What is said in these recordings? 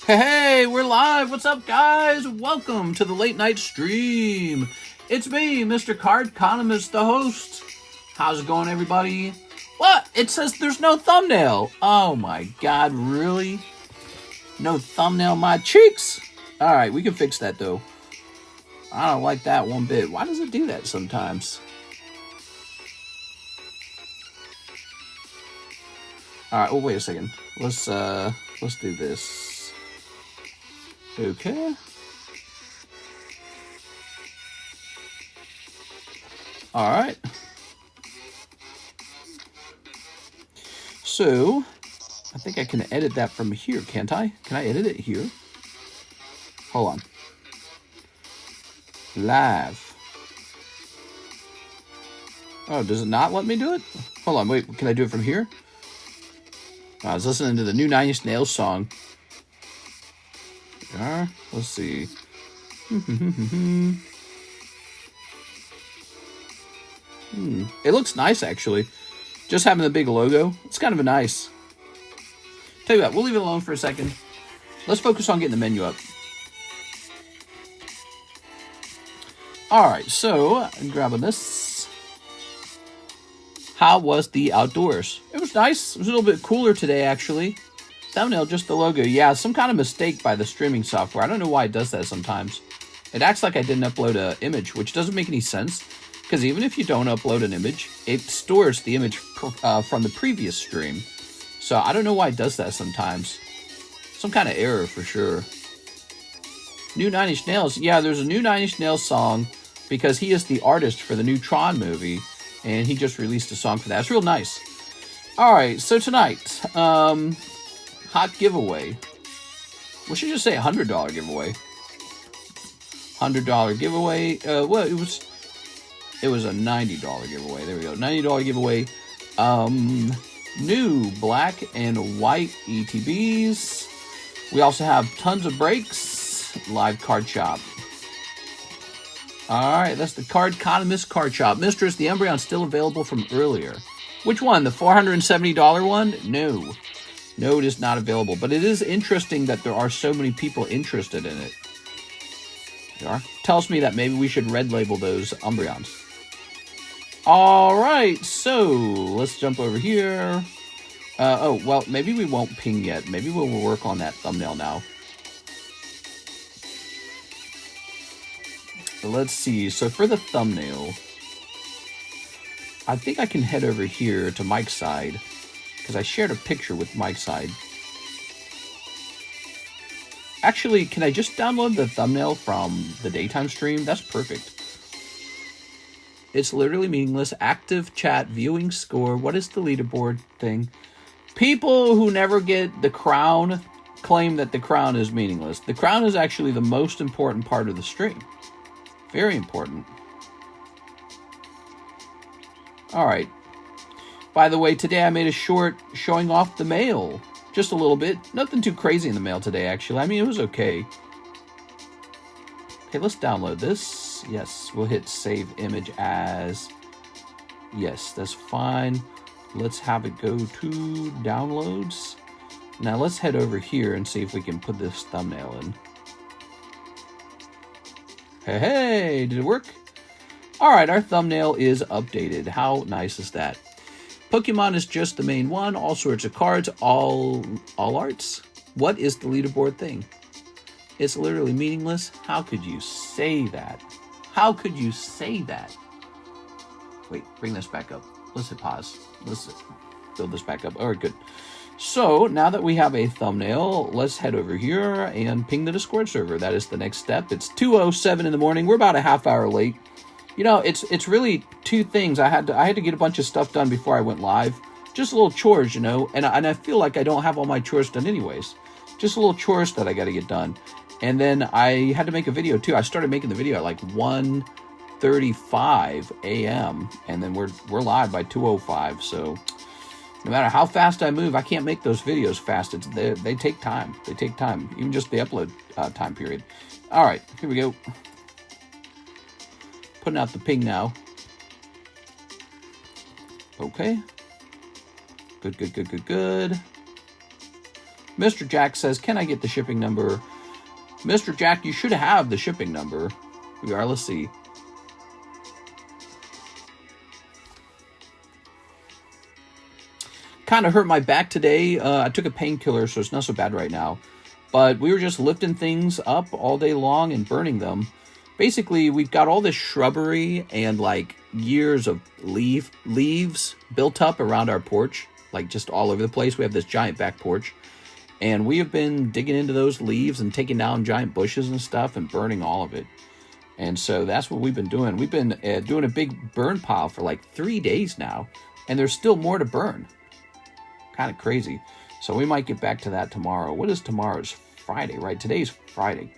Hey, we're live. What's up, guys? Welcome to the late night stream. It's me, Mr. Cardconomist, the host. How's it going, everybody? What? It says there's no thumbnail. Oh my god, really? No thumbnail, my cheeks? Alright, we can fix that, though. I don't like that one bit. Why does it do that sometimes? Alright, oh, wait a second. Let's do this. Okay. Alright. So, I think I can edit that from here, can't I? Can I edit it here? Hold on. Live. Oh, does it not let me do it? Hold on, wait, can I do it from here? I was listening to the new Nine Inch Nails song. Let's see. It looks nice, actually. Just having the big logo. It's kind of a nice. Tell you what, we'll leave it alone for a second. Let's focus on getting the menu up. Alright, so, I'm grabbing this. How was the outdoors? It was nice. It was a little bit cooler today, actually. Thumbnail, just the logo. Yeah, some kind of mistake by the streaming software. I don't know why it does that sometimes. It acts like I didn't upload an image, which doesn't make any sense. Because even if you don't upload an image, it stores the image from the previous stream. So I don't know why it does that sometimes. Some kind of error for sure. New Nine Inch Nails. Yeah, there's a new Nine Inch Nails song because he is the artist for the new Tron movie. And he just released a song for that. It's real nice. Alright, so tonight... hot giveaway. We should just say $100 giveaway. $100 giveaway. Well, it was a $90 giveaway. There we go. $90 giveaway. New black and white Etb'S. We also have tons of breaks. Live card shop. Alright, that's the Cardconomist card shop. Mistress, the Umbreon's still available from earlier. Which one? The $470 one? No. No, it is not available, but it is interesting that there are so many people interested in it. There are. Tells me that maybe we should red label those Umbreons. Alright, so let's jump over here. Oh, well, maybe we won't ping yet. Maybe we'll work on that thumbnail now. Let's see. So for the thumbnail, I think I can head over here to Mike's side. Because I shared a picture with Mike's side. Actually, can I just download the thumbnail from the daytime stream? That's perfect. It's literally meaningless. Active chat, viewing score. What is the leaderboard thing? People who never get the crown claim that the crown is meaningless. The crown is actually the most important part of the stream. Very important. Alright. By the way, today I made a short showing off the mail. Just a little bit. Nothing too crazy in the mail today, actually. I mean, it was okay. Okay, let's download this. Yes, we'll hit save image as. Yes, that's fine. Let's have it go to downloads. Now let's head over here and see if we can put this thumbnail in. Hey, did it work? Alright, our thumbnail is updated. How nice is that? Pokemon is just the main one. All sorts of cards, all arts. What is the leaderboard thing? It's literally meaningless. How could you say that? How could you say that? Wait, bring this back up. Let's hit pause. Let's build this back up. All right, good. So now that we have a thumbnail, let's head over here and ping the Discord server. That is the next step. It's 2:07 in the morning. We're about a half hour late. You know, it's really two things. I had to get a bunch of stuff done before I went live. Just a little chores, you know, and I feel like I don't have all my chores done anyways. Just a little chores that I got to get done. And then I had to make a video too. I started making the video at like 1:35 a.m. and then we're live by 2:05. So no matter how fast I move, I can't make those videos fast. They take time. They take time, even just the upload time period. All right, here we go. Putting out the ping now. Okay. Good. Mr. Jack says, can I get the shipping number? Mr. Jack, you should have the shipping number. We are. Let's see. Kind of hurt my back today. I took a painkiller, so it's not so bad right now. But we were just lifting things up all day long and burning them. Basically, we've got all this shrubbery and like years of leaves built up around our porch, like just all over the place. We have this giant back porch, and we have been digging into those leaves and taking down giant bushes and stuff and burning all of it. And so that's what we've been doing. We've been doing a big burn pile for like 3 days now, and there's still more to burn. Kind of crazy. So we might get back to that tomorrow. What is tomorrow? It's Friday, right? Today's Friday.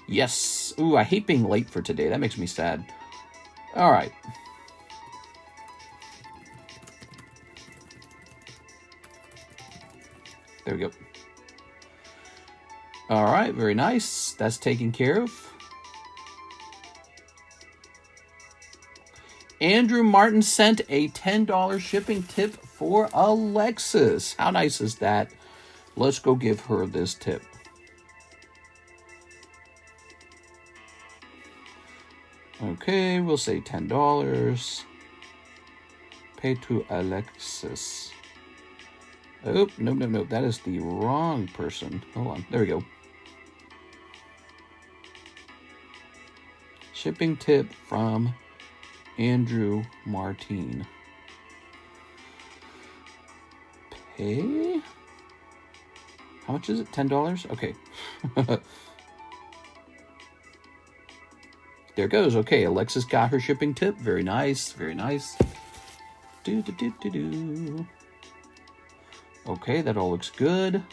Yes. Ooh, I hate being late for today. That makes me sad. All right. There we go. All right, very nice. That's taken care of. Andrew Martin sent a $10 shipping tip for Alexis. How nice is that? Let's go give her this tip. Okay, we'll say $10. Pay to Alexis. Oh, no. That is the wrong person. Hold on. There we go. Shipping tip from Andrew Martin. Pay? How much is it? $10? Okay. There it goes. Okay, Alexis got her shipping tip. Very nice. Very nice. Okay, that all looks good.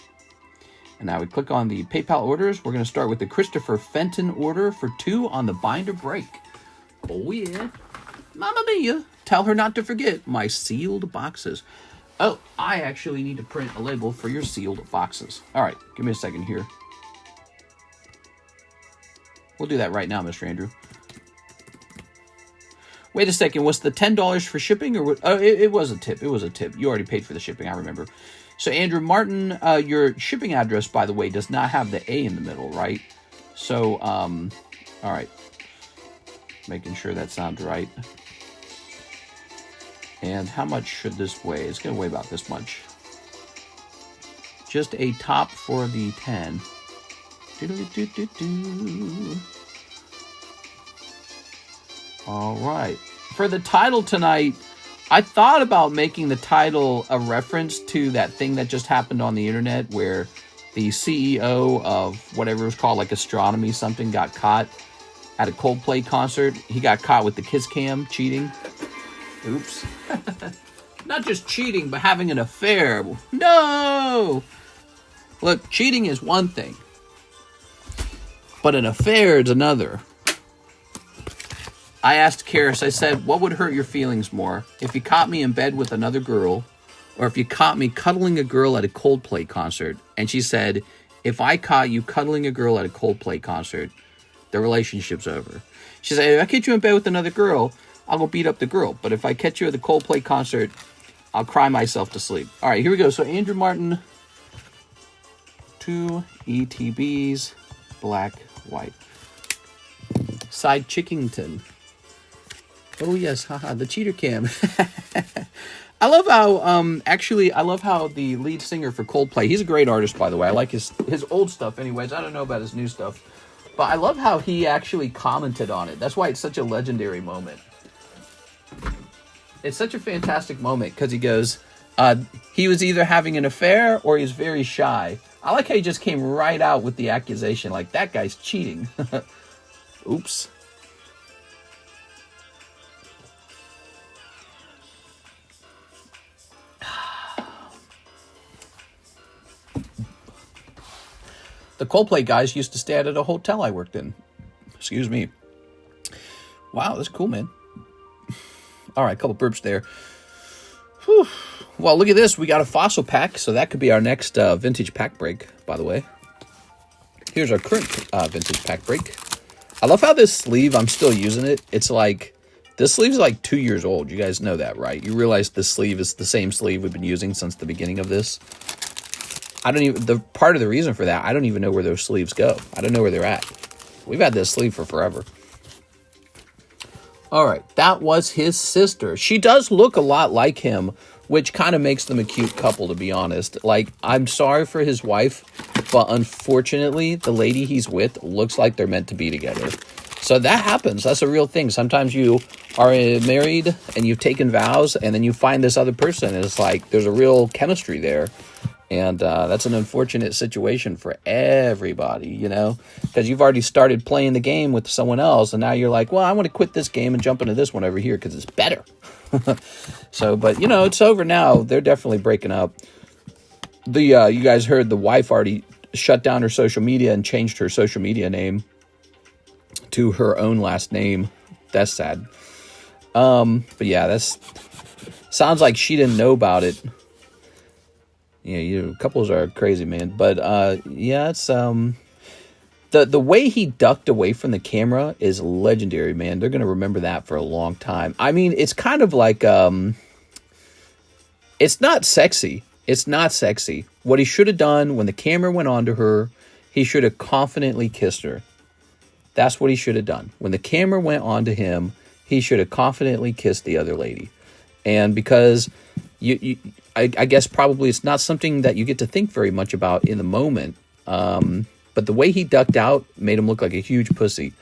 And now we click on the PayPal orders. We're going to start with the Christopher Fenton order for 2 on the binder break. Oh, yeah. Mamma mia. Tell her not to forget my sealed boxes. Oh, I actually need to print a label for your sealed boxes. All right, give me a second here. We'll do that right now, Mr. Andrew. Wait a second, was the $10 for shipping? Or oh, it was a tip. It was a tip. You already paid for the shipping, I remember. So, Andrew Martin, your shipping address, by the way, does not have the A in the middle, right? So, all right. Making sure that sounds right. And how much should this weigh? It's going to weigh about this much. Just a top for the 10. All right. For the title tonight, I thought about making the title a reference to that thing that just happened on the internet where the CEO of whatever it was called, like astronomy something, got caught at a Coldplay concert. He got caught with the kiss cam cheating. Oops. Not just cheating, but having an affair. No! Look, cheating is one thing, but an affair is another. I asked Karis, I said, what would hurt your feelings more? If you caught me in bed with another girl, or if you caught me cuddling a girl at a Coldplay concert? And she said, if I caught you cuddling a girl at a Coldplay concert, the relationship's over. She said, if I catch you in bed with another girl, I'll go beat up the girl. But if I catch you at the Coldplay concert, I'll cry myself to sleep. All right, here we go. So Andrew Martin, 2 ETBs, black, white. Side Chickington. Oh, yes, haha, the cheater cam. I love how, actually, I love how the lead singer for Coldplay, he's a great artist, by the way. I like his old stuff anyways. I don't know about his new stuff. But I love how he actually commented on it. That's why it's such a legendary moment. It's such a fantastic moment because he goes, he was either having an affair or he's very shy. I like how he just came right out with the accusation, like, that guy's cheating. Oops. The Coldplay guys used to stay at a hotel I worked in. Excuse me. Wow, that's cool, man. All right, a couple burps there. Whew. Well, look at this. We got a fossil pack, so that could be our next vintage pack break, by the way. Here's our current vintage pack break. I love how this sleeve, I'm still using it. It's like, this sleeve's like 2 years old. You guys know that, right? You realize this sleeve is the same sleeve we've been using since the beginning of this. I don't even, the part of the reason for that, I don't even know where those sleeves go. I don't know where they're at. We've had this sleeve for forever. All right, that was his sister. She does look a lot like him, which kind of makes them a cute couple, to be honest. Like, I'm sorry for his wife, but unfortunately, the lady he's with looks like they're meant to be together. So that happens. That's a real thing. Sometimes you are married and you've taken vows, and then you find this other person, and it's like there's a real chemistry there. And that's an unfortunate situation for everybody, you know, because you've already started playing the game with someone else, and now you're like, well, I want to quit this game and jump into this one over here because it's better. So, but, you know, it's over now. They're definitely breaking up. You guys heard the wife already shut down her social media and changed her social media name to her own last name. That's sad. But yeah, that's sounds like she didn't know about it. Yeah, couples are crazy, man. But yeah, it's the way he ducked away from the camera is legendary, man. They're gonna remember that for a long time. I mean, it's kind of like it's not sexy. It's not sexy. What he should have done when the camera went on to her, he should have confidently kissed her. That's what he should have done. When the camera went on to him, he should have confidently kissed the other lady. And because I guess probably it's not something that you get to think very much about in the moment. But the way he ducked out made him look like a huge pussy.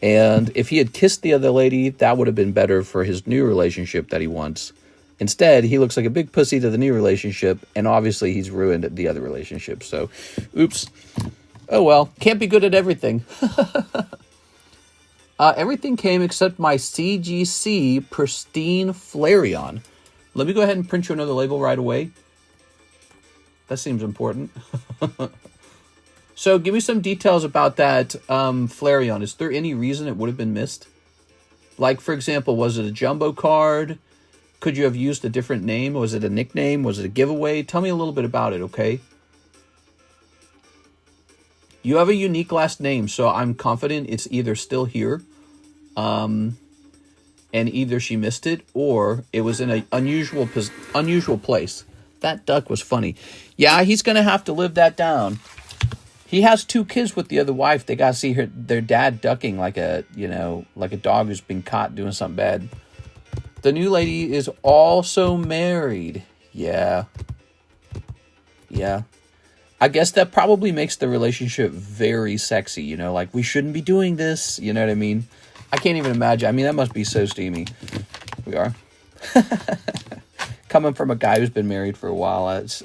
And if he had kissed the other lady, that would have been better for his new relationship that he wants. Instead, he looks like a big pussy to the new relationship, and obviously he's ruined the other relationship. So, oops. Oh well, can't be good at everything. Everything came except my CGC Pristine Flareon. Let me go ahead and print you another label right away. That seems important. So give me some details about that Flareon. Is there any reason it would have been missed? Like, for example, was it a jumbo card? Could you have used a different name? Was it a nickname? Was it a giveaway? Tell me a little bit about it, okay? You have a unique last name, so I'm confident it's either still here, and either she missed it, or it was in an unusual place. That duck was funny. Yeah, he's going to have to live that down. He has 2 kids with the other wife. They got to see their dad ducking like a dog who's been caught doing something bad. The new lady is also married. Yeah. I guess that probably makes the relationship very sexy, you know, like we shouldn't be doing this, you know what I mean? I can't even imagine. I mean, that must be so steamy. We are. Coming from a guy who's been married for a while, it's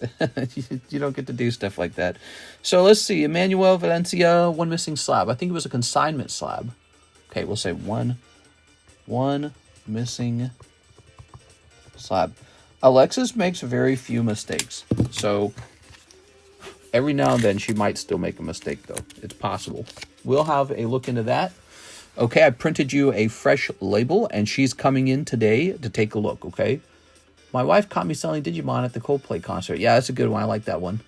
you don't get to do stuff like that. So let's see. Emmanuel Valencia, 1 missing slab. I think it was a consignment slab. Okay, we'll say one missing slab. Alexis makes very few mistakes. So every now and then she might still make a mistake, though. It's possible. We'll have a look into that. Okay, I printed you a fresh label, and she's coming in today to take a look, okay? My wife caught me selling Digimon at the Coldplay concert. Yeah, that's a good one. I like that one.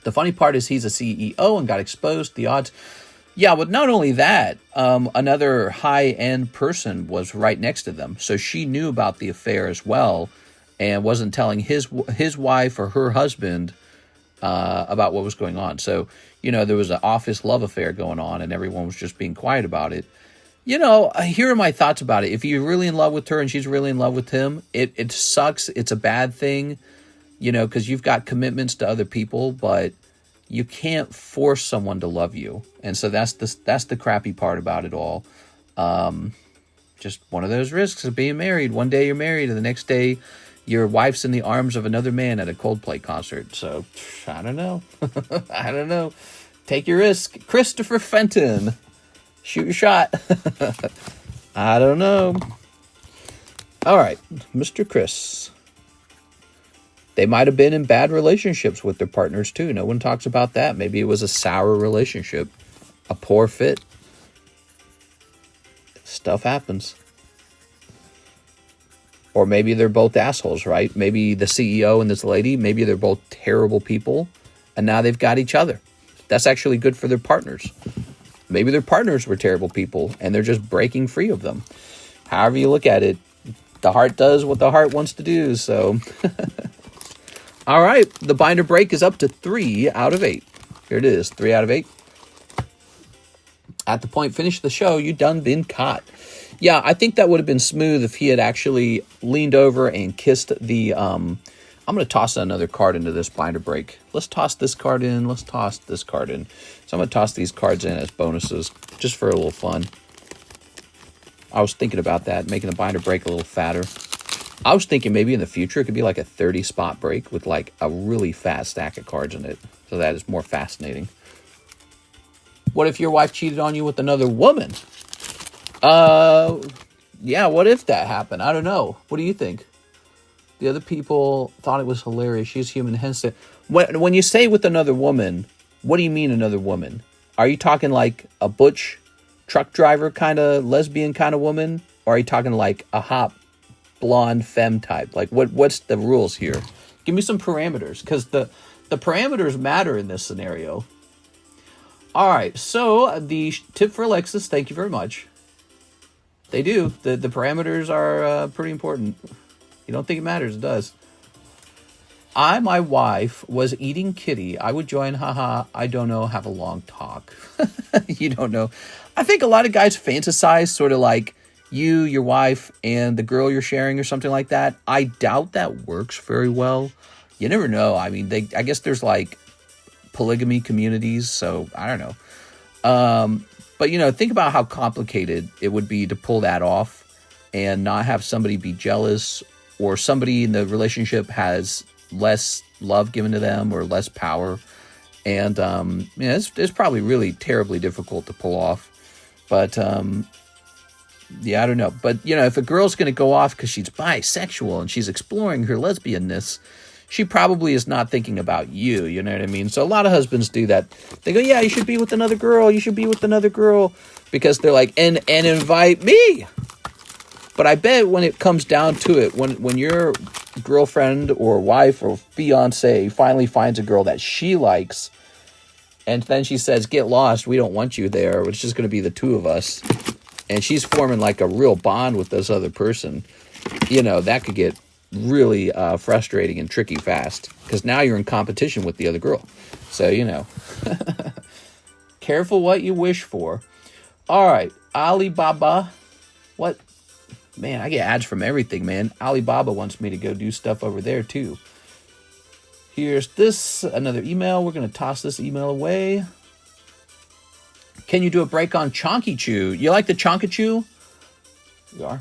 The funny part is he's a CEO and got exposed. The odds... Yeah, but not only that, another high-end person was right next to them. So she knew about the affair as well and wasn't telling his wife or her husband about what was going on. So, you know, there was an office love affair going on and everyone was just being quiet about it. You know, here are my thoughts about it. If you're really in love with her and she's really in love with him, it sucks. It's a bad thing, you know, because you've got commitments to other people, but you can't force someone to love you. And so that's the crappy part about it all. Just one of those risks of being married. One day you're married and the next day your wife's in the arms of another man at a Coldplay concert. So, I don't know. I don't know. Take your risk. Christopher Fenton. Shoot your shot. I don't know. All right, Mr. Chris. They might have been in bad relationships with their partners, too. No one talks about that. Maybe it was a sour relationship. A poor fit. Stuff happens. Or maybe they're both assholes, right? Maybe the CEO and this lady, maybe they're both terrible people, and now they've got each other. That's actually good for their partners. Maybe their partners were terrible people, and they're just breaking free of them. However you look at it, the heart does what the heart wants to do, so... All right, the binder break is up to 3 out of 8. Here it is, 3 out of 8. At the point finish the show, you done been caught. Yeah, I think that would have been smooth if he had actually leaned over and kissed the... I'm going to toss another card into this binder break. Let's toss this card in. Let's toss this card in. So I'm going to toss these cards in as bonuses, just for a little fun. I was thinking about that, making the binder break a little fatter. I was thinking maybe in the future it could be like a 30-spot break with like a really fast stack of cards in it. So that is more fascinating. What if your wife cheated on you with another woman? Yeah, what if that happened? I don't know. What do you think? The other people thought it was hilarious. She's human, hence it. When you say with another woman, what do you mean another woman? Are you talking like a butch truck driver kind of lesbian kind of woman? Or are you talking like a hot blonde femme type? Like what's the rules here? Give me some parameters, because the parameters matter in this scenario. All right, so the tip for Alexis, thank you very much. They do. The parameters are pretty important. You don't think it matters? It does. My wife was eating kitty. I would join. Haha. I don't know. Have a long talk. You don't know. I think a lot of guys fantasize sort of like you, your wife, and the girl you're sharing or something like that. I doubt that works very well. You never know. I mean, I guess there's like polygamy communities, so I don't know. But, you know, think about how complicated it would be to pull that off and not have somebody be jealous, or somebody in the relationship has less love given to them or less power. And, yeah, it's probably really terribly difficult to pull off. But, yeah, I don't know. But, you know, if a girl's going to go off because she's bisexual and she's exploring her lesbianness, she probably is not thinking about you, you know what I mean? So a lot of husbands do that. They go, yeah, you should be with another girl. You should be with another girl. Because they're like, and invite me. But I bet when it comes down to it, when your girlfriend or wife or fiance finally finds a girl that she likes, and then she says, get lost, we don't want you there, it's just going to be the two of us, and she's forming like a real bond with this other person, you know, that could get really frustrating and tricky fast, because now you're in competition with the other girl. So, you know, careful what you wish for. All right, Alibaba. What? Man, I get ads from everything, man. Alibaba wants me to go do stuff over there, too. Here's this, another email. We're going to toss this email away. Can you do a break on Chonky Chew? You like the Chonky Chew? You are.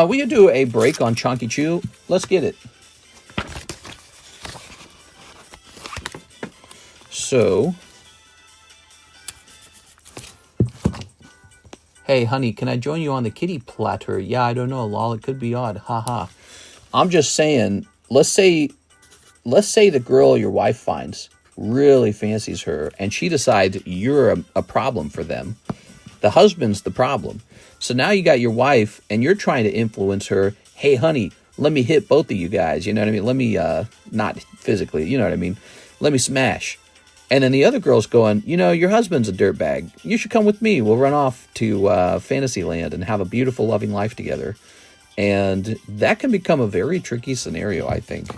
We can do a break on Chonky Chew. Let's get it. So... Hey, honey, can I join you on the kitty platter? Yeah, I don't know, lol. It could be odd. Haha. I'm just saying, let's say the girl your wife finds really fancies her, and she decides you're a problem for them. The husband's the problem. So now you got your wife, and you're trying to influence her. Hey, honey, let me hit both of you guys. You know what I mean? Let me, not physically, you know what I mean? Let me smash. And then the other girl's going, you know, your husband's a dirtbag. You should come with me. We'll run off to Fantasyland and have a beautiful, loving life together. And that can become a very tricky scenario, I think.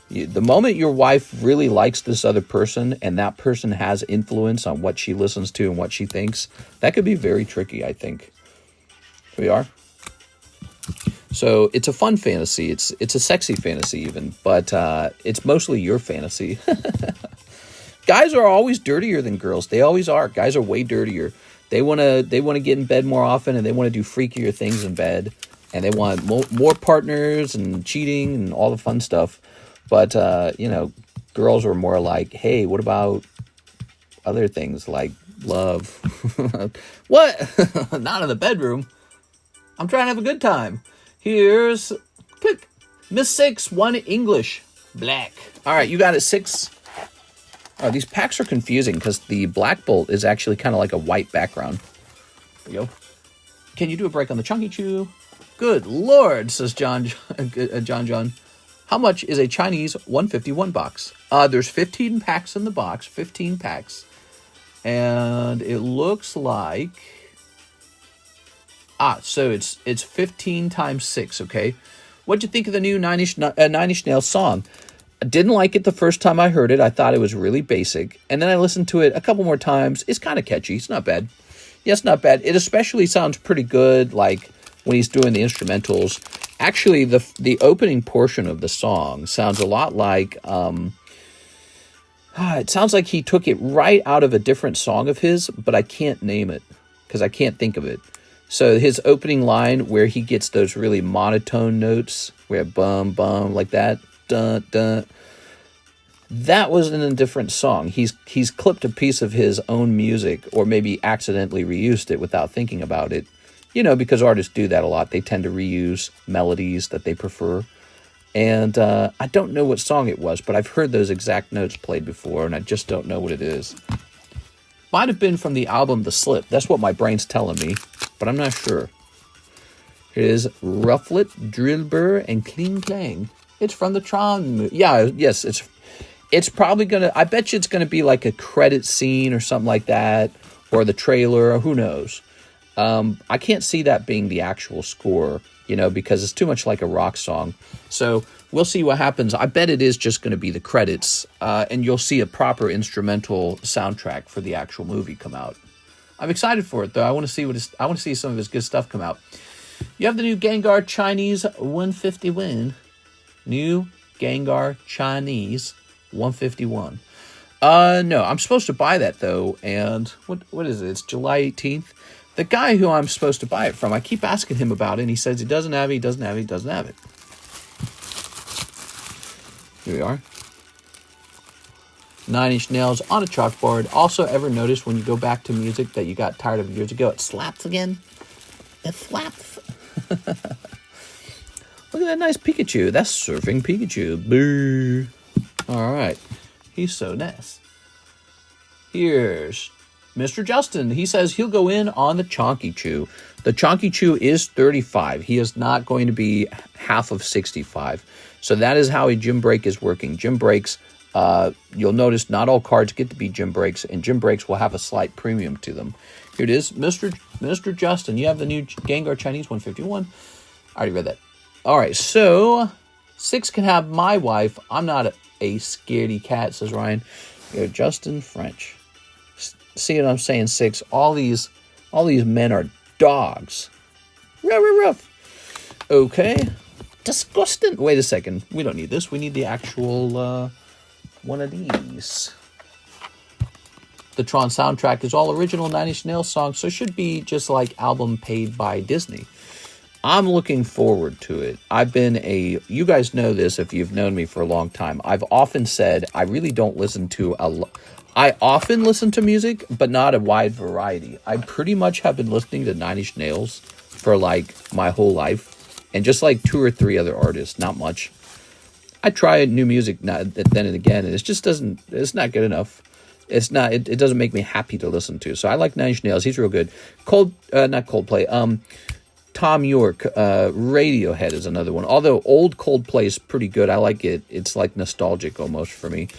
The moment your wife really likes this other person and that person has influence on what she listens to and what she thinks, that could be very tricky, I think. Here we are. So it's a fun fantasy. It's a sexy fantasy even, but it's mostly your fantasy. Guys are always dirtier than girls. They always are. Guys are way dirtier. They want to get in bed more often, and they want to do freakier things in bed, and they want more partners and cheating and all the fun stuff. But you know, girls are more like, hey, what about other things like love? What? Not in the bedroom. I'm trying to have a good time. Here's click Miss 6, 1 English black. All right, you got it 6. Oh, these packs are confusing because the Black Bolt is actually kind of like a white background. There you go. Can you do a break on the Chunky Chew? Good Lord, says John. How much is a Chinese 151 box? There's 15 packs in the box. 15 packs. And it looks like... so it's 15 times 6, okay? What'd you think of the new Nine Inch Nails song? I didn't like it the first time I heard it. I thought it was really basic. And then I listened to it a couple more times. It's kind of catchy. It's not bad. Yeah, it's not bad. It especially sounds pretty good, like when he's doing the instrumentals. Actually, the opening portion of the song sounds a lot like... it sounds like he took it right out of a different song of his, but I can't name it because I can't think of it. So his opening line where he gets those really monotone notes, where bum, bum, like that, dun, dun, that was in a different song. He's clipped a piece of his own music, or maybe accidentally reused it without thinking about it. You know, because artists do that a lot. They tend to reuse melodies that they prefer. And I don't know what song it was, but I've heard those exact notes played before, and I just don't know what it is. Might have been from the album The Slip. That's what my brain's telling me, but I'm not sure. Here it is, Rufflet, Drillbur, and Kling Klang. It's from the Tron movie. Yeah, yes, it's probably going to... I bet you it's going to be like a credit scene or something like that, or the trailer, or who knows. I can't see that being the actual score, you know, because it's too much like a rock song. So we'll see what happens. I bet it is just going to be the credits, and you'll see a proper instrumental soundtrack for the actual movie come out. I'm excited for it, though. I want to see some of his good stuff come out. You have the new Gengar Chinese 151. New Gengar Chinese 151. No, I'm supposed to buy that, though, and what is it? It's July 18th. The guy who I'm supposed to buy it from, I keep asking him about it, and he says he doesn't have it, he doesn't have it, he doesn't have it. Here we are. 9 Inch Nails on a chalkboard. Also, ever notice when you go back to music that you got tired of years ago, it slaps again? It slaps. Look at that nice Pikachu. That's Surfing Pikachu. Boo. All right. He's so nice. Here's Mr. Justin. He says he'll go in on the Chonky Chew. The Chonky Chew is 35. He is not going to be half of 65. So that is how a gym break is working. Gym breaks, you'll notice not all cards get to be gym breaks, and gym breaks will have a slight premium to them. Here it is. Mr. Justin, you have the new Gengar Chinese 151. I already read that. All right, so 6 can have my wife. I'm not a scaredy cat, says Ryan. Here, Justin French. See what I'm saying, 6? All these men are dogs. Ruff. Okay. Disgusting. Wait a second. We don't need this. We need the actual one of these. The Tron soundtrack is all original 9 Inch Nails songs, so it should be just like album paid by Disney. I'm looking forward to it. You guys know this if you've known me for a long time. I've often said I really don't listen to I often listen to music, but not a wide variety. I pretty much have been listening to 9 Inch Nails for like my whole life, and just like 2 or 3 other artists, not much. I try new music then and again, and it's not good enough. It doesn't make me happy to listen to. So I like 9 Inch Nails. He's real good. Not Coldplay. Tom York, Radiohead is another one. Although old Coldplay is pretty good. I like it. It's like nostalgic almost for me.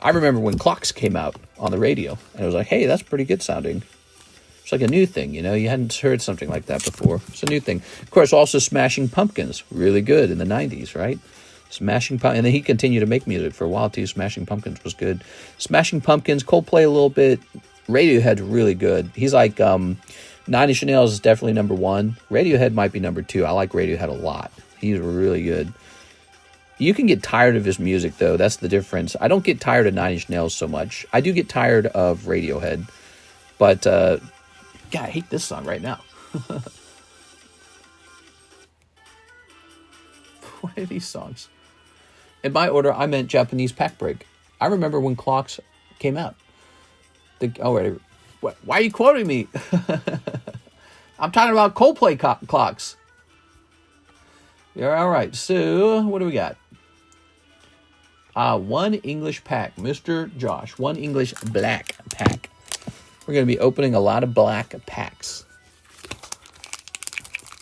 I remember when Clocks came out on the radio, and it was like, hey, that's pretty good sounding. It's like a new thing, you know? You hadn't heard something like that before. It's a new thing. Of course, also Smashing Pumpkins, really good in the 90s, right? Smashing Pumpkins, and then he continued to make music for a while, too. Smashing Pumpkins was good. Smashing Pumpkins, Coldplay a little bit. Radiohead's really good. He's like, 9 Inch Nails is definitely number 1. Radiohead might be number 2. I like Radiohead a lot. He's really good. You can get tired of his music, though. That's the difference. I don't get tired of 9 Inch Nails so much. I do get tired of Radiohead. But, God, I hate this song right now. What are these songs? In my order, I meant Japanese Pack Break. I remember when Clocks came out. Why are you quoting me? I'm talking about Coldplay Clocks. Yeah, all right. So, what do we got? One English pack. Mr. Josh. One English black pack. We're going to be opening a lot of black packs.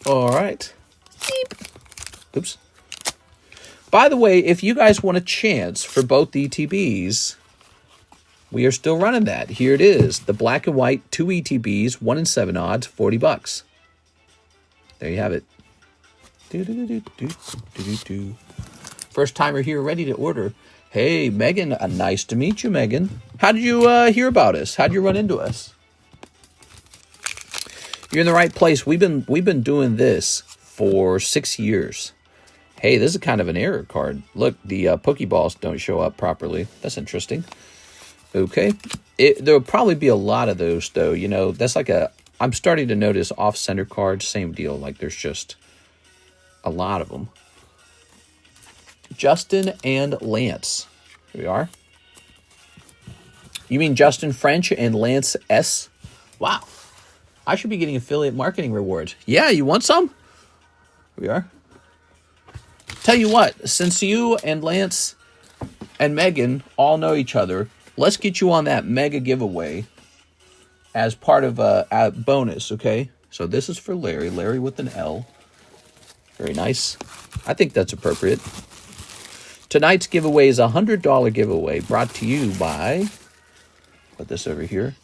All right. Beep. Oops. By the way, if you guys want a chance for both the ETBs, we are still running that. Here it is. The black and white 2 ETBs, 1 in 7 odds, $40. There you have it. First timer here, ready to order. Hey, Megan, nice to meet you, Megan. How did you hear about us? How did you run into us? You're in the right place. We've been doing this for 6 years. Hey, this is kind of an error card. Look, the Pokeballs don't show up properly. That's interesting. Okay. There'll probably be a lot of those, though. You know, that's like I'm starting to notice off-center cards. Same deal. Like, there's just a lot of them. Justin and Lance. Here we are. You mean Justin French and Lance S? Wow. I should be getting affiliate marketing rewards. Yeah, you want some? Here we are. Tell you what, since you and Lance and Megan all know each other, let's get you on that mega giveaway as part of a bonus, okay? So this is for Larry. Larry with an L. Very nice. I think that's appropriate. Tonight's giveaway is a $100 giveaway brought to you by, put this over here.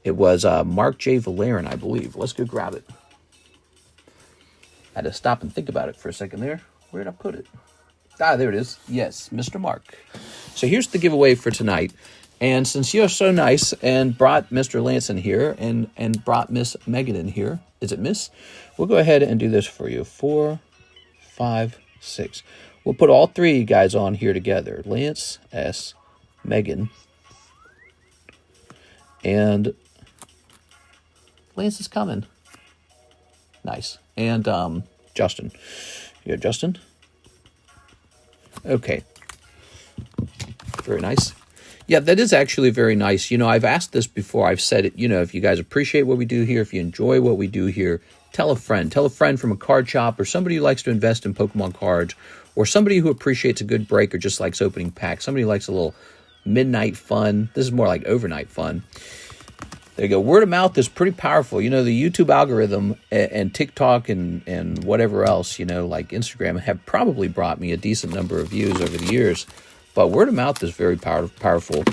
It was Mark J. Valerian, I believe. Let's go grab it. I had to stop and think about it for a second there. Where did I put it? Ah, there it is. Yes, Mr. Mark. So here's the giveaway for tonight. And since you're so nice and brought Mr. Lance in here and brought Miss Megan in here, is it Miss? We'll go ahead and do this for you. 4, 5, 6. We'll put all three of you guys on here together. Lance S, Megan, and Lance is coming. Nice. And Justin. Yeah, Justin. Okay. Very nice. Yeah, that is actually very nice. You know, I've asked this before. I've said it, you know, if you guys appreciate what we do here, if you enjoy what we do here, tell a friend. Tell a friend from a card shop or somebody who likes to invest in Pokemon cards or somebody who appreciates a good break or just likes opening packs. Somebody who likes a little midnight fun. This is more like overnight fun. There you go. Word of mouth is pretty powerful. You know, the YouTube algorithm and TikTok and whatever else, you know, like Instagram, have probably brought me a decent number of views over the years. But word of mouth is very powerful.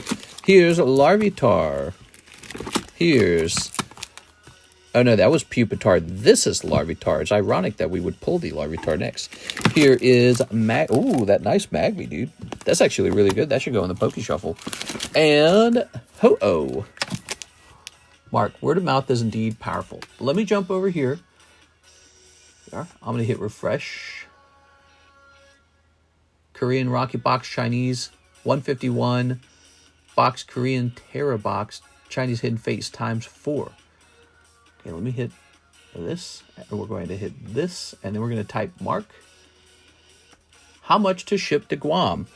Here's Larvitar. Here's... Oh, no, that was Pupitar. This is Larvitar. It's ironic that we would pull the Larvitar next. Here is Ooh, that nice Magby, dude. That's actually really good. That should go in the Poke Shuffle. And Ho-Oh. Mark, word of mouth is indeed powerful. Let me jump over here. I'm going to hit refresh. Korean Rocket Box Chinese 151. Box Korean Terra Box Chinese Hidden Face times 4. Okay, let me hit this. And we're going to hit this. And then we're going to type Mark. How much to ship to Guam?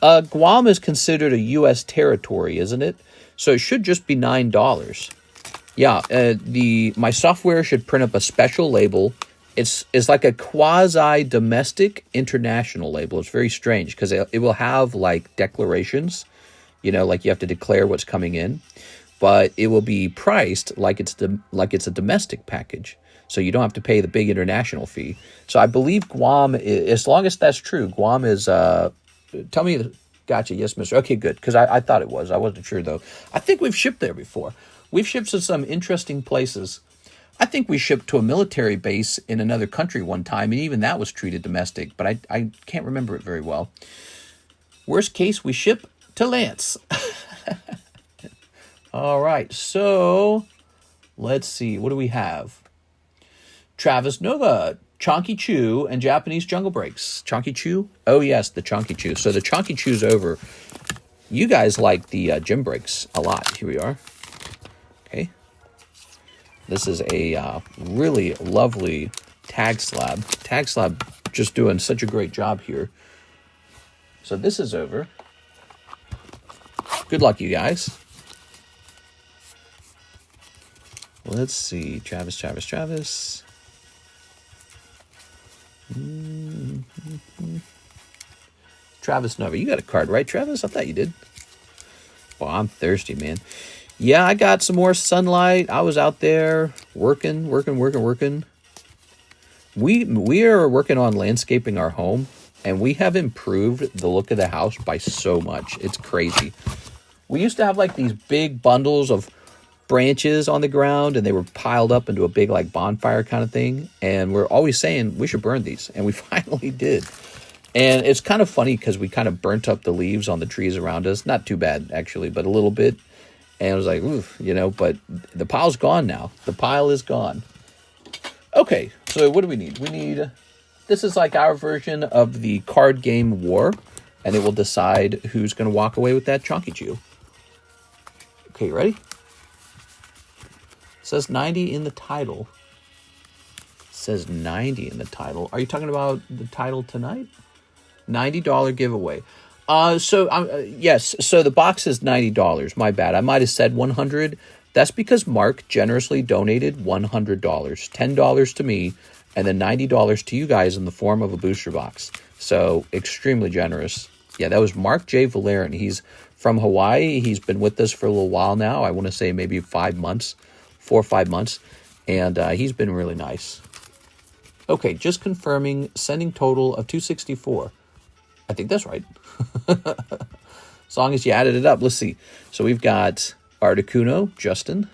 Guam is considered a U.S. territory, isn't it? So it should just be $9. Yeah, my software should print up a special label. It's like a quasi-domestic international label. It's very strange because it will have like declarations, you know, like you have to declare what's coming in, but it will be priced like it's a domestic package. So you don't have to pay the big international fee. So I believe Guam, as long as that's true, Guam is, tell me, gotcha, yes, mister. Okay, good, because I thought it was. I wasn't sure, though. I think we've shipped there before. We've shipped to some interesting places. I think we shipped to a military base in another country one time, and even that was treated domestic, but I can't remember it very well. Worst case, we ship to Lance. All right, so let's see. What do we have? Travis Nova, Chonky Chew, and Japanese Jungle Breaks. Chonky Chew? Oh, yes, the Chonky Chew. So the Chonky Chew's over. You guys like the Gym Breaks a lot. Here we are. Okay. This is a really lovely tag slab. Tag slab just doing such a great job here. So this is over. Good luck, you guys. Let's see. Travis. Travis Nova. You got a card, right, Travis? I thought you did. Well, I'm thirsty, man. Yeah, I got some more sunlight. I was out there working. We are working on landscaping our home, and we have improved the look of the house by so much. It's crazy. We used to have like these big bundles of branches on the ground, and they were piled up into a big like bonfire kind of thing. And we're always saying we should burn these, and we finally did. And it's kind of funny because we kind of burnt up the leaves on the trees around us. Not too bad actually, but a little bit. And I was like, oof, you know, but the pile's gone now. The pile is gone. Okay, so what do we need? We need, this is like our version of the card game War, and it will decide who's going to walk away with that Chonky Chew. Okay, ready? It says 90 in the title. It says 90 in the title. Are you talking about the title tonight? $90 giveaway. Yes, so the box is $90. My bad. I might have said $100. That's because Mark generously donated $100. $10 to me, and then $90 to you guys in the form of a booster box. So extremely generous. Yeah, that was Mark J. Valerian. He's from Hawaii. He's been with us for a little while now. I want to say maybe 5 months, 4 or 5 months. And he's been really nice. Okay, just confirming, sending total of $264. I think that's right. As long as you added it up. Let's see. So we've got Articuno, Justin.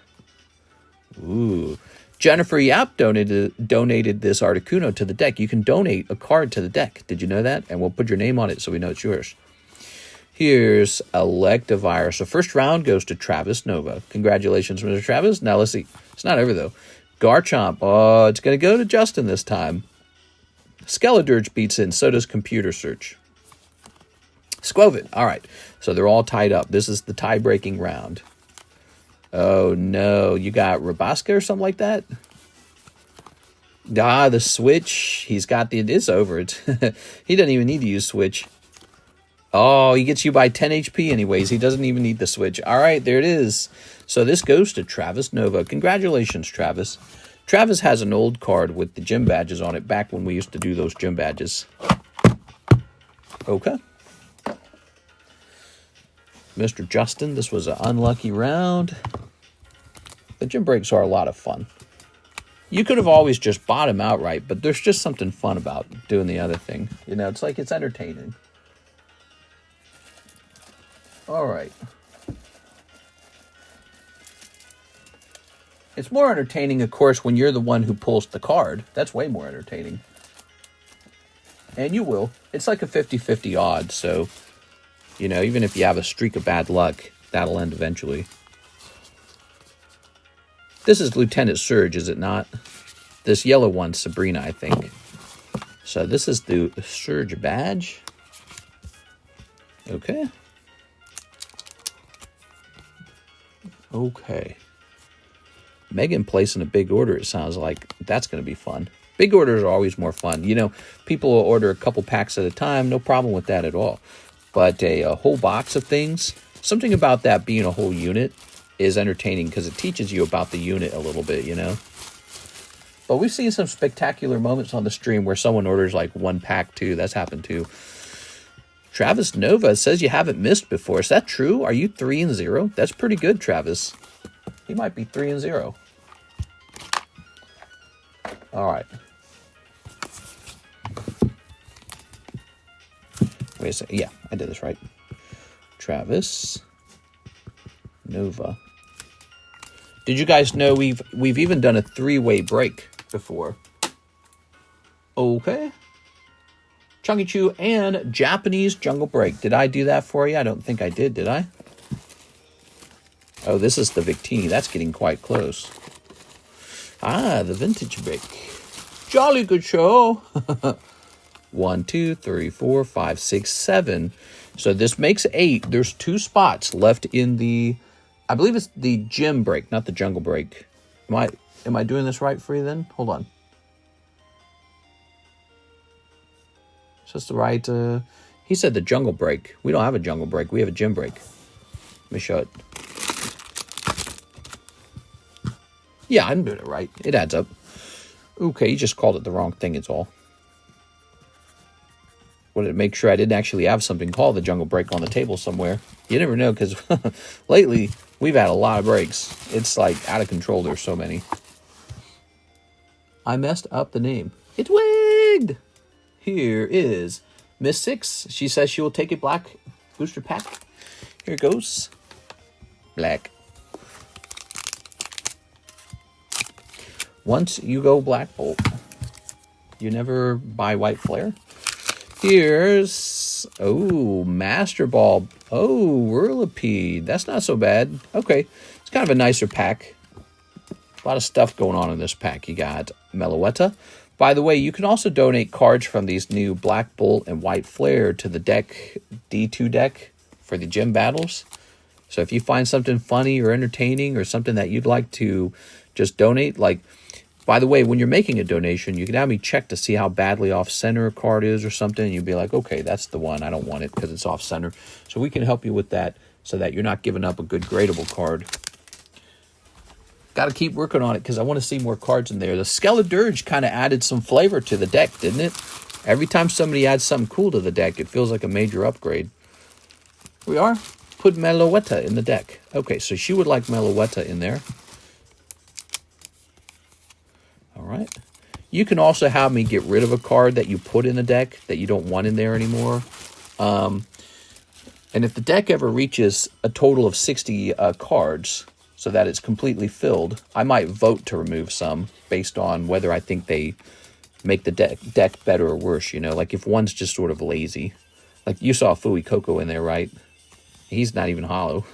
Ooh. Jennifer Yap donated this Articuno to the deck. You can donate a card to the deck. Did you know that? And we'll put your name on it so we know it's yours. Here's Electivire. So first round goes to Travis Nova. Congratulations, Mr. Travis. Now let's see. It's not over, though. Garchomp. Oh, it's going to go to Justin this time. Skeledirge beats in. So does Computer Search. Squovit. All right. So they're all tied up. This is the tie-breaking round. Oh, no. You got Rabaska or something like that? Ah, the switch. He's got the... It is over. He doesn't even need to use switch. Oh, he gets you by 10 HP anyways. He doesn't even need the switch. All right, there it is. So this goes to Travis Nova. Congratulations, Travis. Travis has an old card with the gym badges on it back when we used to do those gym badges. Okay. Mr. Justin, this was an unlucky round. The gym breaks are a lot of fun. You could have always just bought him outright, but there's just something fun about doing the other thing. You know, it's like it's entertaining. All right. It's more entertaining, of course, when you're the one who pulls the card. That's way more entertaining. And you will. It's like a 50-50 odds, so... You know, even if you have a streak of bad luck, that'll end eventually. This is Lieutenant Surge, is it not? This yellow one's Sabrina, I think. So this is the Surge badge. Okay. Okay. Megan placing a big order, it sounds like. That's going to be fun. Big orders are always more fun. You know, people will order a couple packs at a time. No problem with that at all. But a whole box of things, something about that being a whole unit is entertaining because it teaches you about the unit a little bit, you know. But we've seen some spectacular moments on the stream where someone orders like 1 pack too. That's happened too. Travis Nova says you haven't missed before. Is that true? Are you 3-0? That's pretty good, Travis. He might be 3-0. All right. Wait a second. Yeah, I did this right. Travis Nova. Did you guys know we've even done a 3-way break before? Okay. Chunky Chew and Japanese Jungle Break. Did I do that for you? I don't think I did I? Oh, this is the Victini. That's getting quite close. Ah, the vintage break. Jolly good show. 1, 2, 3, 4, 5, 6, 7. So this makes 8. There's 2 spots left in the... I believe it's the gym break, not the jungle break. Am I doing this right for you then? Hold on. Is this the right... He said the jungle break. We don't have a jungle break. We have a gym break. Let me show it. Yeah, I'm doing it right. It adds up. Okay, you just called it the wrong thing, it's all. Wanted to make sure I didn't actually have something called the jungle break on the table somewhere. You never know, because lately we've had a lot of breaks. It's like out of control. There's so many. I messed up the name. It's wigged. Here is Miss 6. She says she will take a black booster pack. Here it goes. Black. Once you go Black Bolt, you never buy White Flare. Here's, oh, Master Ball. Oh, Whirlipede. That's not so bad. Okay, it's kind of a nicer pack. A lot of stuff going on in this pack. You got Meloetta. By the way, you can also donate cards from these new Black Bolt and White Flare to the deck, D2 deck, for the gym battles. So if you find something funny or entertaining or something that you'd like to just donate, like, by the way, when you're making a donation, you can have me check to see how badly off-center a card is or something. And you'd be like, okay, that's the one. I don't want it because it's off-center. So we can help you with that so that you're not giving up a good gradable card. Got to keep working on it because I want to see more cards in there. The Skeledirge kind of added some flavor to the deck, didn't it? Every time somebody adds something cool to the deck, it feels like a major upgrade. We are. Put Meloetta in the deck. Okay, so she would like Meloetta in there. All right. You can also have me get rid of a card that you put in the deck that you don't want in there anymore. And if the deck ever reaches a total of 60 cards, so that it's completely filled, I might vote to remove some based on whether I think they make the deck better or worse, you know? Like if one's just sort of lazy. Like you saw Fui Coco in there, right? He's not even hollow.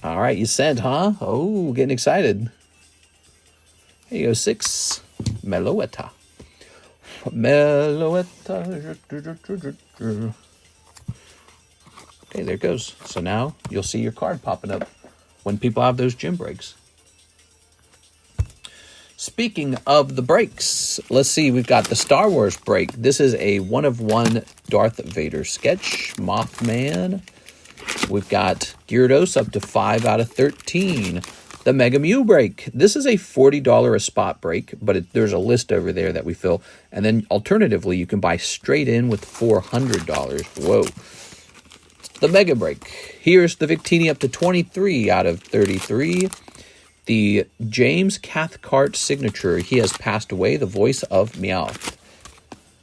All right, you sent, huh? Oh, getting excited. Here you go, 6. Meloetta. Meloetta. Okay, there it goes. So now you'll see your card popping up when people have those gym breaks. Speaking of the breaks, let's see. We've got the Star Wars break. This is a 1-of-1 Darth Vader sketch. Mothman. We've got Gyarados up to 5 out of 13. The Mega Mew break. This is a $40 a spot break, but there's a list over there that we fill. And then alternatively, you can buy straight in with $400. Whoa. The Mega break. Here's the Victini up to 23 out of 33. The James Cathcart signature. He has passed away. The voice of Meowth.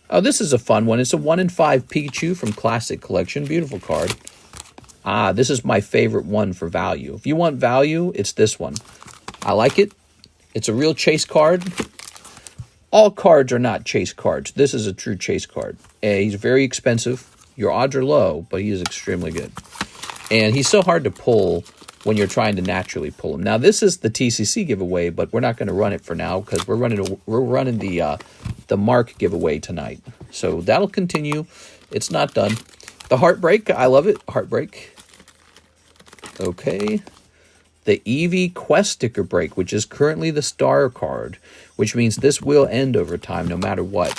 Oh, this is a fun one. It's a 1-in-5 Pikachu from Classic Collection. Beautiful card. Ah, this is my favorite one for value. If you want value, it's this one. I like it. It's a real chase card. All cards are not chase cards. This is a true chase card. He's very expensive. Your odds are low, but he is extremely good. And he's so hard to pull when you're trying to naturally pull him. Now, this is the TCC giveaway, but we're not going to run it for now because we're running the Mark giveaway tonight. So that'll continue. It's not done. The Heartbreak, I love it. Heartbreak. Okay. The Eevee Quest sticker break, which is currently the star card, which means this will end over time no matter what.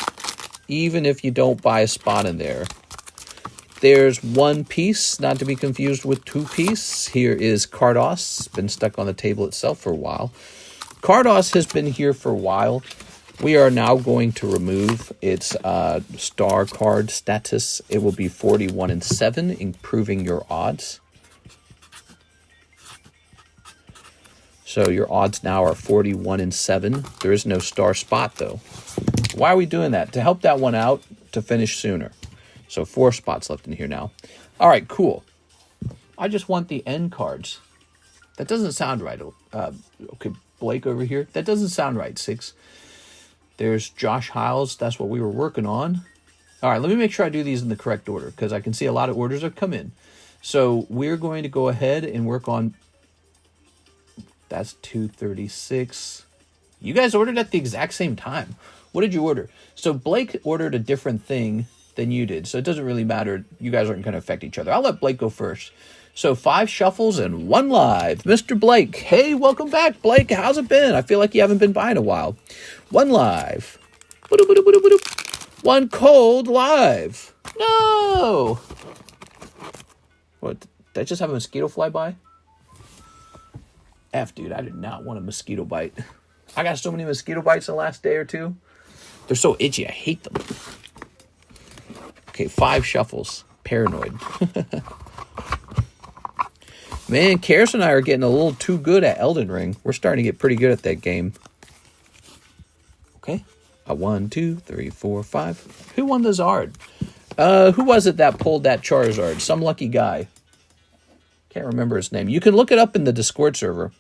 Even if you don't buy a spot in there. There's one piece, not to be confused with two piece. Here is Carddass. Been stuck on the table itself for a while. Carddass has been here for a while. We are now going to remove its star card status. It will be 41-7, improving your odds. So your odds now are 41-7. There is no star spot, though. Why are we doing that? To help that one out to finish sooner. So 4 spots left in here now. All right, cool. I just want the end cards. That doesn't sound right. Okay, Blake over here. That doesn't sound right, 6. There's Josh Hiles. That's what we were working on. All right, let me make sure I do these in the correct order because I can see a lot of orders have come in. So we're going to go ahead and work on... That's 236. You guys ordered at the exact same time. What did you order? So Blake ordered a different thing than you did. So it doesn't really matter. You guys aren't going to affect each other. I'll let Blake go first. So 5 shuffles and 1 live. Mr. Blake. Hey, welcome back, Blake. How's it been? I feel like you haven't been by in a while. 1 live. 1 cold live. No. What? Did I just have a mosquito fly by? F, dude. I did not want a mosquito bite. I got so many mosquito bites the last day or two. They're so itchy. I hate them. Okay, 5 shuffles. Paranoid. Man, Karis and I are getting a little too good at Elden Ring. We're starting to get pretty good at that game. Okay. 1, 2, 3, 4, 5. Who won the Zard? Who was it that pulled that Charizard? Some lucky guy. Can't remember his name. You can look it up in the Discord server.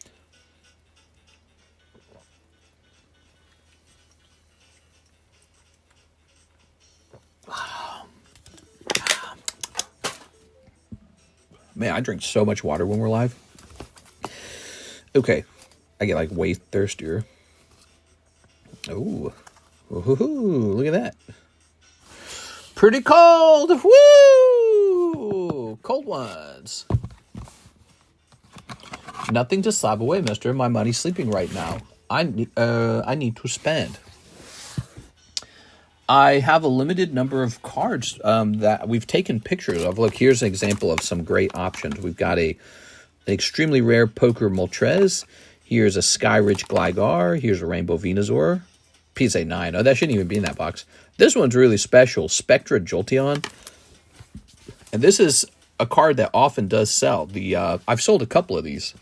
Man, I drink so much water when we're live. Okay. I get like way thirstier. Ooh. Ooh, look at that. Pretty cold. Woo! Cold ones. Nothing to sob away, mister. My money's sleeping right now. I need to spend. I have a limited number of cards that we've taken pictures of. Look, here's an example of some great options. We've got an extremely rare Poker Moltres. Here's a Sky Ridge Gligar. Here's a Rainbow Venusaur. PSA 9. Oh, that shouldn't even be in that box. This one's really special. Spectra Jolteon. And this is a card that often does sell. I've sold a couple of these.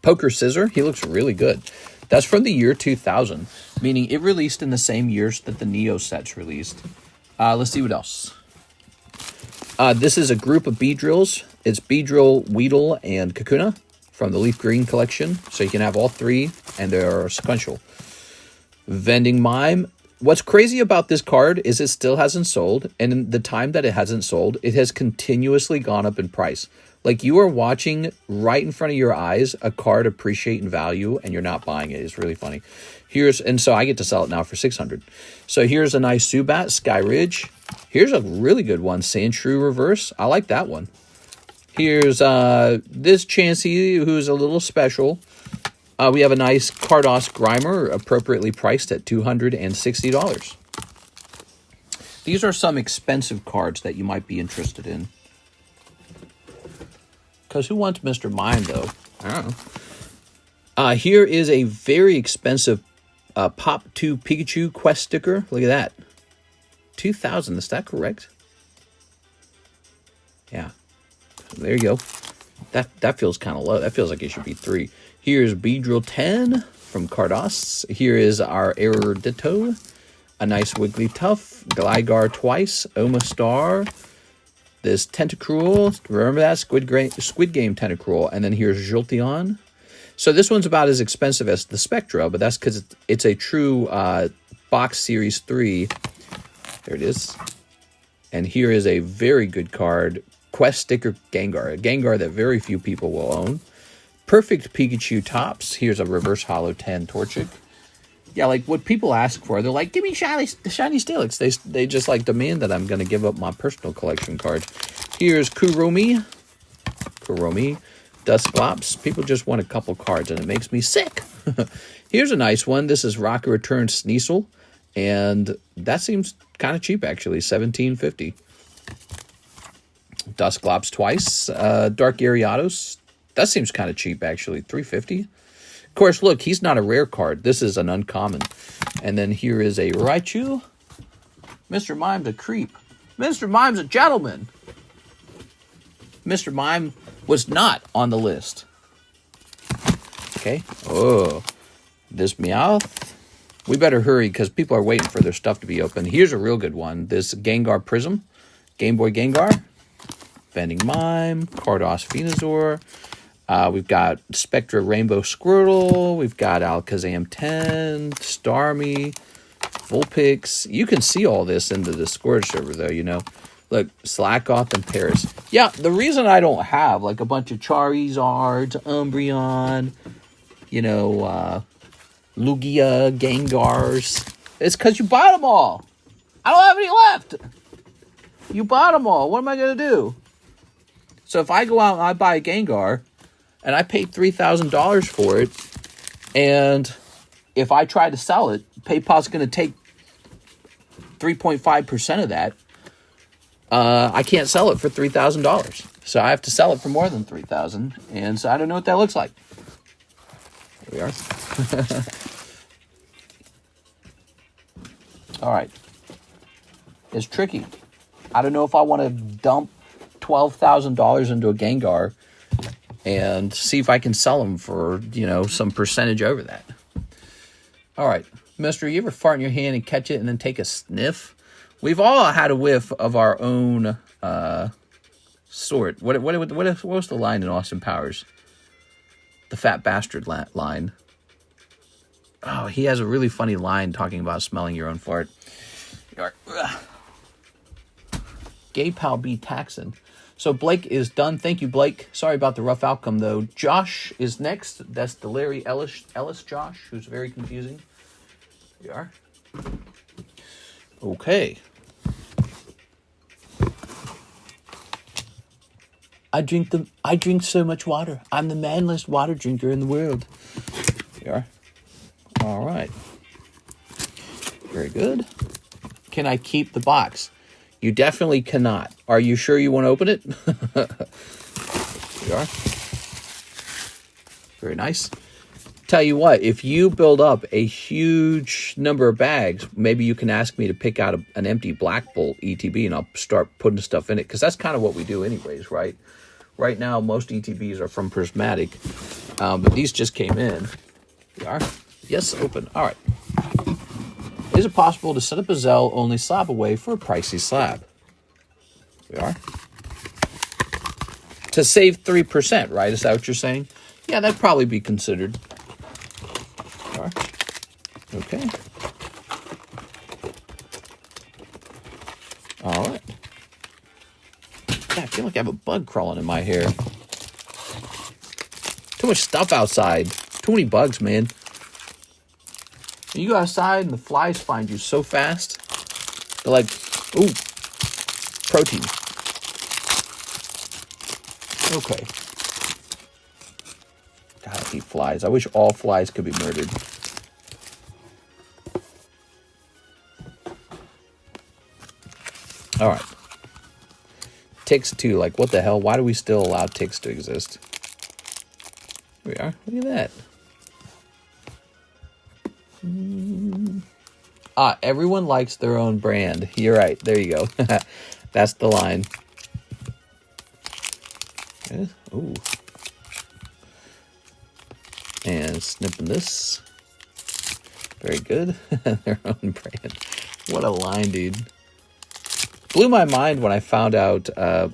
Poker Scissor. He looks really good. That's from the year 2000, meaning it released in the same years that the Neo sets released. Let's see what else. This is a group of Beedrills. It's Beedrill, Weedle, and Kakuna from the Leaf Green collection. So you can have all three, and they're sequential. Vending Mime. What's crazy about this card is it still hasn't sold, and in the time that it hasn't sold, it has continuously gone up in price. Like, you are watching right in front of your eyes a card appreciate in value, and you're not buying it. It's really funny. And so I get to sell it now for $600. So here's a nice Zubat, Sky Ridge. Here's a really good one, Sandshrew Reverse. I like that one. Here's this Chansey, who's a little special. We have a nice Carddass Grimer, appropriately priced at $260. These are some expensive cards that you might be interested in. Because who wants Mr. Mime, though? I don't know. Here is a very expensive Pop 2 Pikachu Quest sticker. Look at that. 2,000. Is that correct? Yeah. There you go. That feels kind of low. That feels like it should be 3. Here's Beedrill 10 from Carddass. Here is our Erudito. A nice Wigglytuff. Gligar twice. Omastar. This Tentacruel, remember that? Squid Game Tentacruel. And then here's Jolteon. So this one's about as expensive as the Spectra, but that's because it's a true box Series 3. There it is. And here is a very good card, Quest Sticker Gengar. A Gengar that very few people will own. Perfect Pikachu Tops. Here's a Reverse Holo 10 Torchic. Yeah, like what people ask for, they're like, give me shiny Steelix. They just like demand that I'm going to give up my personal collection card. Here's Kuromi, Dusclops. People just want a couple cards, and it makes me sick. Here's a nice one. This is Rocket Return Sneasel, and that seems kind of cheap, actually, $17.50. Dusclops twice. Dark Ariados. That seems kind of cheap, actually, $3.50. Of course, look, he's not a rare card. This is an uncommon. And then here is a Raichu. Mr. Mime's a creep. Mr. Mime's a gentleman. Mr. Mime was not on the list. Okay. Oh, this Meowth. We better hurry because people are waiting for their stuff to be open. Here's a real good one. This Gengar Prism. Game Boy Gengar. Vending Mime. Carddass Venusaur. We've got Spectra Rainbow Squirtle. We've got Alakazam 10, Starmie, Vulpix. You can see all this in the Discord server, though, you know. Look, Slackoth and Paris. Yeah, the reason I don't have, like, a bunch of Charizards, Umbreon, you know, Lugia, Gengars, it's because you bought them all. I don't have any left. You bought them all. What am I going to do? So if I go out and I buy a Gengar, and I paid $3,000 for it, and if I try to sell it, PayPal's going to take 3.5% of that. I can't sell it for $3,000, so I have to sell it for more than $3,000, and so I don't know what that looks like. Here we are. All right. It's tricky. I don't know if I want to dump $12,000 into a Gengar and see if I can sell them for, you know, some percentage over that. All right. Mister, you ever fart in your hand and catch it and then take a sniff? We've all had a whiff of our own sort. What was the line in Austin Powers? The fat bastard line. Oh, he has a really funny line talking about smelling your own fart. Gay pal B Taxon. So Blake is done. Thank you, Blake. Sorry about the rough outcome, though. Josh is next. That's the Larry Ellis Josh, who's very confusing. Here we are. Okay. I drink so much water. I'm the manliest water drinker in the world. Here we are. All right. Very good. Can I keep the box? You definitely cannot. Are you sure you want to open it? Here we are. Very nice. Tell you what, if you build up a huge number of bags, maybe you can ask me to pick out an empty Black Bolt ETB and I'll start putting stuff in it, because that's kind of what we do anyways, right? Right now, most ETBs are from Prismatic, but these just came in. Here we are. Yes, open. All right. Is it possible to set up a ZELLE only slab away for a pricey slab? We are. To save 3%, right? Is that what you're saying? Yeah, that'd probably be considered. We are. Okay. All right. Yeah, I feel like I have a bug crawling in my hair. Too much stuff outside. Too many bugs, man. You go outside and the flies find you so fast. They're like, ooh, protein. Okay. God, I hate flies. I wish all flies could be murdered. All right. Ticks too. Like, what the hell? Why do we still allow ticks to exist? Here we are. Look at that. Everyone likes their own brand. You're right. There you go. That's the line. Ooh. And snipping this. Very good. Their own brand. What a line, dude. Blew my mind when I found out the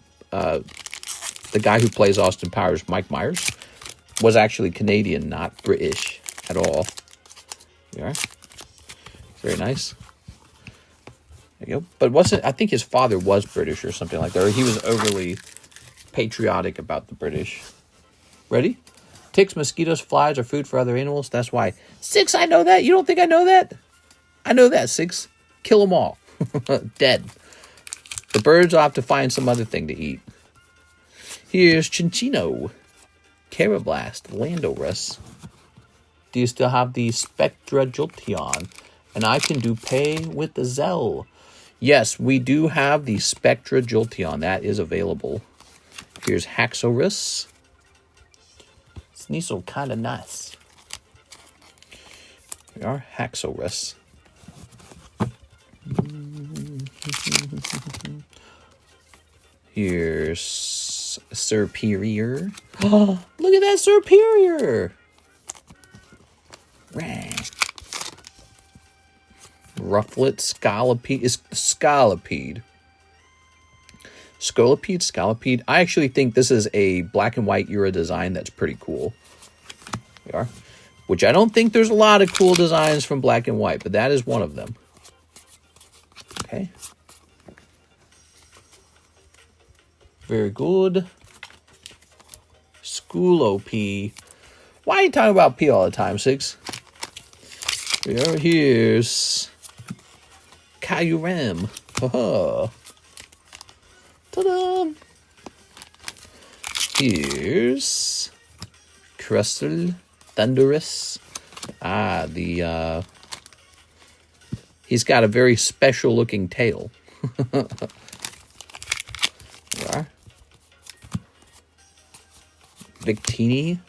guy who plays Austin Powers, Mike Myers, was actually Canadian, not British at all. There. Very nice. There you go. But wasn't, I think his father was British or something like that. Or he was overly patriotic about the British. Ready? Ticks, mosquitoes, flies are food for other animals. That's why. 6, I know that. You don't think I know that? I know that, 6. Kill them all. Dead. The birds will have to find some other thing to eat. Here's Chinchino. Carablast. Landorus. Do you still have the Spectra Jolteon? And I can do pay with the ZELLE. Yes, we do have the Spectra Jolteon. That is available. Here's Haxorus. Sneasel, kind of nice. We are Haxorus. Here's Superior. Oh, look at that Superior. Rufflet, Scolipede. Scolipede. I actually think this is a black and white era design that's pretty cool. We are. Which I don't think there's a lot of cool designs from black and white, but that is one of them. Okay. Very good. Schoolop. Why are you talking about P all the time, 6? Here's Kyurem. Ha-ha. Ta-da! Here's Crustle Thunderous. He's got a very special looking tail. There we are. Victini.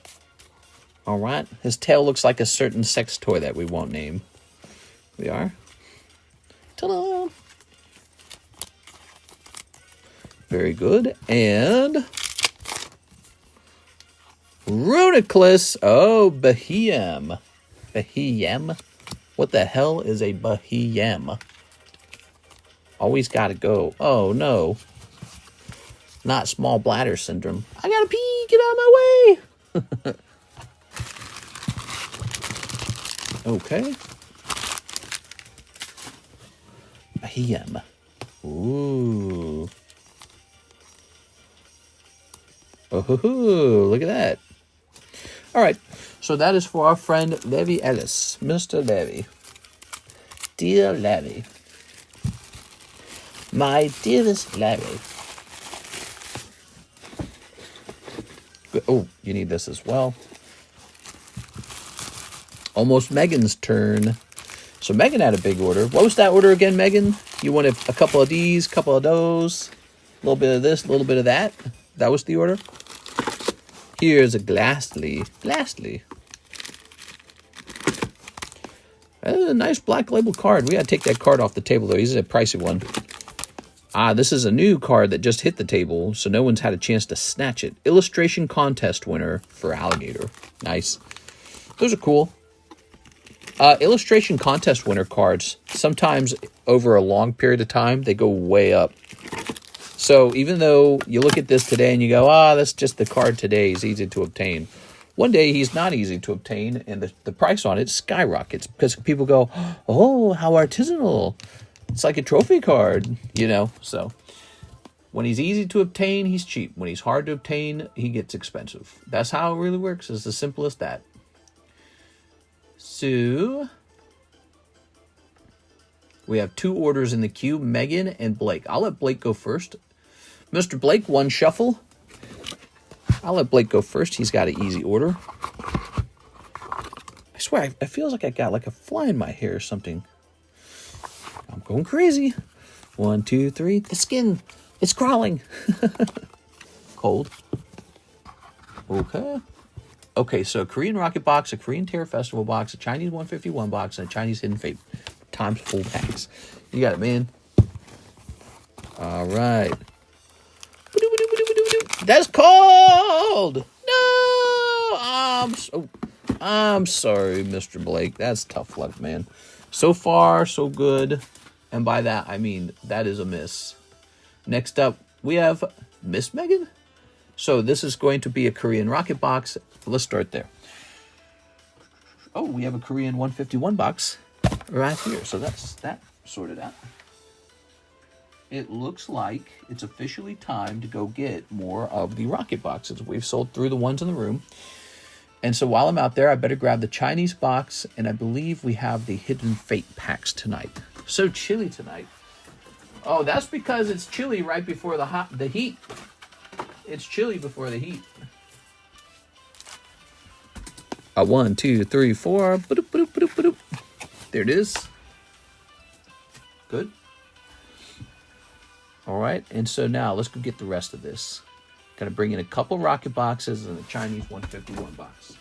All right. His tail looks like a certain sex toy that we won't name. We are. Ta-da! Very good. And Runiclus. Oh, Behem. Behem. What the hell is a Behem? Always got to go. Oh, no. Not small bladder syndrome. I got to pee. Get out of my way. Okay. Behem. Ooh. Oh, look at that. All right. So that is for our friend Levy Ellis. Mr. Levy. Dear Levy. My dearest Levy. Oh, you need this as well. Almost Megan's turn. So Megan had a big order. What was that order again, Megan? You wanted a couple of these, couple of those, a little bit of this, a little bit of that. That was the order. Here's a Glassly. Glassly. That is a nice black label card. We gotta take that card off the table though. He's a pricey one. This is a new card that just hit the table, so no one's had a chance to snatch it. Illustration contest winner for Alligator. Nice. Those are cool. Illustration contest winner cards, sometimes over a long period of time, they go way up. So even though you look at this today and you go, that's just the card today, is easy to obtain. One day he's not easy to obtain, and the price on it skyrockets because people go, oh, how artisanal. It's like a trophy card, you know. So when he's easy to obtain, he's cheap. When he's hard to obtain, he gets expensive. That's how it really works. It's as simple as that. So we have 2 orders in the queue, Megan and Blake. I'll let Blake go first. Mr. Blake, 1 shuffle. I'll let Blake go first. He's got an easy order. I swear, it feels like I got like a fly in my hair or something. I'm going crazy. 1, 2, 3. The skin. It's crawling. Cold. Okay. Okay, so a Korean Rocket box, a Korean Terror Festival box, a Chinese 151 box, and a Chinese Hidden Fate times full packs. You got it, man. All right. That's cold. No, I'm sorry, Mr. Blake. That's tough luck, man. So far, so good. And by that, I mean that is a miss. Next up, we have Miss Megan. So this is going to be a Korean Rocket box. Let's start there. Oh, we have a Korean 151 box right here. So that's that sorted out. It looks like it's officially time to go get more of the Rocket boxes. We've sold through the ones in the room. And so while I'm out there, I better grab the Chinese box, and I believe we have the Hidden Fate packs tonight. So chilly tonight. Oh, that's because it's chilly right before the heat. It's chilly before the heat. 1, 2, 3, 4. There it is. Good. All right, and so now let's go get the rest of this. Gotta bring in a couple Rocket boxes and a Chinese 151 box.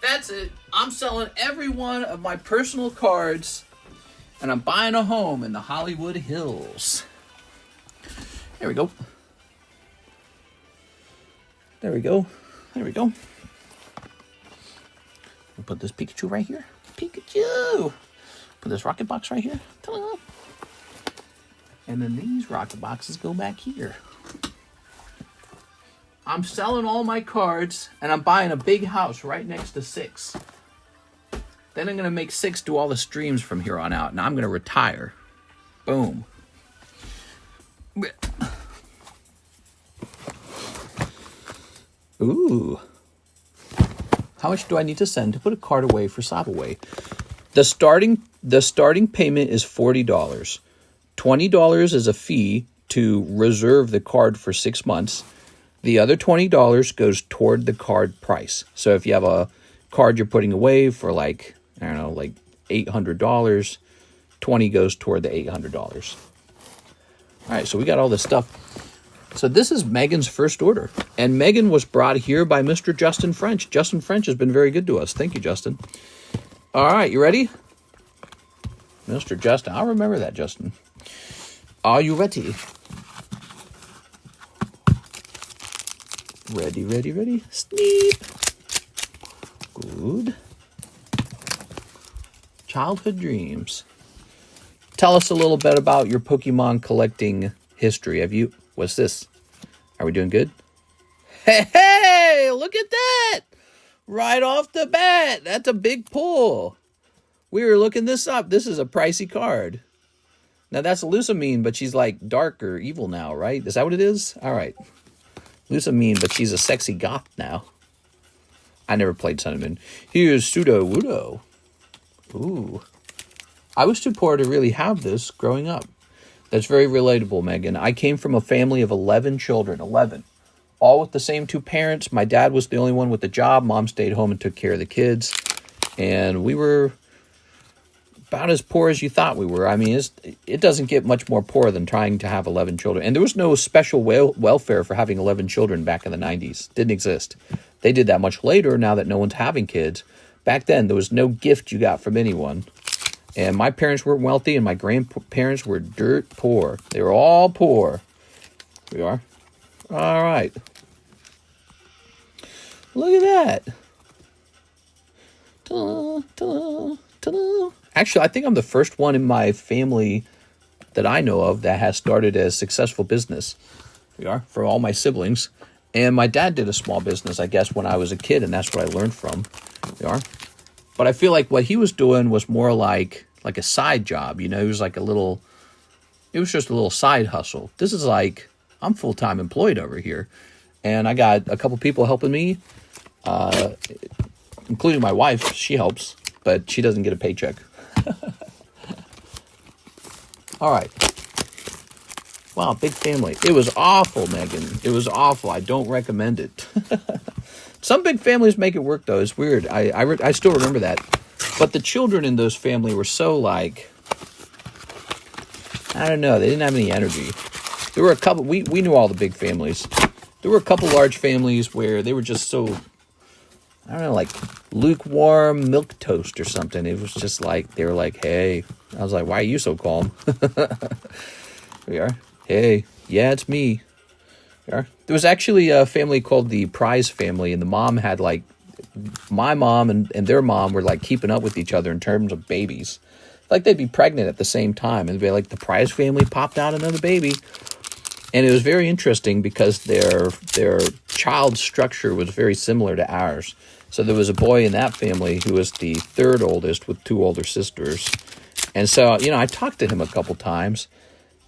That's it. I'm selling every one of my personal cards, and I'm buying a home in the Hollywood Hills. There we go. There we go. There we go. We'll put this Pikachu right here. Pikachu! Put this Rocket box right here. Ta-da! And then these Rocket boxes go back here. I'm selling all my cards, and I'm buying a big house right next to 6. Then I'm going to make 6 do all the streams from here on out, and I'm going to retire. Boom. Ooh. How much do I need to send to put a card away for Sob Away? The starting payment is $40. $20 is a fee to reserve the card for 6 months. The other $20 goes toward the card price. So if you have a card you're putting away for like, I don't know, like $800, $20 goes toward the $800. All right, so we got all this stuff. So this is Megan's first order. And Megan was brought here by Mr. Justin French. Justin French has been very good to us. Thank you, Justin. All right, you ready? Mr. Justin. I'll remember that, Justin. Are you ready? Ready, ready, ready. Sneep. Good. Childhood dreams. Tell us a little bit about your Pokemon collecting history. What's this? Are we doing good? Hey, look at that. Right off the bat. That's a big pull. We were looking this up. This is a pricey card. Now that's Lusamine, but she's like dark or evil now, right? Is that what it is? All right. Lusamine, but she's a sexy goth now. I never played Sun and Moon. Here's Sudowoodo. Ooh. I was too poor to really have this growing up. That's very relatable, Megan. I came from a family of 11 children. 11. All with the same 2 parents. My dad was the only one with a job. Mom stayed home and took care of the kids. And we were about as poor as you thought we were. I mean, it doesn't get much more poor than trying to have 11 children. And there was no special welfare for having 11 children back in the 90s. Didn't exist. They did that much later, now that no one's having kids. Back then, there was no gift you got from anyone. And my parents weren't wealthy, and my grandparents were dirt poor. They were all poor. Here we are. All right. Look at that. Ta-da, ta-da, ta-da. Actually, I think I'm the first one in my family that I know of that has started a successful business. Here we are, for all my siblings. And my dad did a small business, I guess, when I was a kid, and that's what I learned from. Here we are. But I feel like what he was doing was more like a side job. You know, it was just a little side hustle. This is like, I'm full-time employed over here. And I got a couple people helping me, including my wife. She helps, but she doesn't get a paycheck. All right. Wow, big family. It was awful, Megan. It was awful. I don't recommend it. Some big families make it work, though. It's weird. I still remember that. But the children in those family were so like, I don't know. They didn't have any energy. There were a couple. We knew all the big families. There were a couple large families where they were just so, I don't know, like lukewarm milk toast or something. It was just like, they were like, hey. I was like, why are you so calm? Here we are. Hey, yeah, it's me. There was actually a family called the Prize family, and the mom had like, my mom and their mom were like keeping up with each other in terms of babies. Like they'd be pregnant at the same time, and it'd be like the Prize family popped out another baby. And it was very interesting because their child structure was very similar to ours. So there was a boy in that family who was the 3rd oldest with 2 older sisters. And so, you know, I talked to him a couple times,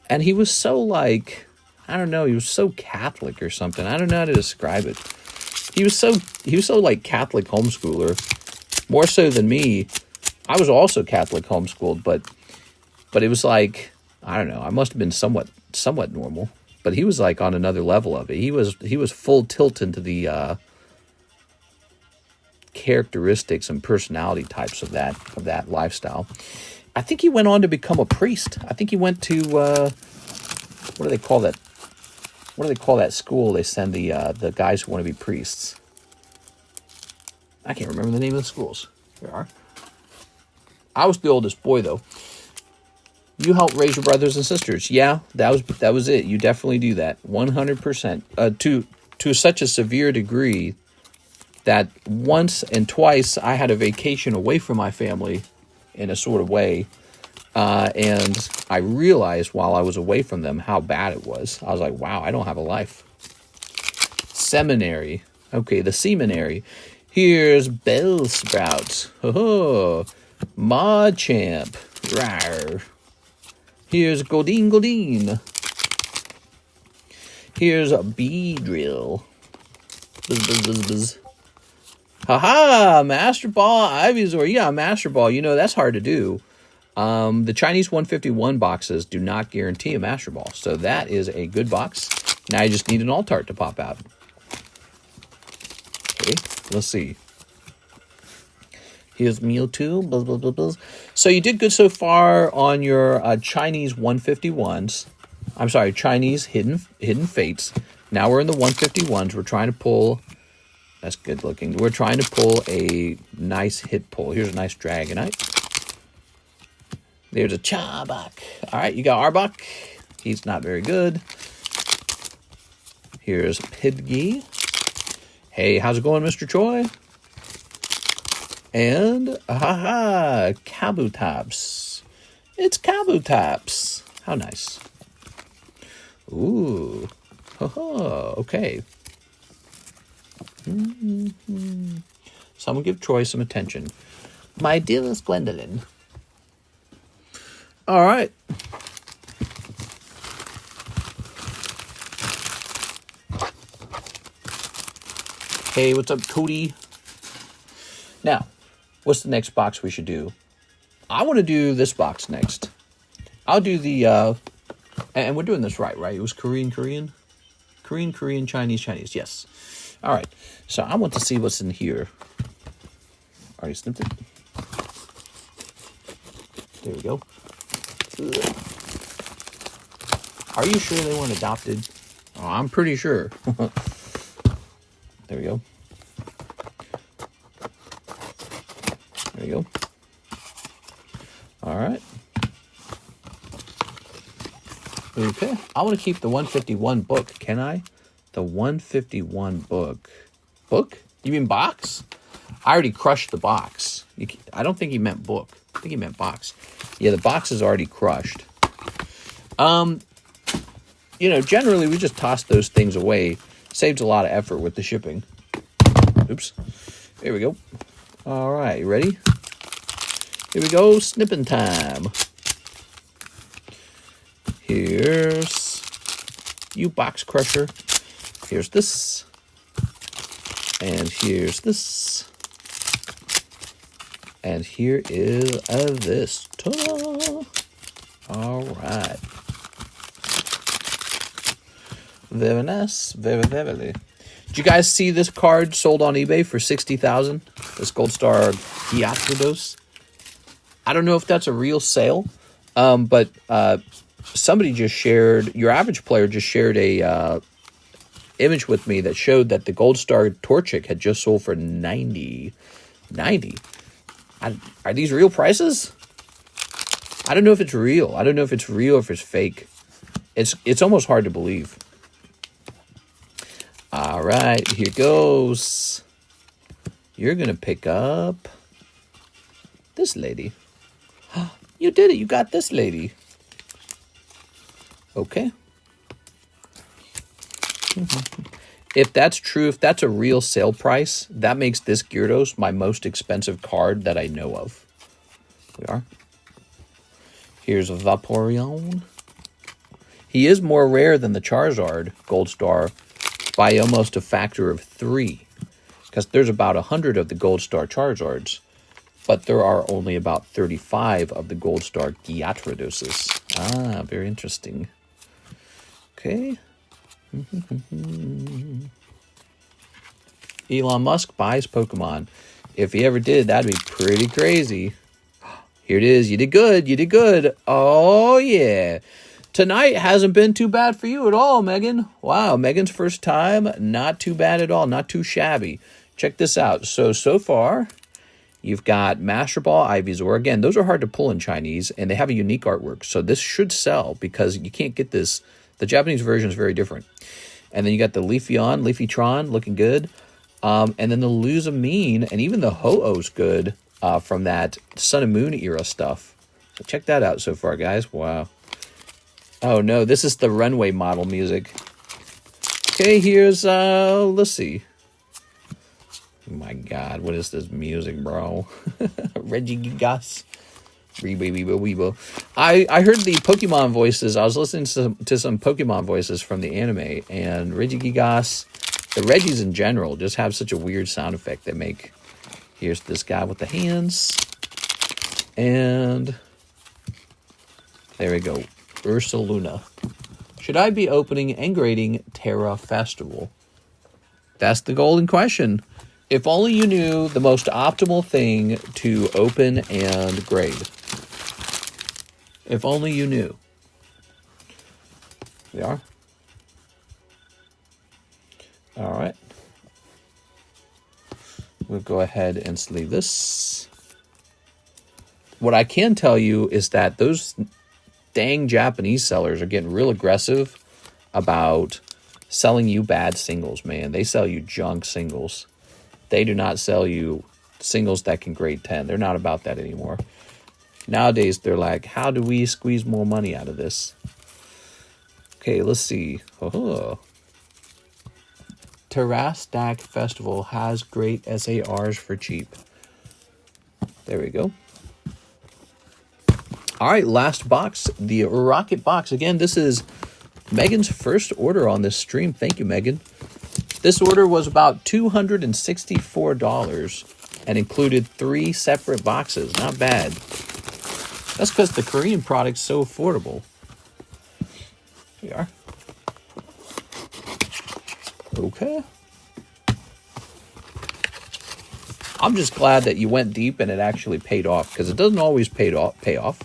and he was so like, I don't know, he was so Catholic or something. I don't know how to describe it. He was so like Catholic homeschooler, more so than me. I was also Catholic homeschooled, but it was like, I don't know, I must have been somewhat normal. But he was like on another level of it. He was full tilt into the characteristics and personality types of that lifestyle. I think he went on to become a priest. I think he went to what do they call that? What do they call that school they send the guys who want to be priests? I can't remember the name of the schools. There are. I was the oldest boy though. You help raise your brothers and sisters. Yeah, that was it. You definitely do that. 100%. To such a severe degree that once and twice I had a vacation away from my family in a sort of way. And I realized while I was away from them how bad it was. I was like, wow, I don't have a life. Seminary. Okay, the seminary. Here's Bell Sprouts. Oh, Machamp. Rawr. Here's Goldeen. Here's a Beedrill. Buzz, buzz, buzz, buzz. Haha, Master Ball, Ivysaur. Yeah, Master Ball. You know, that's hard to do. The Chinese 151 boxes do not guarantee a Master Ball. So that is a good box. Now you just need an Altart to pop out. Okay, let's see. Here's Mewtwo. Buzz, buzz, buzz, buzz. So you did good so far on your Chinese 151s. I'm sorry, Chinese Hidden Fates. Now we're in the 151s. We're trying to pull, that's good looking. We're trying to pull a nice hit pull. Here's a nice Dragonite. There's a Chabak. All right, you got Arbok. He's not very good. Here's Pidgey. Hey, how's it going, Mr. Choi? And, Kabutops. It's Kabutops. How nice. Ooh. Okay. Someone give Troy some attention. My dearest Gwendolyn. All right. Hey, what's up, Cody? Now, what's the next box we should do? I want to do this box next. I'll do the, and we're doing this right? It was Korean, Chinese, yes. All right, so I want to see what's in here. Already snipped it. There we go. Are you sure they weren't adopted? Oh, I'm pretty sure. There we go. There you go. All right. Okay. I want to keep the 151 book. Can I? The 151 book. Book? You mean box? I already crushed the box. I don't think he meant book. I think he meant box. Yeah, the box is already crushed. You know, generally we just toss those things away. Saves a lot of effort with the shipping. Oops. There we go. All right, you ready? Here we go, snipping time. Here's you box crusher. Here's this. And here's this. And here is this. Ta-da! All right. Very nice. Very, very. Did you guys see this card sold on eBay for $60,000? This Gold Star Gyarados. I don't know if that's a real sale, but somebody just shared, your average player just shared a image with me that showed that the Gold Star Torchic had just sold for $90. Are these real prices? I don't know if it's real. I don't know if it's real or if it's fake. It's almost hard to believe. All right, here goes. You're going to pick up this lady. You did it. You got this lady. Okay. If that's true, if that's a real sale price, that makes this Gyarados my most expensive card that I know of. We are. Here's a Vaporeon. He is more rare than the Charizard Gold Star by almost a factor of 3. Because there's about 100 of the Gold Star Charizards, but there are only about 35 of the Gold Star Gyatradoses. Ah, very interesting. Okay. Elon Musk buys Pokemon. If he ever did, that'd be pretty crazy. Here it is. You did good. You did good. Oh, yeah. Tonight hasn't been too bad for you at all, Megan. Wow, Megan's first time. Not too bad at all. Not too shabby. Check this out. So far, you've got Master Ball, Ivysaur. Again, those are hard to pull in Chinese, and they have a unique artwork. So this should sell because you can't get this. The Japanese version is very different. And then you got the Leafeon looking good. And then the Luzamine, and even the Ho-Oh's good from that Sun and Moon era stuff. So check that out so far, guys. Wow. Oh, no, this is the runway model music. Okay, here's, let's see. Oh my God, what is this music, bro? Regigigas. Weebo. I heard the Pokemon voices. I was listening to some Pokemon voices from the anime, and Regigigas, the Reggies in general, just have such a weird sound effect they make. Here's this guy with the hands. And there we go. Ursaluna. Should I be opening and grading Terra Festival? That's the golden question. If only you knew the most optimal thing to open and grade. If only you knew. They are. All right. We'll go ahead and sleeve this. What I can tell you is that those dang Japanese sellers are getting real aggressive about selling you bad singles, man. They sell you junk singles. They do not sell you singles that can grade 10. They're not about that anymore. Nowadays, they're like, how do we squeeze more money out of this? Okay, let's see. Oh. Terrace Stack Festival has great SARs for cheap. There we go. All right, last box, the Rocket Box. Again, this is Megan's first order on this stream. Thank you, Megan. This order was about $264 and included 3 separate boxes. Not bad. That's because the Korean product's so affordable. Here we are. Okay. I'm just glad that you went deep and it actually paid off, because it doesn't always pay off.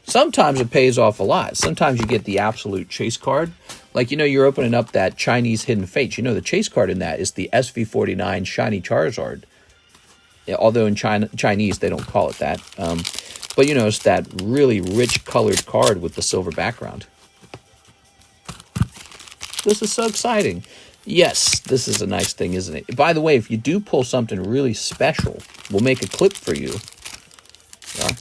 Sometimes it pays off a lot. Sometimes you get the absolute chase card. Like, you know, you're opening up that Chinese Hidden Fates. You know, the chase card in that is the SV49 Shiny Charizard. Yeah, although in Chinese, they don't call it that. But, you know, it's that really rich colored card with the silver background. This is so exciting. Yes, this is a nice thing, isn't it? By the way, if you do pull something really special, we'll make a clip for you.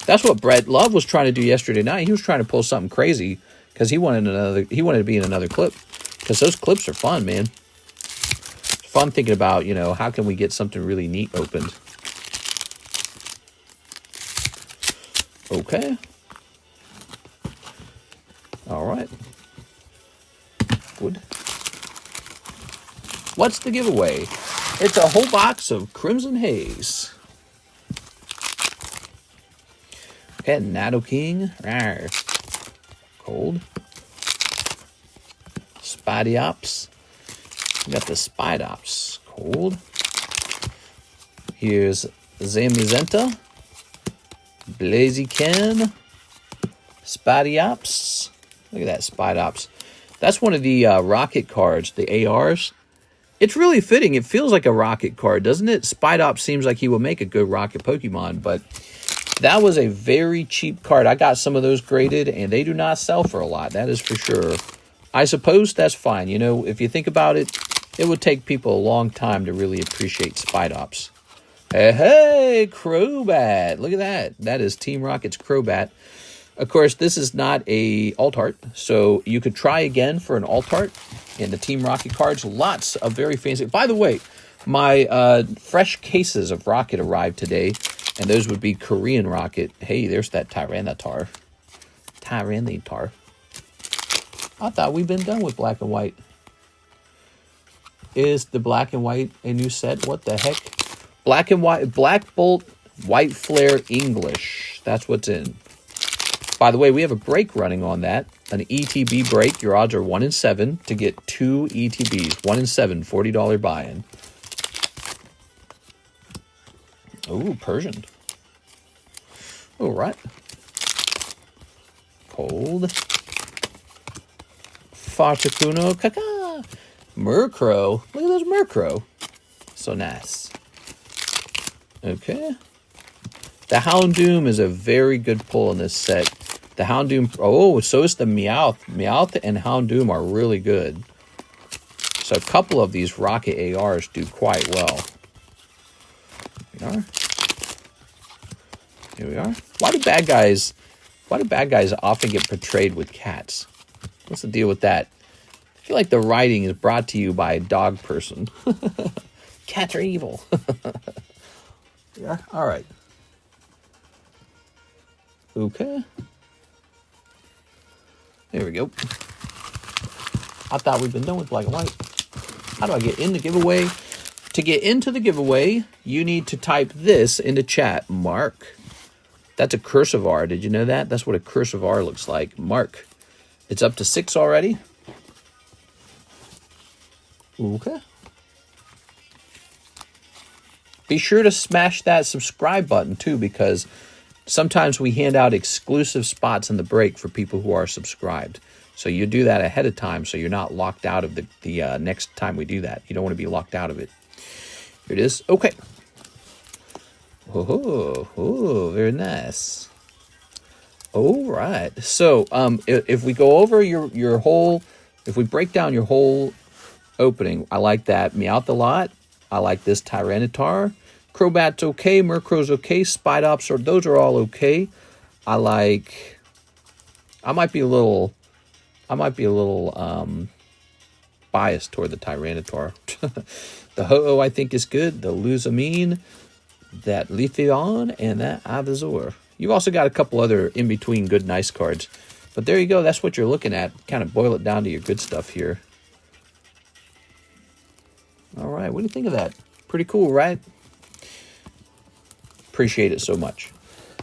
That's what Brett Love was trying to do yesterday night. He was trying to pull something crazy because he wanted to be in another clip. Because those clips are fun, man. It's fun thinking about, you know, how can we get something really neat opened. Okay. All right. Good. What's the giveaway? It's a whole box of Crimson Haze. Okay, Nidoking. Rawr. Cold. Spidiops. We got the Spidops. Cold. Here's Zamazenta. Blaziken. Spidiops. Look at that Spidops. That's one of the rocket cards, the ARs. It's really fitting. It feels like a rocket card, doesn't it? Spidops seems like he will make a good rocket Pokemon, but that was a very cheap card. I got some of those graded, and they do not sell for a lot. That is for sure. I suppose that's fine. You know, if you think about it, it would take people a long time to really appreciate Spidops. Hey, Crobat. Look at that. That is Team Rocket's Crobat. Of course, this is not a alt art, so you could try again for an alt art in the Team Rocket cards. Lots of very fancy. By the way, my fresh cases of Rocket arrived today, and those would be Korean Rocket. Hey, there's that Tyranitar. Tyranitar. I thought we'd been done with black and white. Is the black and white a new set? What the heck? Black and white, Black Bolt, White Flare English. That's what's in. By the way, we have a break running on that. An ETB break. Your odds are 1 in 7 to get 2 ETBs. 1 in 7, $40 buy-in. Ooh, Persian. All right. Cold. Fartakuno Kaka. Murkrow. Look at those Murkrow. So nice. Okay. The Houndoom is a very good pull in this set. The Houndoom, oh, so is the Meowth. Meowth and Houndoom are really good. So a couple of these Rocket ARs do quite well. Here we are. Here we are. Why do bad guys often get portrayed with cats? What's the deal with that? I feel like the writing is brought to you by a dog person. Cats are evil. Yeah. All right. Okay. There we go. I thought we'd been done with black and white. How do I get in the giveaway? To get into the giveaway, you need to type this into chat. Mark. That's a cursive R. Did you know that? That's what a cursive R looks like. Mark. It's up to 6 already. Okay. Be sure to smash that subscribe button too, because Sometimes we hand out exclusive spots in the break for people who are subscribed. So you do that ahead of time so you're not locked out of the next time we do that. You don't want to be locked out of it. Here it is. Okay. Oh, very nice. All right. So if we go over your whole, if we break down your whole opening, I like that Meowth a lot. I like this Tyranitar. Crobat's okay. Murkrow's okay. Spidops, those are all okay. I might be a little biased toward the Tyranitar. The Ho-Oh I think is good. The Luzamine, that Leafeon, and that Ivysaur. You've also got a couple other in-between good, nice cards. But there you go. That's what you're looking at. Kind of boil it down to your good stuff here. All right. What do you think of that? Pretty cool, right? Appreciate it so much.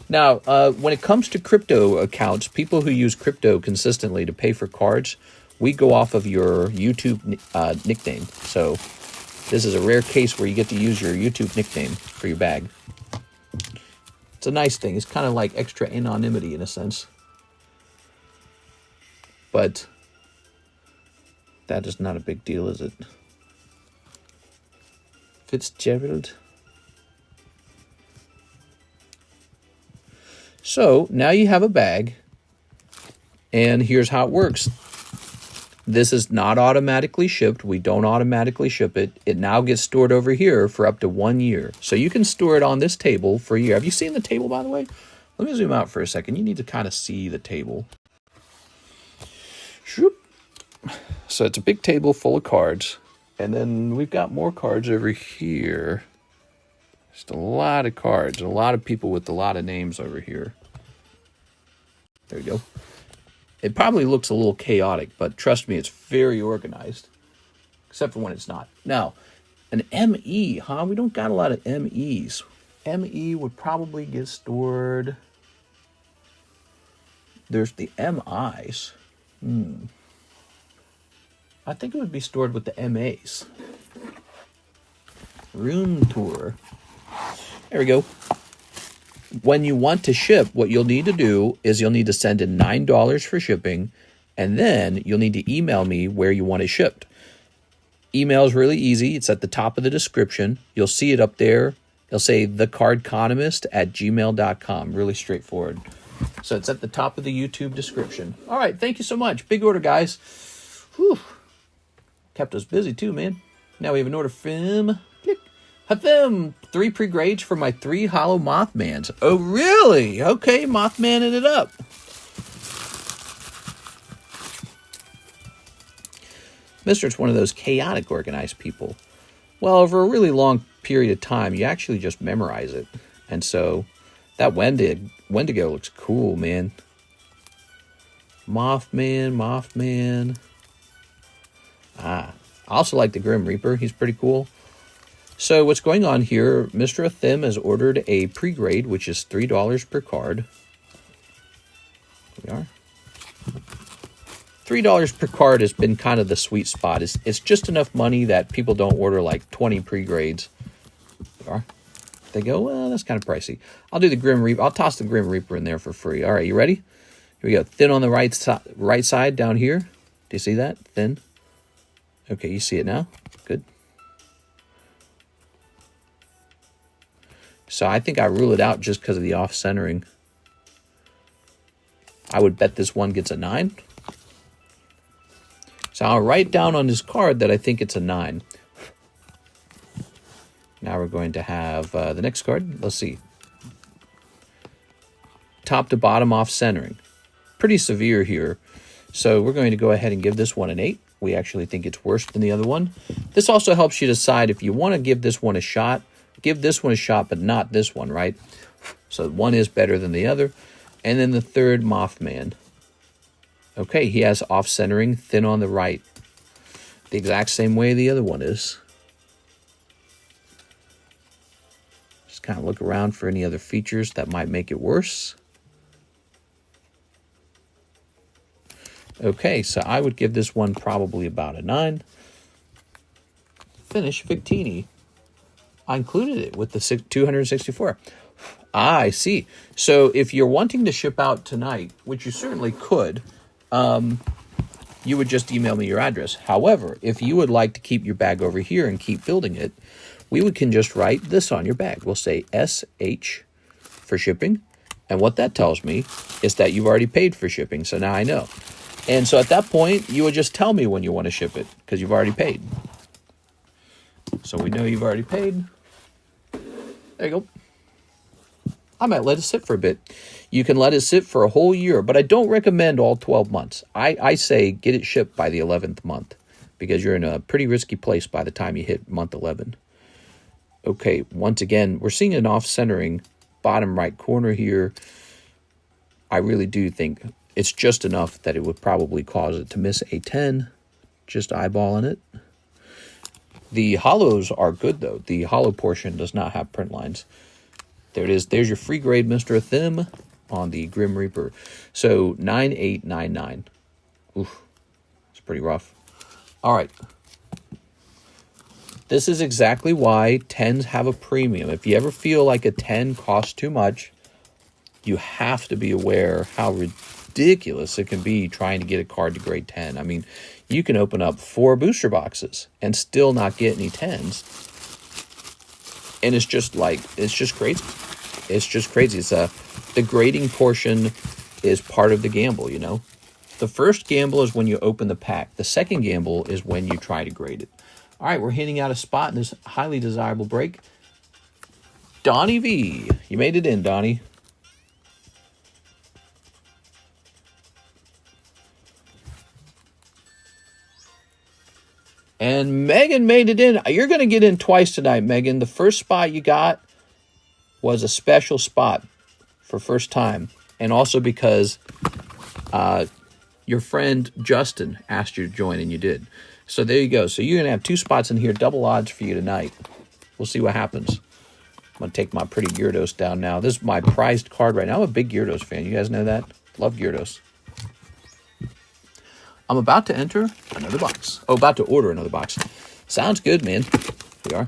Now, when it comes to crypto accounts, people who use crypto consistently to pay for cards, we go off of your YouTube nickname. So this is a rare case where you get to use your YouTube nickname for your bag. It's a nice thing. It's kind of like extra anonymity in a sense. But that is not a big deal, is it? Fitzgerald. So now you have a bag, and here's how it works. This is not automatically shipped. We don't automatically ship it. It now gets stored over here for up to 1 year. So you can store it on this table for a year. Have you seen the table, by the way? Let me zoom out for a second. You need to kind of see the table. So it's a big table full of cards. And then we've got more cards over here. Just a lot of cards. A lot of people with a lot of names over here. There you go. It probably looks a little chaotic, but trust me, it's very organized. Except for when it's not. Now, an ME, huh? We don't got a lot of MEs. ME would probably get stored. There's the MIs. I think it would be stored with the MAs. Room tour. There we go. When you want to ship, what you'll need to do is you'll need to send in $9 for shipping, and then you'll need to email me where you want it shipped. Email is really easy. It's at the top of the description. You'll see it up there. It'll say TheCardconomist@gmail.com. Really straightforward. So it's at the top of the YouTube description. All right, thank you so much. Big order, guys. Whew. Kept us busy too, man. Now we have an order from... Them 3 pre-grades for my 3 hollow Mothmans. Oh, really? Okay, Mothmaning it up. Mister's one of those chaotic organized people. Well, over a really long period of time, you actually just memorize it. And so that Wendigo looks cool, man. Mothman. I also like the Grim Reaper. He's pretty cool. So what's going on here, Mr. Athim has ordered a pre-grade, which is $3 per card. Here we are. $3 per card has been kind of the sweet spot. It's just enough money that people don't order like 20 pre-grades. They go, well, that's kind of pricey. I'll do the Grim Reaper. I'll toss the Grim Reaper in there for free. All right, you ready? Here we go. Thin on the right side down here. Do you see that? Thin. Okay, you see it now? Good. So I think I rule it out just because of the off-centering. I would bet this one gets a 9. So I'll write down on this card that I think it's a 9. Now we're going to have the next card. Let's see. Top to bottom off-centering. Pretty severe here. So we're going to go ahead and give this one an 8. We actually think it's worse than the other one. This also helps you decide if you want to give this one a shot. Give this one a shot, but not this one, right? So one is better than the other. And then the third, Mothman. Okay, he has off-centering, thin on the right. The exact same way the other one is. Just kind of look around for any other features that might make it worse. Okay, so I would give this one probably about a 9. Finish Victini. I included it with the 264. I see. So if you're wanting to ship out tonight, which you certainly could, you would just email me your address. However, if you would like to keep your bag over here and keep building it, can just write this on your bag. We'll say SH for shipping. And what that tells me is that you've already paid for shipping. So now I know. And so at that point, you would just tell me when you want to ship it because you've already paid. So we know you've already paid. There you go. I might let it sit for a bit. You can let it sit for a whole year, but I don't recommend all 12 months. I say get it shipped by the 11th month because you're in a pretty risky place by the time you hit month 11. Okay, once again, we're seeing an off-centering bottom right corner here. I really do think it's just enough that it would probably cause it to miss a 10. Just eyeballing it. The hollows are good, though. The hollow portion does not have print lines. There it is. There's your free grade Mr. Thim on the Grim Reaper. So 9899. Oof, it's pretty rough. All right. This is exactly why 10s have a premium. If you ever feel like a 10 costs too much, you have to be aware how ridiculous it can be trying to get a card to grade 10. I mean, you can open up 4 booster boxes and still not get any 10s. And it's just crazy. It's just crazy. It's the grading portion is part of the gamble, you know. The first gamble is when you open the pack. The second gamble is when you try to grade it. All right, we're handing out a spot in this highly desirable break. Donnie V. You made it in, Donnie. And Megan made it in. You're going to get in twice tonight, Megan. The first spot you got was a special spot for first time. And also because your friend Justin asked you to join and you did. So there you go. So you're going to have 2 spots in here, double odds for you tonight. We'll see what happens. I'm going to take my pretty Gyarados down now. This is my prized card right now. I'm a big Gyarados fan. You guys know that? Love Gyarados. I'm about to enter another box. Oh, about to order another box. Sounds good, man. Here we are.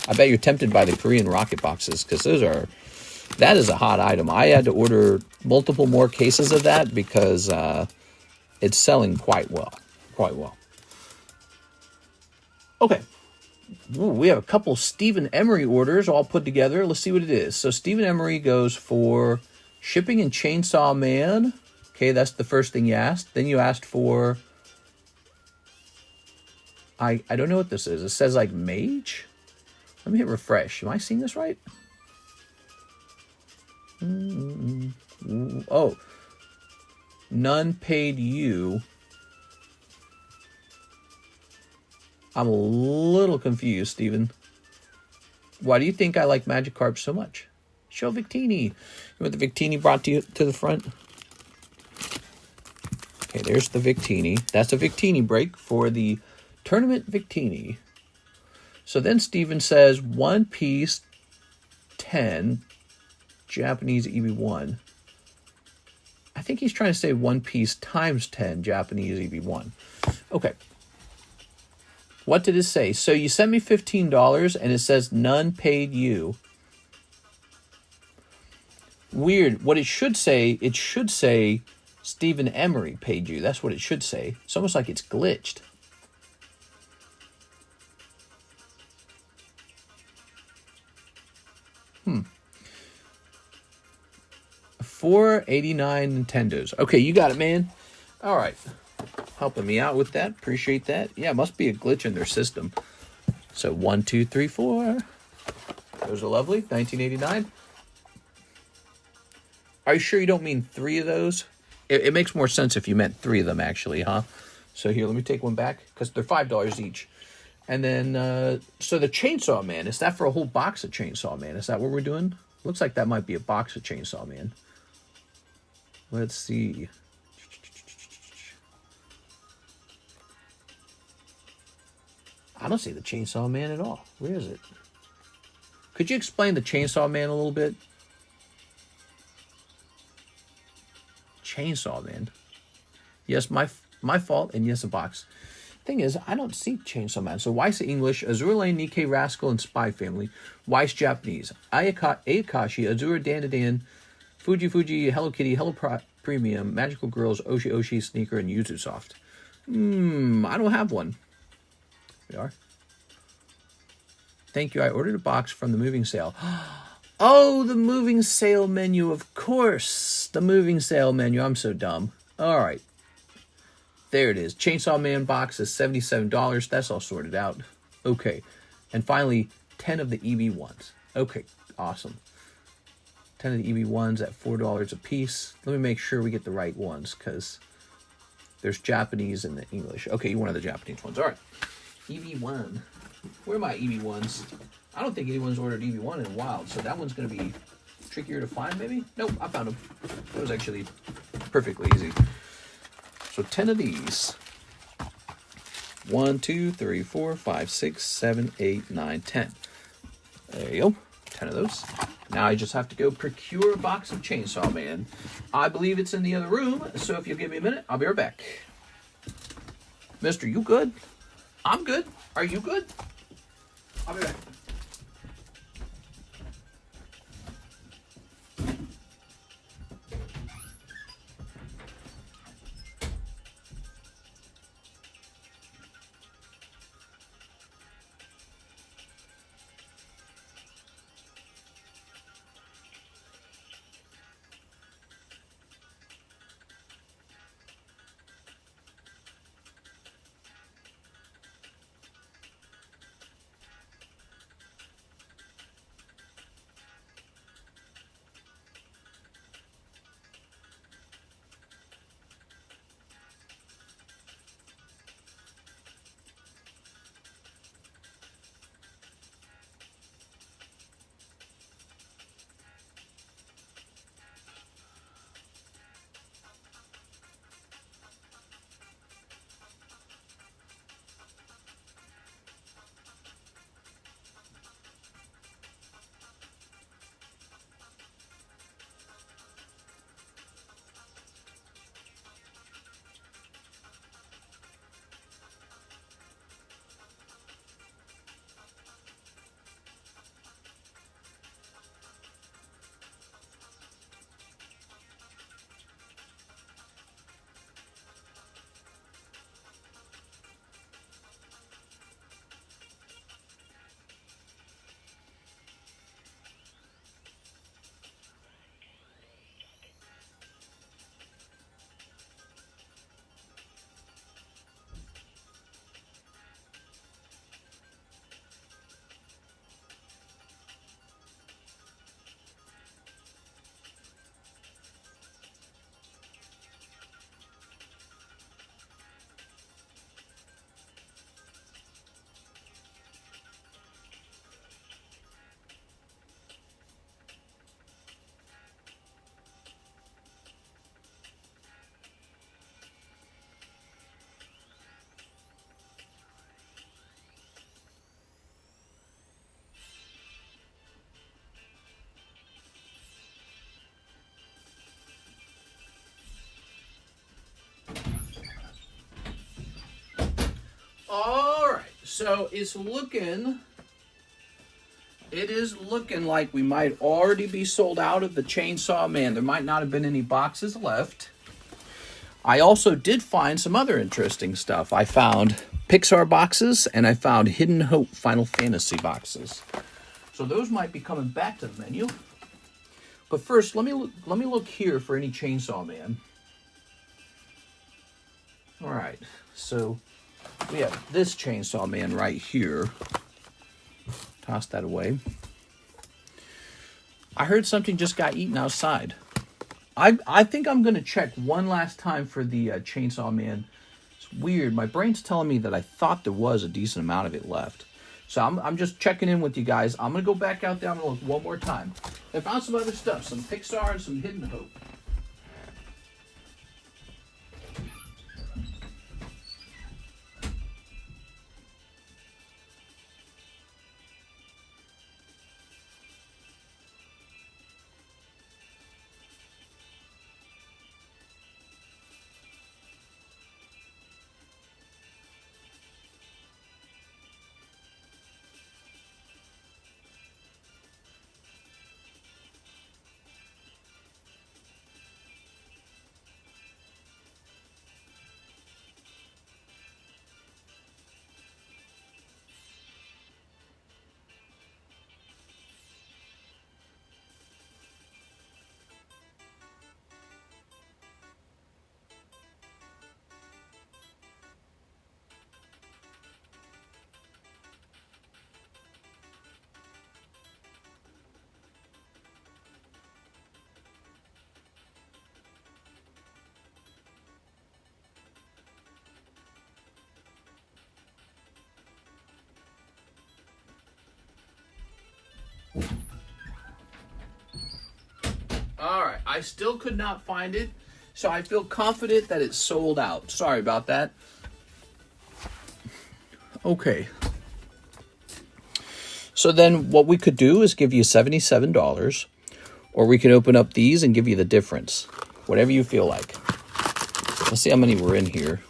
I bet you're tempted by the Korean rocket boxes because that is a hot item. I had to order multiple more cases of that because it's selling quite well. Okay. Ooh, we have a couple Stephen Emery orders all put together. Let's see what it is. So Stephen Emery goes for shipping and Chainsaw Man. Okay, that's the first thing you asked. Then you asked for... I don't know what this is. It says like Mage? Let me hit refresh. Am I seeing this right? Oh. None paid you. I'm a little confused, Steven. Why do you think I like Magikarp so much? Show Victini. You want the Victini brought to the front? Okay, there's the Victini. That's a Victini break for the Tournament Victini. So then Steven says 1 piece 10 Japanese EV1. I think he's trying to say 1 piece times 10 Japanese EV1. Okay. What did it say? So you sent me $15 and it says none paid you. Weird. What it should say Stephen Emery paid you. That's what it should say. It's almost like it's glitched. $4.89 Nintendos. Okay, you got it, man. All right. Helping me out with that. Appreciate that. Yeah, it must be a glitch in their system. So 1, 2, 3, 4. Those are lovely. 1989. Are you sure you don't mean 3 of those? It makes more sense if you meant 3 of them, actually, huh? So here, let me take one back because they're $5 each. And then, so the Chainsaw Man, is that for a whole box of Chainsaw Man? Is that what we're doing? Looks like that might be a box of Chainsaw Man. Let's see. I don't see the Chainsaw Man at all. Where is it? Could you explain the Chainsaw Man a little bit? Chainsaw Man. Yes, my fault, and yes, a box. Thing is, I don't see Chainsaw Man. So Weiss English, Azure Lane, Nikke, Rascal, and Spy Family. Weiss Japanese. Ayakashi, Azure, Dan, Fuji, Hello Kitty, Premium, Magical Girls, Oshi, Sneaker, and Yuzu Soft. I don't have one. We are. Thank you. I ordered a box from the moving sale. Oh, the moving sale menu, of course. The moving sale menu. I'm so dumb. All right. There it is. Chainsaw Man box is $77. That's all sorted out. Okay. And finally, 10 of the EB1s. Okay. Awesome. 10 of the EB1s at $4 a piece. Let me make sure we get the right ones because there's Japanese and the English. Okay, you wanted the Japanese ones. All right. EB1. Where are my EB1s? I don't think anyone's ordered EB1 in a while, so that one's going to be trickier to find, maybe? Nope, I found them. That was actually perfectly easy. So 10 of these. 1, 2, 3, 4, 5, 6, 7, 8, 9, 10. There you go. 10 of those. Now I just have to go procure a box of Chainsaw Man. I believe it's in the other room, so if you'll give me a minute, I'll be right back. Mister, you good? I'm good. Are you good? I'll be back. All right, so it is looking like we might already be sold out of the Chainsaw Man. There might not have been any boxes left. I also did find some other interesting stuff. I found Pixar boxes and I found Hidden Hope Final Fantasy boxes. So those might be coming back to the menu. But first, let me look here for any Chainsaw Man. All right, so we have this Chainsaw Man right here. Toss that away. I heard something just got eaten outside. I think I'm going to check one last time for the Chainsaw Man. It's weird. My brain's telling me that I thought there was a decent amount of it left. So I'm just checking in with you guys. I'm going to go back out there. I'm going to look one more time. I found some other stuff. Some Pixar and some Hidden Hope. All right, I still could not find it, so I feel confident that it's sold out. Sorry about that. Okay. So then what we could do is give you $77, or we could open up these and give you the difference. Whatever you feel like. Let's see how many were in here.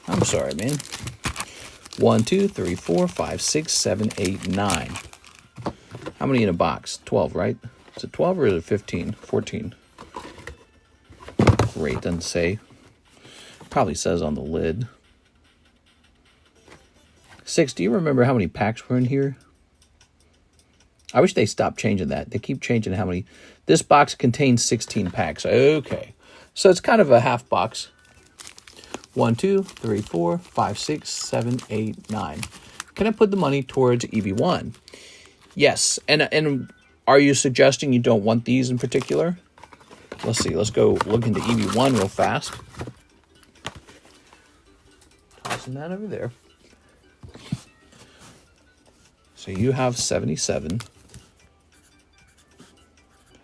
I'm sorry, man. 1, 2, 3, 4, 5, 6, 7, 8, 9. How many in a box? 12, right? Is it 12 or is it 15? 14. Great, doesn't say. Probably says on the lid. 6, do you remember how many packs were in here? I wish they stopped changing that. They keep changing how many. This box contains 16 packs. Okay. So it's kind of a half box. 1, 2, 3, 4, 5, 6, 7, 8, 9. Can I put the money towards EB1? Yes. And are you suggesting you don't want these in particular? Let's see. Let's go look into EB1 real fast. Tossing that over there. So you have 77.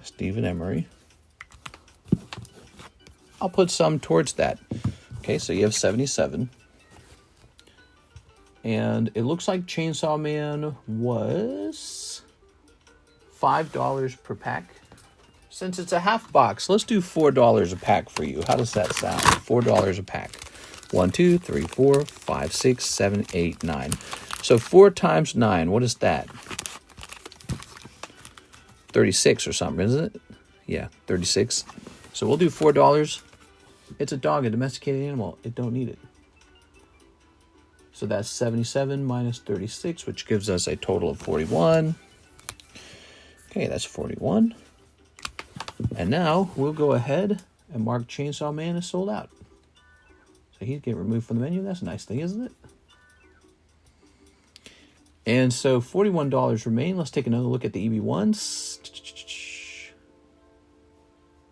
Stephen Emery. I'll put some towards that. Okay, so you have 77. And it looks like Chainsaw Man was $5 per pack. Since it's a half box, let's do $4 a pack for you. How does that sound? $4 a pack. 1, 2, 3, 4, 5, 6, 7, 8, 9. So 4 times 9, what is that? 36 or something, isn't it? Yeah, 36. So we'll do $4. It's a dog, a domesticated animal. It don't need it. So that's 77 minus 36, which gives us a total of 41. Okay, that's 41. And now we'll go ahead and mark Chainsaw Man as sold out. So he's getting removed from the menu. That's a nice thing, isn't it? And so $41 remain. Let's take another look at the EB1s.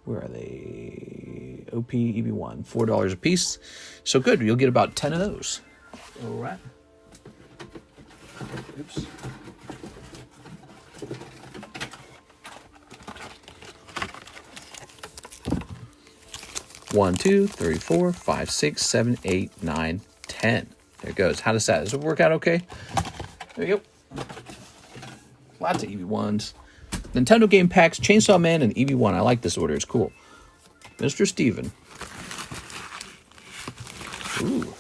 Where are they? OP EB1, $4 a piece. So good, you'll get about 10 of those. All right. Oops. One, 2, 3, 4, 5, 6, 7, 8, 9, 10. There it goes. How does that? Does it work out okay? There you go. Lots of EB1s. Nintendo game packs, Chainsaw Man, and EB1. I like this order. It's cool. Mr. Steven. Ooh.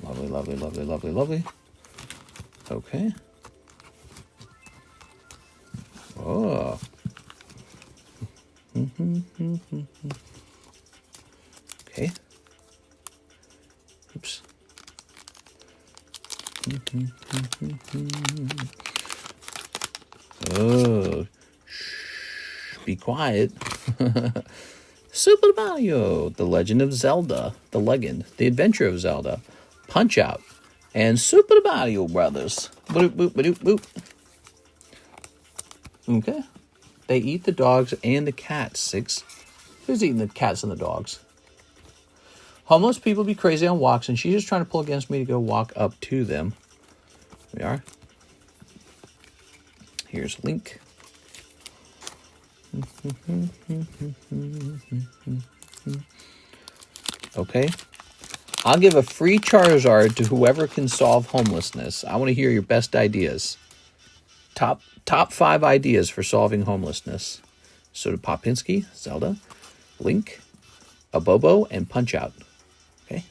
Lovely, lovely, lovely, lovely, lovely. Okay. Oh. Okay. Oops. Oh, shh, be quiet. Super Mario, The Legend of Zelda, The Legend, The Adventure of Zelda, Punch-Out, and Super Mario Brothers. Boop, boop, boop, boop. Okay. They eat the dogs and the cats. 6. Who's eating the cats and the dogs? Homeless people be crazy on walks, and she's just trying to pull against me to go walk up to them. Here we are. Here's Link. Okay. I'll give a free Charizard to whoever can solve homelessness. I want to hear your best ideas. Top 5 ideas for solving homelessness. So to Popinski, Zelda, Link, Abobo, and Punch-Out. Okay.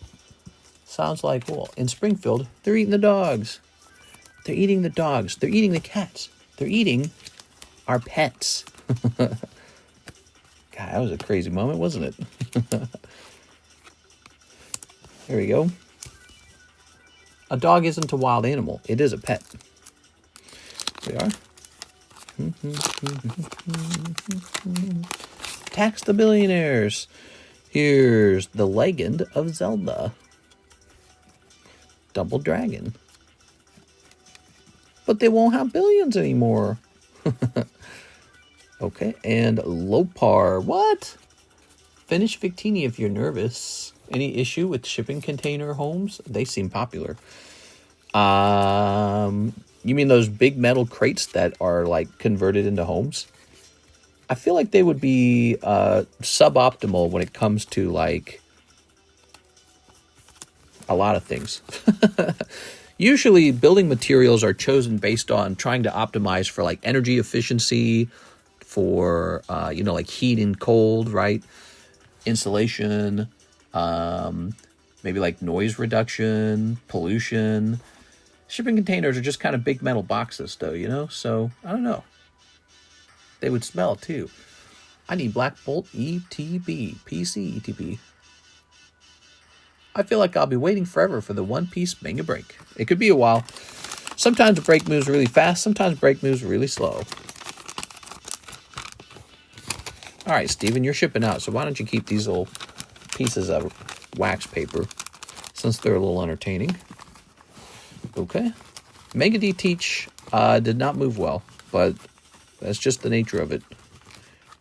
Sounds like, well, in Springfield, they're eating the dogs. They're eating the dogs. They're eating the cats. They're eating our pets. God, that was a crazy moment, wasn't it? There we go. A dog isn't a wild animal. It is a pet. There we are. Tax the billionaires. Here's The Legend of Zelda. Double Dragon. But they won't have billions anymore. Okay, and Lopar. What? Finish Victini if you're nervous. Any issue with shipping container homes? They seem popular. You mean those big metal crates that are like converted into homes? I feel like they would be suboptimal when it comes to like a lot of things. Usually building materials are chosen based on trying to optimize for like energy efficiency, for, like heat and cold, right? Insulation, maybe like noise reduction, pollution. Shipping containers are just kind of big metal boxes though, so I don't know. They would smell too. I need Black Bolt ETB, PC ETB. I feel like I'll be waiting forever for the One Piece manga break. It could be a while. Sometimes the break moves really fast, sometimes break moves really slow. All right, Steven, you're shipping out, so why don't you keep these little pieces of wax paper since they're a little entertaining. Okay. Mega D Teach did not move well, but that's just the nature of it.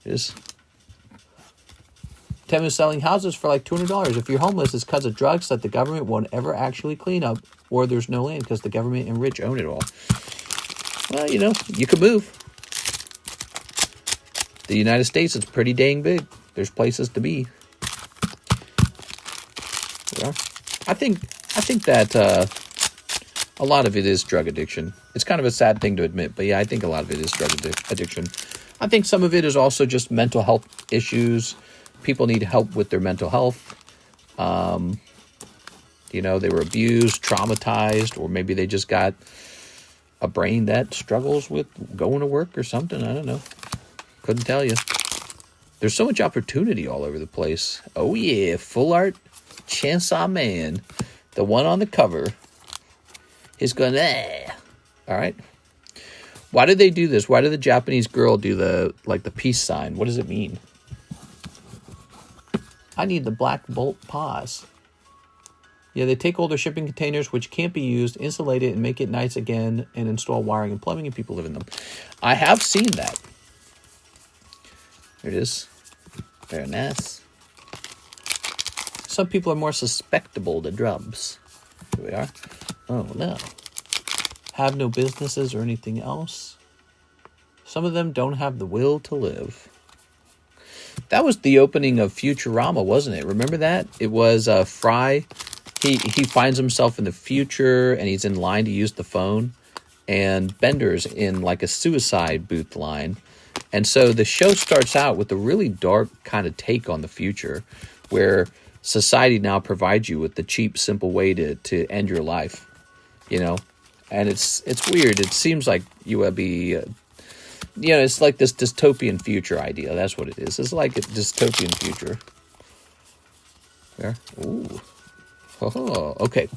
It is. Temu's selling houses for like $200. If you're homeless, it's because of drugs that the government won't ever actually clean up, or there's no land because the government and rich own it all. Well, you could move. The United States is pretty dang big. There's places to be. Yeah. I think that a lot of it is drug addiction. It's kind of a sad thing to admit, but yeah, I think a lot of it is drug addiction. I think some of it is also just mental health issues. People need help with their mental health. They were abused, traumatized, or maybe they just got a brain that struggles with going to work or something. I don't know. Couldn't tell you. There's so much opportunity all over the place. Oh yeah, Full Art Chainsaw Man. The one on the cover is going, All right. Why did they do this? Why did the Japanese girl do the peace sign? What does it mean? I need the Black Bolt pause. Yeah, they take older shipping containers which can't be used, insulate it, and make it nice again, and install wiring and plumbing, and people live in them. I have seen that. There it is. Very nice. Some people are more susceptible to drugs. Here we are. Oh, no. Have no businesses or anything else. Some of them don't have the will to live. That was the opening of Futurama, wasn't it? Remember that? It was Fry. He finds himself in the future, and he's in line to use the phone. And Bender's in like a suicide booth line. And so the show starts out with a really dark kind of take on the future, where society now provides you with the cheap, simple way to end your life, And it's weird. It seems like you would be... it's like this dystopian future idea. That's what it is. It's like a dystopian future. There. Ooh. Oh, okay.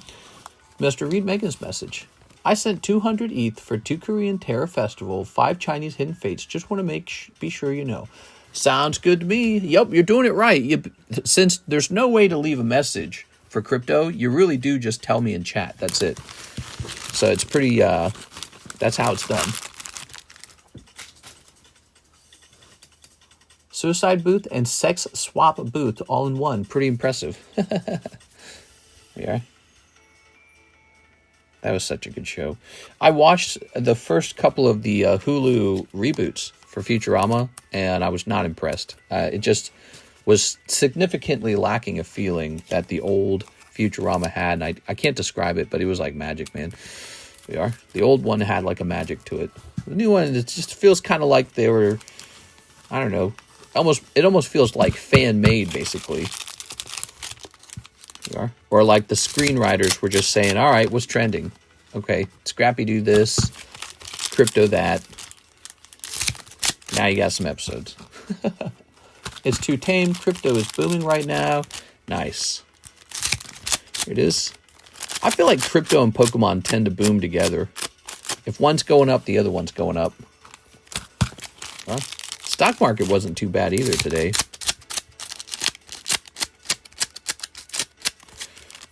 Mr. Read Megan's message. I sent 200 ETH for 2 Korean Terror Festival, 5 Chinese Hidden Fates. Just want to be sure you know. Sounds good to me. Yep, you're doing it right. Since there's no way to leave a message for crypto, you really do just tell me in chat. That's it. So it's pretty, that's how it's done. Suicide booth and sex swap booth all in one. Pretty impressive. Yeah. That was such a good show. I watched the first couple of the Hulu reboots for Futurama, and I was not impressed. It just was significantly lacking a feeling that the old Futurama had. And I can't describe it, but it was like magic, man. We are. The old one had like a magic to it. The new one, it just feels kind of like they were, I don't know, it almost feels like fan-made, basically. We are. Or like the screenwriters were just saying, all right, what's trending? Okay, Scrappy do this, Crypto that. Now you got some episodes. It's too tame. Crypto is booming right now. Nice. Here it is. I feel like crypto and Pokemon tend to boom together. If one's going up, the other one's going up. Well, stock market wasn't too bad either today.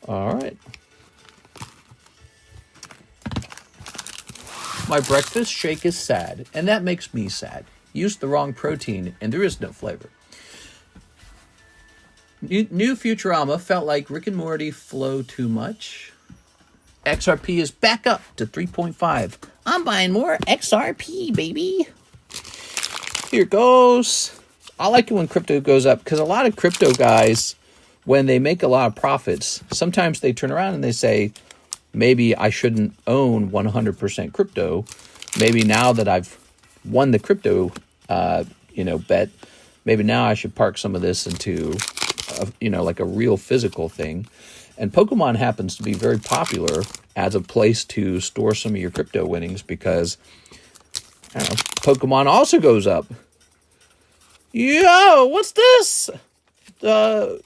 All right. My breakfast shake is sad, and that makes me sad. Used the wrong protein, and there is no flavor. New Futurama felt like Rick and Morty flow too much. XRP is back up to 3.5. I'm buying more XRP, baby. Here goes. I like it when crypto goes up because a lot of crypto guys, when they make a lot of profits, sometimes they turn around and they say, maybe I shouldn't own 100% crypto. Maybe now that I've won the crypto, bet, maybe now I should park some of this into, like a real physical thing. And Pokemon happens to be very popular as a place to store some of your crypto winnings because, Pokemon also goes up. Yo, what's this? The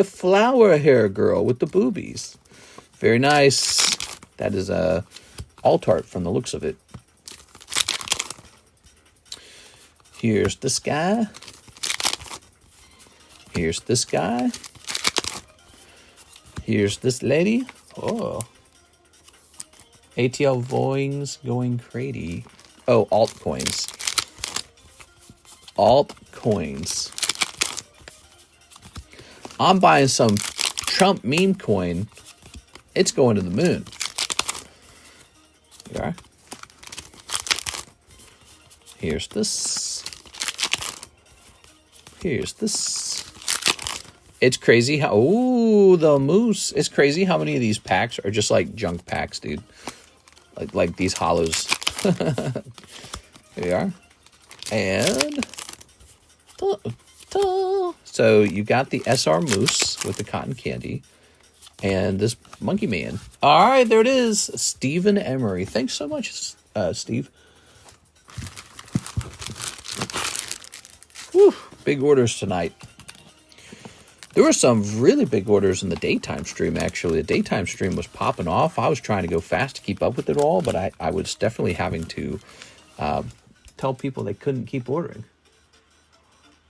flower hair girl with the boobies. Very nice. That is a alt art from the looks of it. Here's this guy. Here's this guy. Here's this lady. Oh. ATL Voings going crazy. Oh, altcoins. Altcoins. I'm buying some Trump meme coin. It's going to the moon. There. Here's this. Here's this. It's crazy how... Ooh, the moose. It's crazy how many of these packs are just like junk packs, dude. Like these hollows. There you are. And... So you got the SR Moose with the cotton candy. And this Monkey Man. All right, there it is. Stephen Emery. Thanks so much, Steve. Whew, big orders tonight. There were some really big orders in the daytime stream, actually. The daytime stream was popping off. I was trying to go fast to keep up with it all, but I was definitely having to tell people they couldn't keep ordering.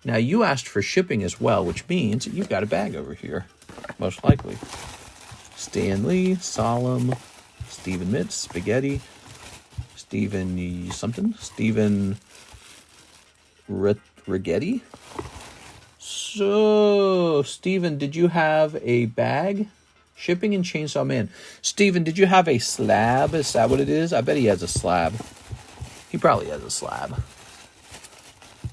Now, you asked for shipping as well, which means you've got a bag over here, most likely. Stan Lee, Solemn, Stephen Mitz, Spaghetti, Stephen something, Stephen Rigetti. So, Stephen, did you have a bag? Shipping and Chainsaw Man. Stephen, did you have a slab? Is that what it is? I bet he has a slab. He probably has a slab.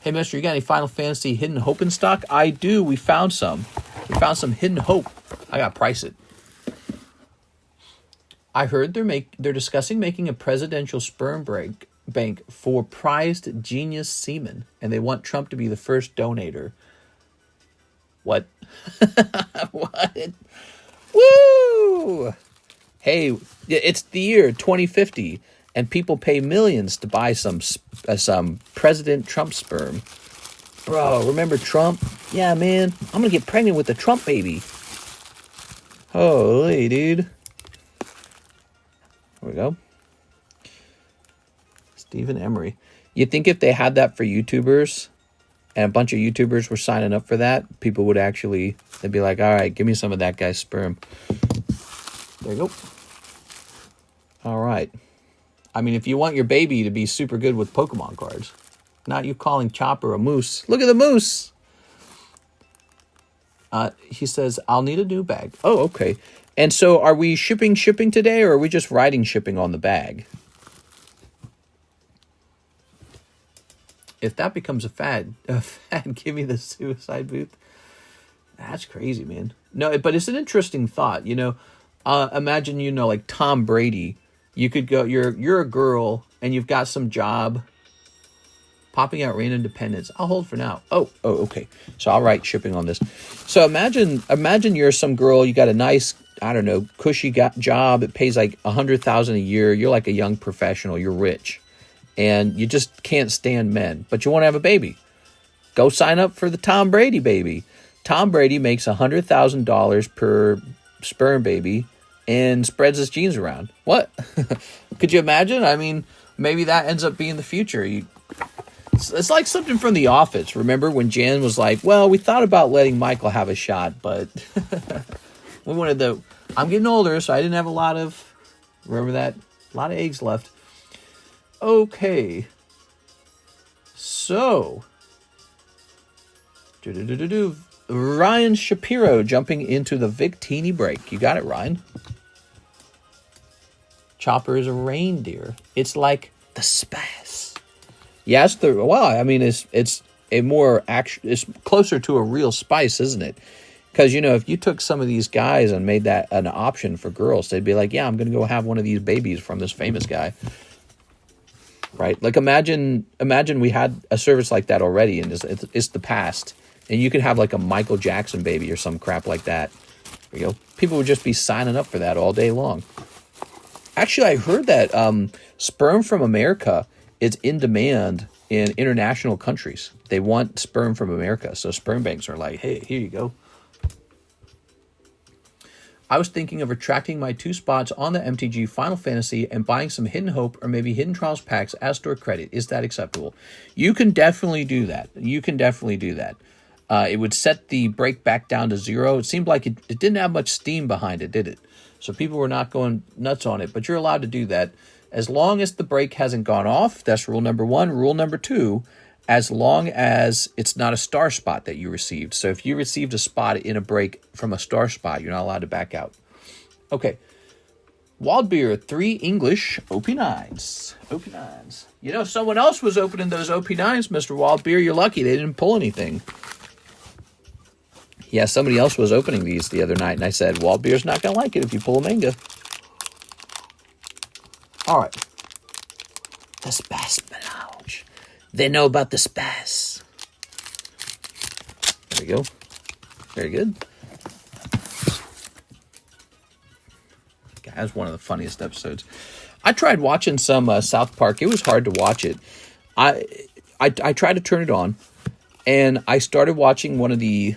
Hey, mister, you got any Final Fantasy Hidden Hope in stock? I do. We found some. We found some Hidden Hope. I got to price it. I heard they're discussing making a presidential sperm bank for prized genius semen, and they want Trump to be the first donator. What? What? Woo! Hey, it's the year 2050, and people pay millions to buy some President Trump sperm. Bro, remember Trump? Yeah, man, I'm gonna get pregnant with the Trump baby. Holy, dude. There we go. Stephen Emery. You think if they had that for YouTubers, and a bunch of YouTubers were signing up for that, people would actually, they'd be like, all right, give me some of that guy's sperm. There you go. All right. I mean, if you want your baby to be super good with Pokemon cards, not you calling Chopper a moose. Look at the moose. He says, I'll need a new bag. Oh, okay. And so are we shipping today, or are we just writing shipping on the bag? If that becomes a fad, give me the suicide booth. That's crazy, man. No, but it's an interesting thought. Imagine, like Tom Brady. You could go, you're a girl and you've got some job popping out random dependents. I'll hold for now. Oh, okay. So I'll write shipping on this. So imagine you're some girl, you got a nice, I don't know, cushy job. It pays like $100,000 a year. You're like a young professional. You're rich. And you just can't stand men, but you want to have a baby. Go sign up for the Tom Brady baby. Tom Brady makes $100,000 per sperm baby and spreads his genes around. What? Could you imagine? I mean, maybe that ends up being the future. It's like something from The Office. Remember when Jan was like, well, we thought about letting Michael have a shot, but we wanted I'm getting older, so I didn't have a lot of eggs left. Okay. So, Ryan Shapiro jumping into the Victini break. You got it, Ryan. Chopper is a reindeer. It's like the space. Yes, I mean, it's a more it's closer to a real spice, isn't it? Because, you know, if you took some of these guys and made that an option for girls, they'd be like, yeah, I'm going to go have one of these babies from this famous guy. Right? Like, imagine we had a service like that already, and it's the past. And you could have, like, a Michael Jackson baby or some crap like that. There you go. People would just be signing up for that all day long. Actually, I heard that sperm from America is in demand in international countries. They want sperm from America. So sperm banks are like, hey, here you go. I was thinking of retracting my 2 spots on the MTG Final Fantasy and buying some Hidden Hope or maybe Hidden Trials packs as store credit. Is that acceptable? You can definitely do that. It would set the break back down to 0. It seemed like it didn't have much steam behind it, did it? So people were not going nuts on it, but you're allowed to do that as long as the break hasn't gone off. That's rule number 1. Rule number 2, as long as it's not a star spot that you received. So if you received a spot in a break from a star spot, you're not allowed to back out. Okay. Wild Beer, 3 English OP9s. OP9s. You know, someone else was opening those OP9s, Mr. Wild Beer. You're lucky they didn't pull anything. Yeah, somebody else was opening these the other night, and I said, Wild Beer's not going to like it if you pull a manga. All right. The Space Melange. They know about the Space. There we go. Very good. That's one of the funniest episodes. I tried watching some South Park. It was hard to watch it. I tried to turn it on, and I started watching one of the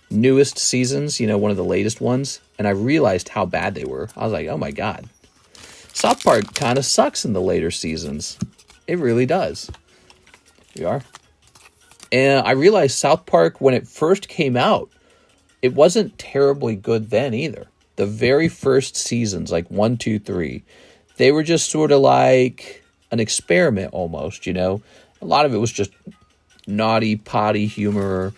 newest seasons, you know, one of the latest ones, and I realized how bad they were. I was like, oh my God. South Park kind of sucks in the later seasons. It really does. Here we are. And I realized South Park, when it first came out, it wasn't terribly good then either. The very first seasons, like 1, 2, 3, they were just sort of like an experiment almost, you know. A lot of it was just naughty, potty humor,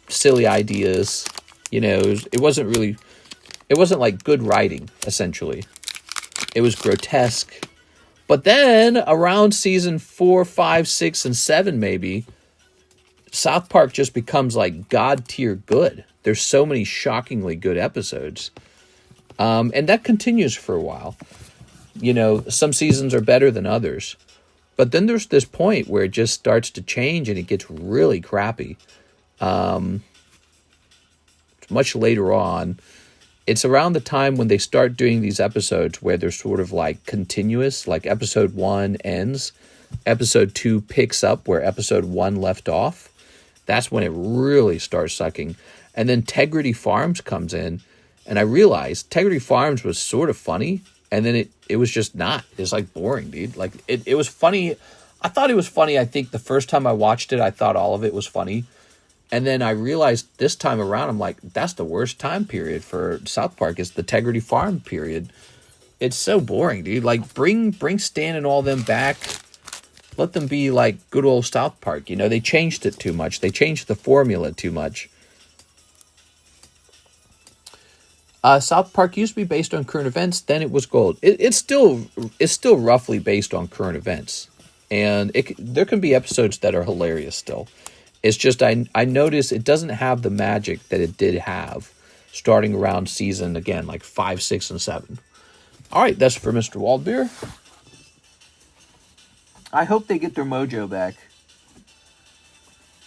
silly ideas, you know. It wasn't like good writing, essentially. It was grotesque. But then around season 4, 5, 6, and 7, maybe, South Park just becomes like God tier good. There's so many shockingly good episodes. And that continues for a while. You know, some seasons are better than others. But then there's this point where it just starts to change and it gets really crappy. Much later on, it's around the time when they start doing these episodes where they're sort of like continuous, like episode 1 ends, episode 2 picks up where episode 1 left off. That's when it really starts sucking. And then Tegrity Farms comes in, and I realized Tegrity Farms was sort of funny, and then it was just not. It's like boring, dude. Like it was funny. I thought it was funny. I think the first time I watched it, I thought all of it was funny. And then I realized this time around, I'm like, that's the worst time period for South Park, is the Tegrity Farm period. It's so boring, dude. Like, bring Stan and all them back. Let them be like good old South Park. You know, they changed it too much. They changed the formula too much. South Park used to be based on current events. Then it was gold. It's still roughly based on current events. And there can be episodes that are hilarious still. It's just I noticed it doesn't have the magic that it did have starting around season, again, like 5, 6, and 7. All right, that's for Mr. Waldbeer. I hope they get their mojo back.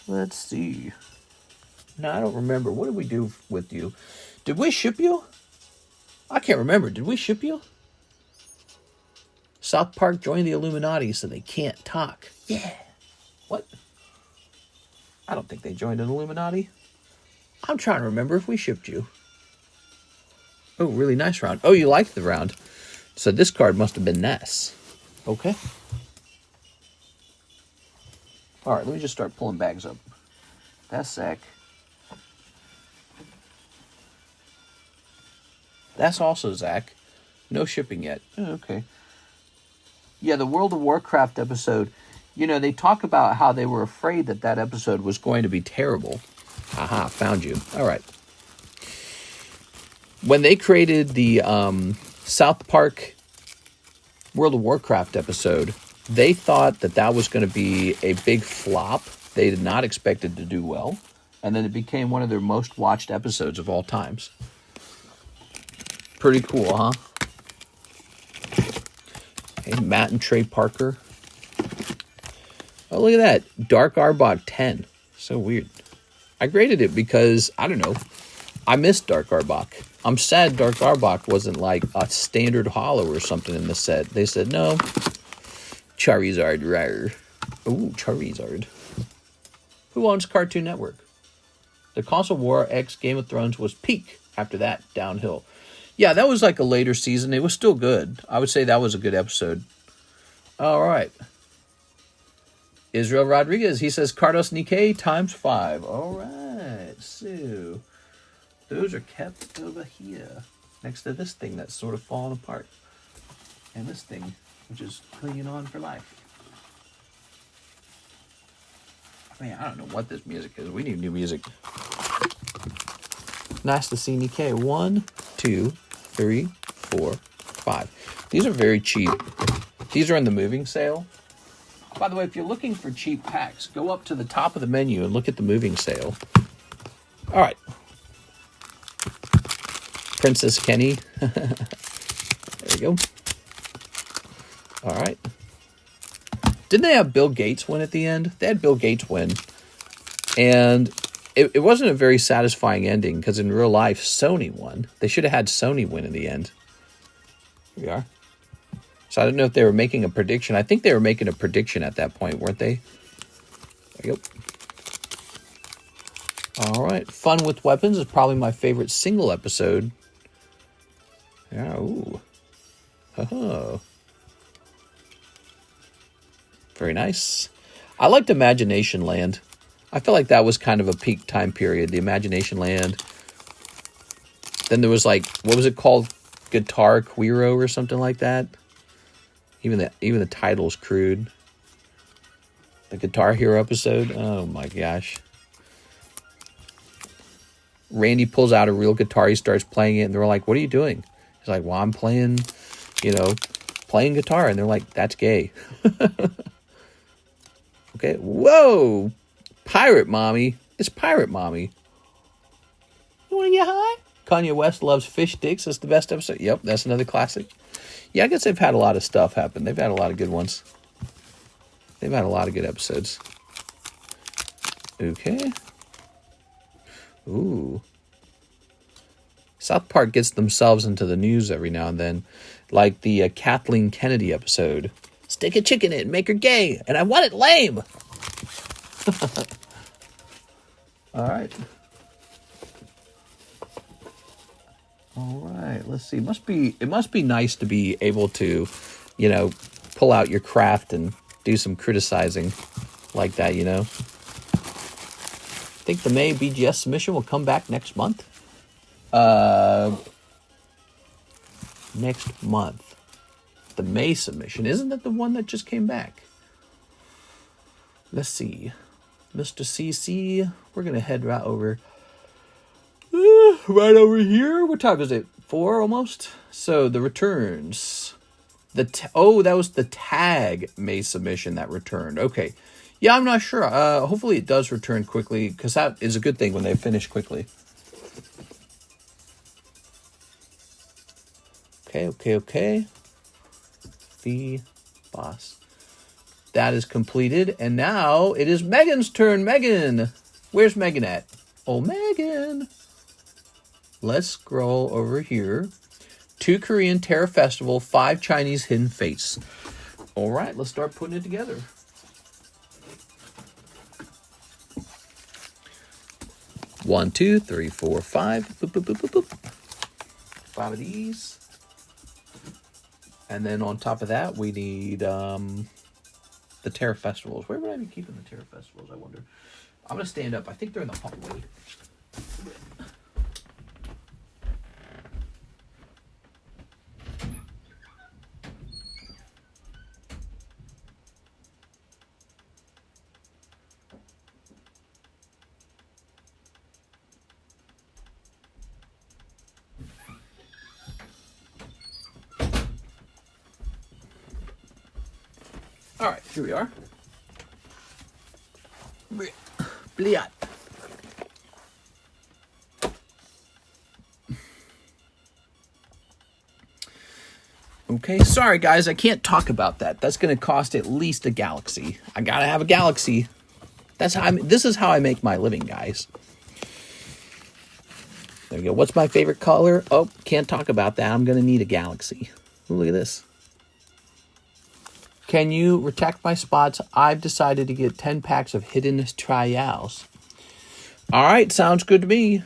Let's see. No, I don't remember. What did we do with you? Did we ship you? I can't remember. Did we ship you? South Park joined the Illuminati so they can't talk. Yeah. What? I don't think they joined an Illuminati. I'm trying to remember if we shipped you. Oh, really nice round. Oh, you liked the round. So this card must have been Ness. Okay. All right, let me just start pulling bags up. That's Zach. That's also Zach. No shipping yet. Oh, okay. Yeah, the World of Warcraft episode. You know, they talk about how they were afraid that episode was going to be terrible. Aha, found you. All right. When they created the South Park World of Warcraft episode. They thought that that was going to be a big flop. They did not expect it to do well. And then it became one of their most watched episodes of all times. Pretty cool, huh? Hey, Matt and Trey Parker. Oh, look at that. Dark Arbok 10. So weird. I graded it because, I don't know, I missed Dark Arbok. I'm sad Dark Arbok wasn't like a standard holo or something in the set. They said, no. Charizard, rare. Ooh, Charizard. Who owns Cartoon Network? The Console War X Game of Thrones was peak. After that, downhill. Yeah, that was like a later season. It was still good. I would say that was a good episode. All right. Israel Rodriguez, he says Carddass Nikke ×5. All right. So, those are kept over here next to this thing that's sort of falling apart. And this thing, which is clinging on for life. Man, I don't know what this music is. We need new music. Nice to see Nikke. 1, 2, 3, 4, 5. These are very cheap. These are in the moving sale. By the way, if you're looking for cheap packs, go up to the top of the menu and look at the moving sale. All right. Princess Kenny. There we go. All right. Didn't they have Bill Gates win at the end? They had Bill Gates win. And it wasn't a very satisfying ending because in real life, Sony won. They should have had Sony win in the end. Here we are. So I don't know if they were making a prediction. I think they were making a prediction at that point, weren't they? There you go. All right. Fun with Weapons is probably my favorite single episode. Yeah, ooh. Oh. Very nice. I liked Imagination Land. I feel like that was kind of a peak time period. The Imagination Land. Then there was like, what was it called? Guitar Queero or something like that. Even the title's crude. The Guitar Hero episode. Oh my gosh. Randy pulls out a real guitar. He starts playing it, and they're like, "What are you doing?" He's like, "Well, I'm playing, playing guitar." And they're like, "That's gay." Okay. Whoa. Pirate Mommy. It's Pirate Mommy. You want to get high? Kanye West loves fish dicks. That's the best episode. Yep, that's another classic. Yeah, I guess they've had a lot of stuff happen. They've had a lot of good ones. They've had a lot of good episodes. Okay. Ooh. South Park gets themselves into the news every now and then. Like the Kathleen Kennedy episode. Stick a chick in it and make her gay. And I want it lame. All right. All right. Let's see. It must be nice to be able to, pull out your craft and do some criticizing like that, I think the May BGS submission will come back next month. Next month. The May submission. Isn't that the one that just came back? Let's see. Mr. CC. We're going to head right over. Right over here. What time is it? 4 almost? So the returns. That was the tag May submission that returned. Okay. Yeah, I'm not sure. Hopefully it does return quickly because that is a good thing when they finish quickly. Okay. The boss. That is completed. And now it is Megan's turn. Megan. Where's Megan at? Oh, Megan. Let's scroll over here. 2 Korean Terror Festival, 5 Chinese Hidden Fates. All right, let's start putting it together. One, 2, 3, 4, 5. Boop, boop, boop, boop, boop. 5 of these. And then on top of that, we need the Terror Festivals. Where would I be keeping the Terror Festivals, I wonder? I'm going to stand up. I think they're in the hallway. All right, here we are. Bliat. Okay, sorry guys, I can't talk about that. That's going to cost at least a galaxy. I gotta have a galaxy. That's how this is how I make my living, guys. There we go. What's my favorite color? Oh, can't talk about that. I'm going to need a galaxy. Ooh, look at this. Can you protect my spots? I've decided to get 10 packs of hidden trials. All right, sounds good to me.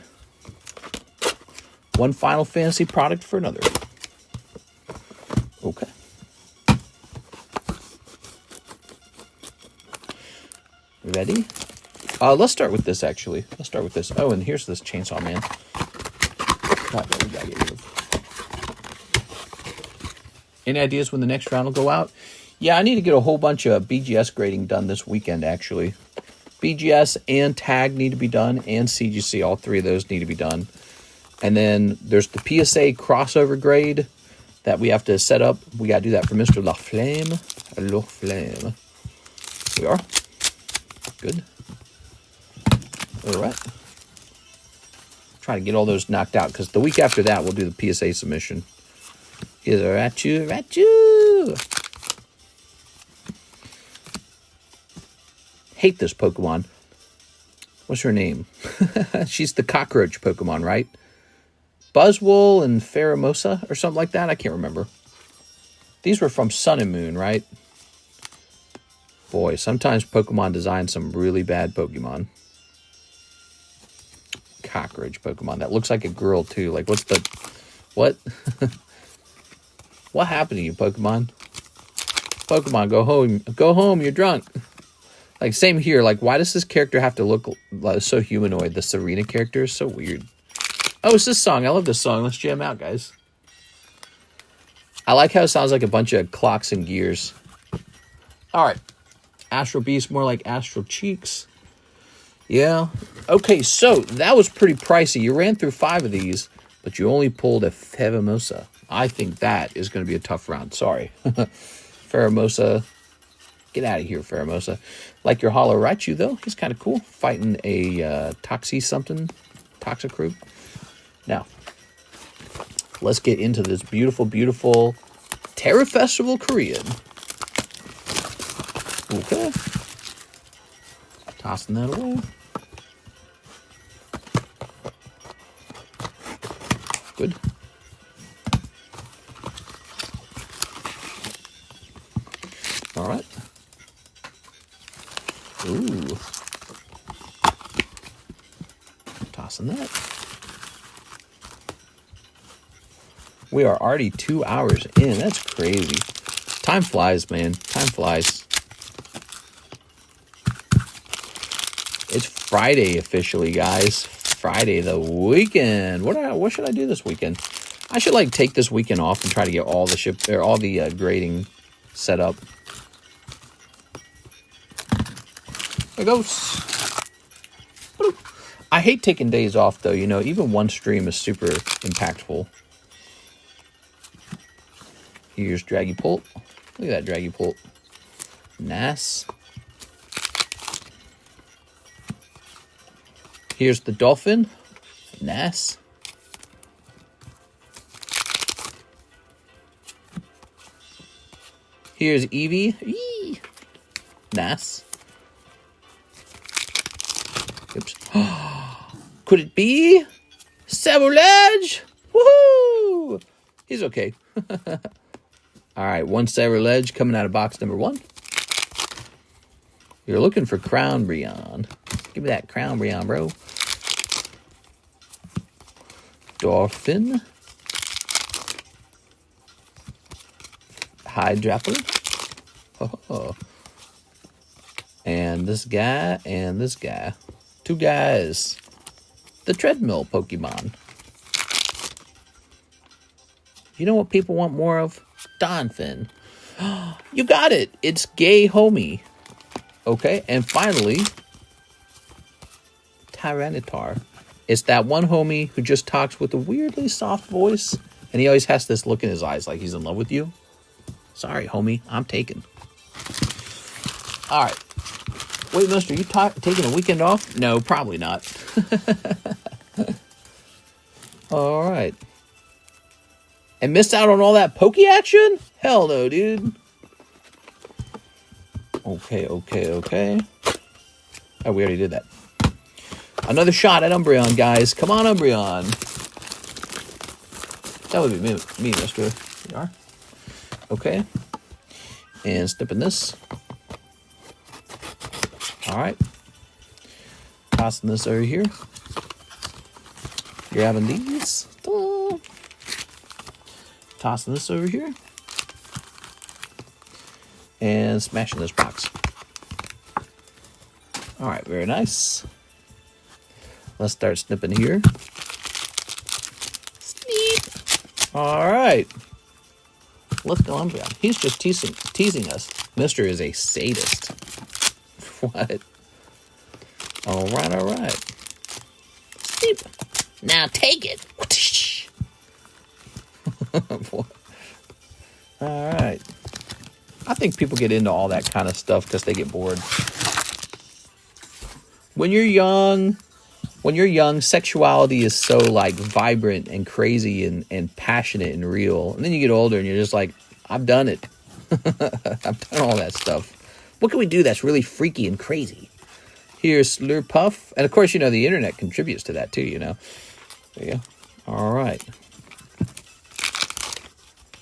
One Final Fantasy product for another. Okay. Ready? Let's start with this, actually. Let's start with this. Oh, and here's this Chainsaw Man. God, we gotta get rid of. Any ideas when the next round will go out? Yeah, I need to get a whole bunch of BGS grading done this weekend, actually. BGS and TAG need to be done, and CGC. All three of those need to be done. And then there's the PSA crossover grade that we have to set up. We got to do that for Mr. La Flame. La Flame. We are. Good. All right. Try to get all those knocked out, because the week after that, we'll do the PSA submission. Is a Ratu. Hate this Pokemon. What's her name? She's the cockroach Pokemon, right? Buzzwole and Pheromosa or something like that. I can't remember. These were from Sun and Moon, right? Boy, sometimes Pokemon design some really bad Pokemon. Cockroach Pokemon. That looks like a girl, too. Like, what's the... What? What happened to you, Pokemon? Pokemon, go home. Go home, you're drunk. Like, same here. Like, why does this character have to look so humanoid? The Serena character is so weird. Oh, it's this song. I love this song. Let's jam out, guys. I like how it sounds like a bunch of clocks and gears. All right. Astral Beast, more like Astral Cheeks. Yeah. Okay, so that was pretty pricey. You ran through 5 of these, but you only pulled a Pheromosa. I think that is going to be a tough round. Sorry. Pheromosa. Get out of here, Pheromosa. Like your Hollow Raichu, though. He's kind of cool. Fighting a Toxie something. Toxicroak. Now, let's get into this beautiful, beautiful Terra Festival Korean. Okay. Tossing that away. Good. All right. Ooh. Tossing that. We are already 2 hours in. That's crazy. Time flies, man. Time flies. It's Friday officially, guys. Friday, the weekend. What should I do this weekend? I should like take this weekend off and try to get all the grading set up. There it goes. I hate taking days off though. You know, even one stream is super impactful. Here's Dragapult. Look at that Dragapult. Nice. Here's the Dolphin. Nice. Here's Eevee. Eee. Nice. Oops. Could it be Sablage? Woohoo! He's okay. All right, one Sablage coming out of box number 1. You're looking for Crown Brion. Give me that Crown Brion, bro. Dolphin. Hydrapple. Oh. And this guy and this guy. 2 guys. The treadmill Pokemon. You know what people want more of? Donphin. You got it. It's Gay Homie. Okay, and finally, Tyranitar. It's that one homie who just talks with a weirdly soft voice, and he always has this look in his eyes like he's in love with you. Sorry, homie, I'm taken. All right. Wait, mister, you taking a weekend off? No, probably not. All right. And missed out on all that pokey action? Hell no, dude. Okay. Oh, we already did that. Another shot at Umbreon, guys. Come on, Umbreon. That would be me, mister. There you are. Okay. And snipping this. All right. Tossing this over here. Grabbing these. Tossing this over here. And smashing this box. All right, very nice. Let's start snipping here. Snip. All right. Let's go Umbreon. He's just teasing us. Mister is a sadist. What? All right. Snip. Now take it. All right. I think people get into all that kind of stuff because they get bored. When you're young, sexuality is so like vibrant and crazy and passionate and real. And then you get older and you're just like, I've done it. I've done all that stuff. What can we do that's really freaky and crazy? Here's Slurpuff. And of course, the internet contributes to that too, There you go. All right.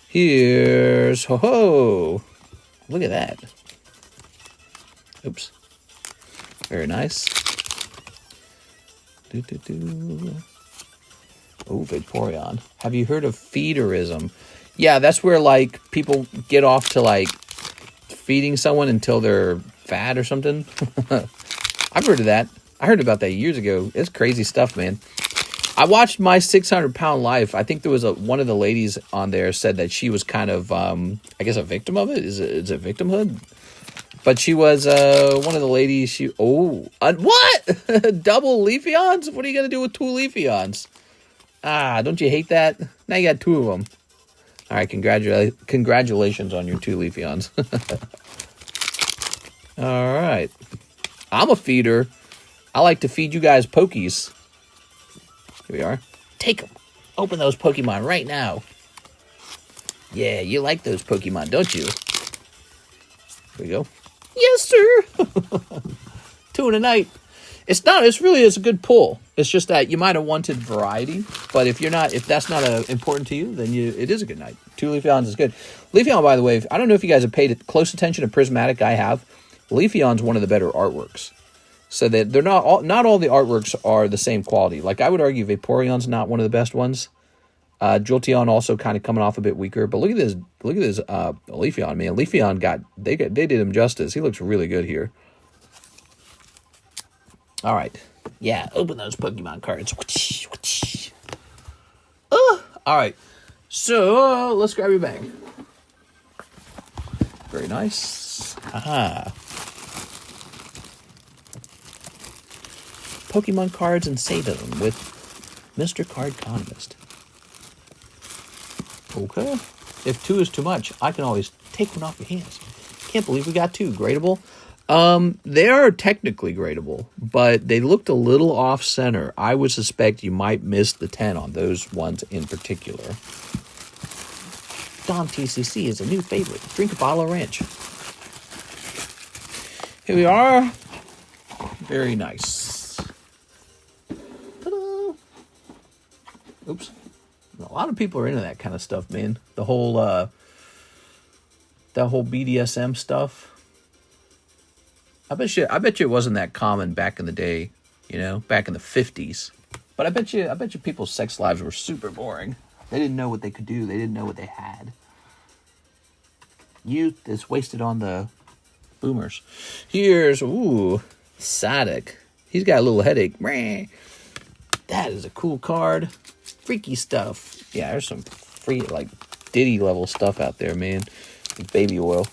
Here's Ho-Ho. Look at that. Oops. Very nice. Oh, Vaporeon. Have you heard of feederism? Yeah, that's where, like, people get off to, like, feeding someone until they're fat or something. I've heard of that. I heard about that years ago. It's crazy stuff, man. I watched My 600-Pound Life. I think there was one of the ladies on there said that she was kind of, I guess, a victim of it. Is it victimhood? But she was one of the ladies. What? Double Leafeons? What are you going to do with 2 Leafeons? Don't you hate that? Now you got 2 of them. All right, congratulations on your 2 Leafeons. All right. I'm a feeder. I like to feed you guys Pokies. Here we are. Take them. Open those Pokemon right now. Yeah, you like those Pokemon, don't you? Here we go. Yes, sir. 2 in a night. It's really a good pull. It's just that you might have wanted variety, but if that's not important to you, then it is a good night. 2 Leafeons is good. Leafeon, by the way, I don't know if you guys have paid close attention to Prismatic. I have. Leafeon's one of the better artworks. So that they're not all the artworks are the same quality. Like I would argue Vaporeon's not one of the best ones. Jolteon also kind of coming off a bit weaker, but look at this Leafeon, man. Leafeon they did him justice. He looks really good here. All right. Yeah, open those Pokemon cards. All right. So, let's grab your bag. Very nice. Aha. Pokemon cards and save them with Mr. Cardconomist. Okay. If 2 is too much, I can always take one off your hands. Can't believe we got 2. Gradable. They are technically gradable, but they looked a little off center. I would suspect you might miss the 10 on those ones in particular. Dom TCC is a new favorite. Drink a bottle of ranch. Here we are. Very nice. Ta-da! Oops. A lot of people are into that kind of stuff, man. The whole, that whole BDSM stuff. I bet you it wasn't that common back in the day, back in the 50s. But I bet you people's sex lives were super boring. They didn't know what they could do. They didn't know what they had. Youth is wasted on the boomers. Here's, Sadek. He's got a little headache. That is a cool card. Freaky stuff. Yeah, there's some free, like, Diddy level stuff out there, man. Baby oil.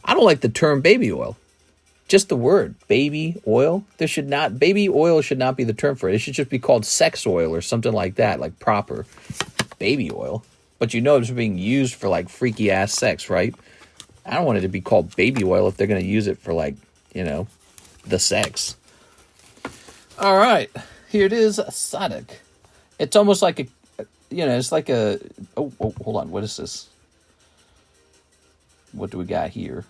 I don't like the term baby oil. Just the word, baby oil. Baby oil should not be the term for it. It should just be called sex oil or something like that, like proper baby oil. But it's being used for like freaky ass sex, right? I don't want it to be called baby oil if they're going to use it for, like, you know, the sex. All right. Here it is, Psyduck. It's almost like a, you know, it's like a... Oh, hold on. What is this? What do we got here?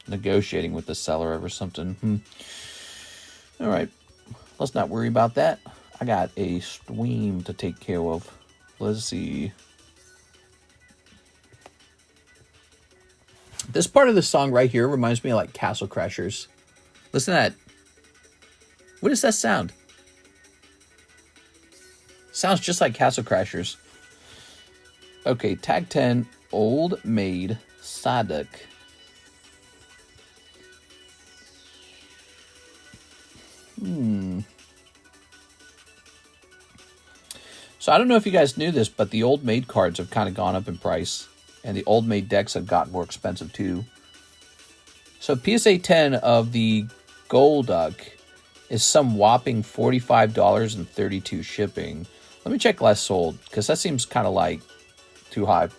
Negotiating with the seller over something. All right. Let's not worry about that. I got a stream to take care of. Let's see. This part of the song right here reminds me of like Castle Crashers. Listen to that. What does that sound? Sounds just like Castle Crashers. Okay, tag 10, Old Maid Psyduck. So I don't know if you guys knew this, but the Old Maid cards have kind of gone up in price. And the Old Maid decks have gotten more expensive too. So PSA 10 of the Golduck is some whopping $45.32 shipping. Let me check last sold, because that seems kind of like too high.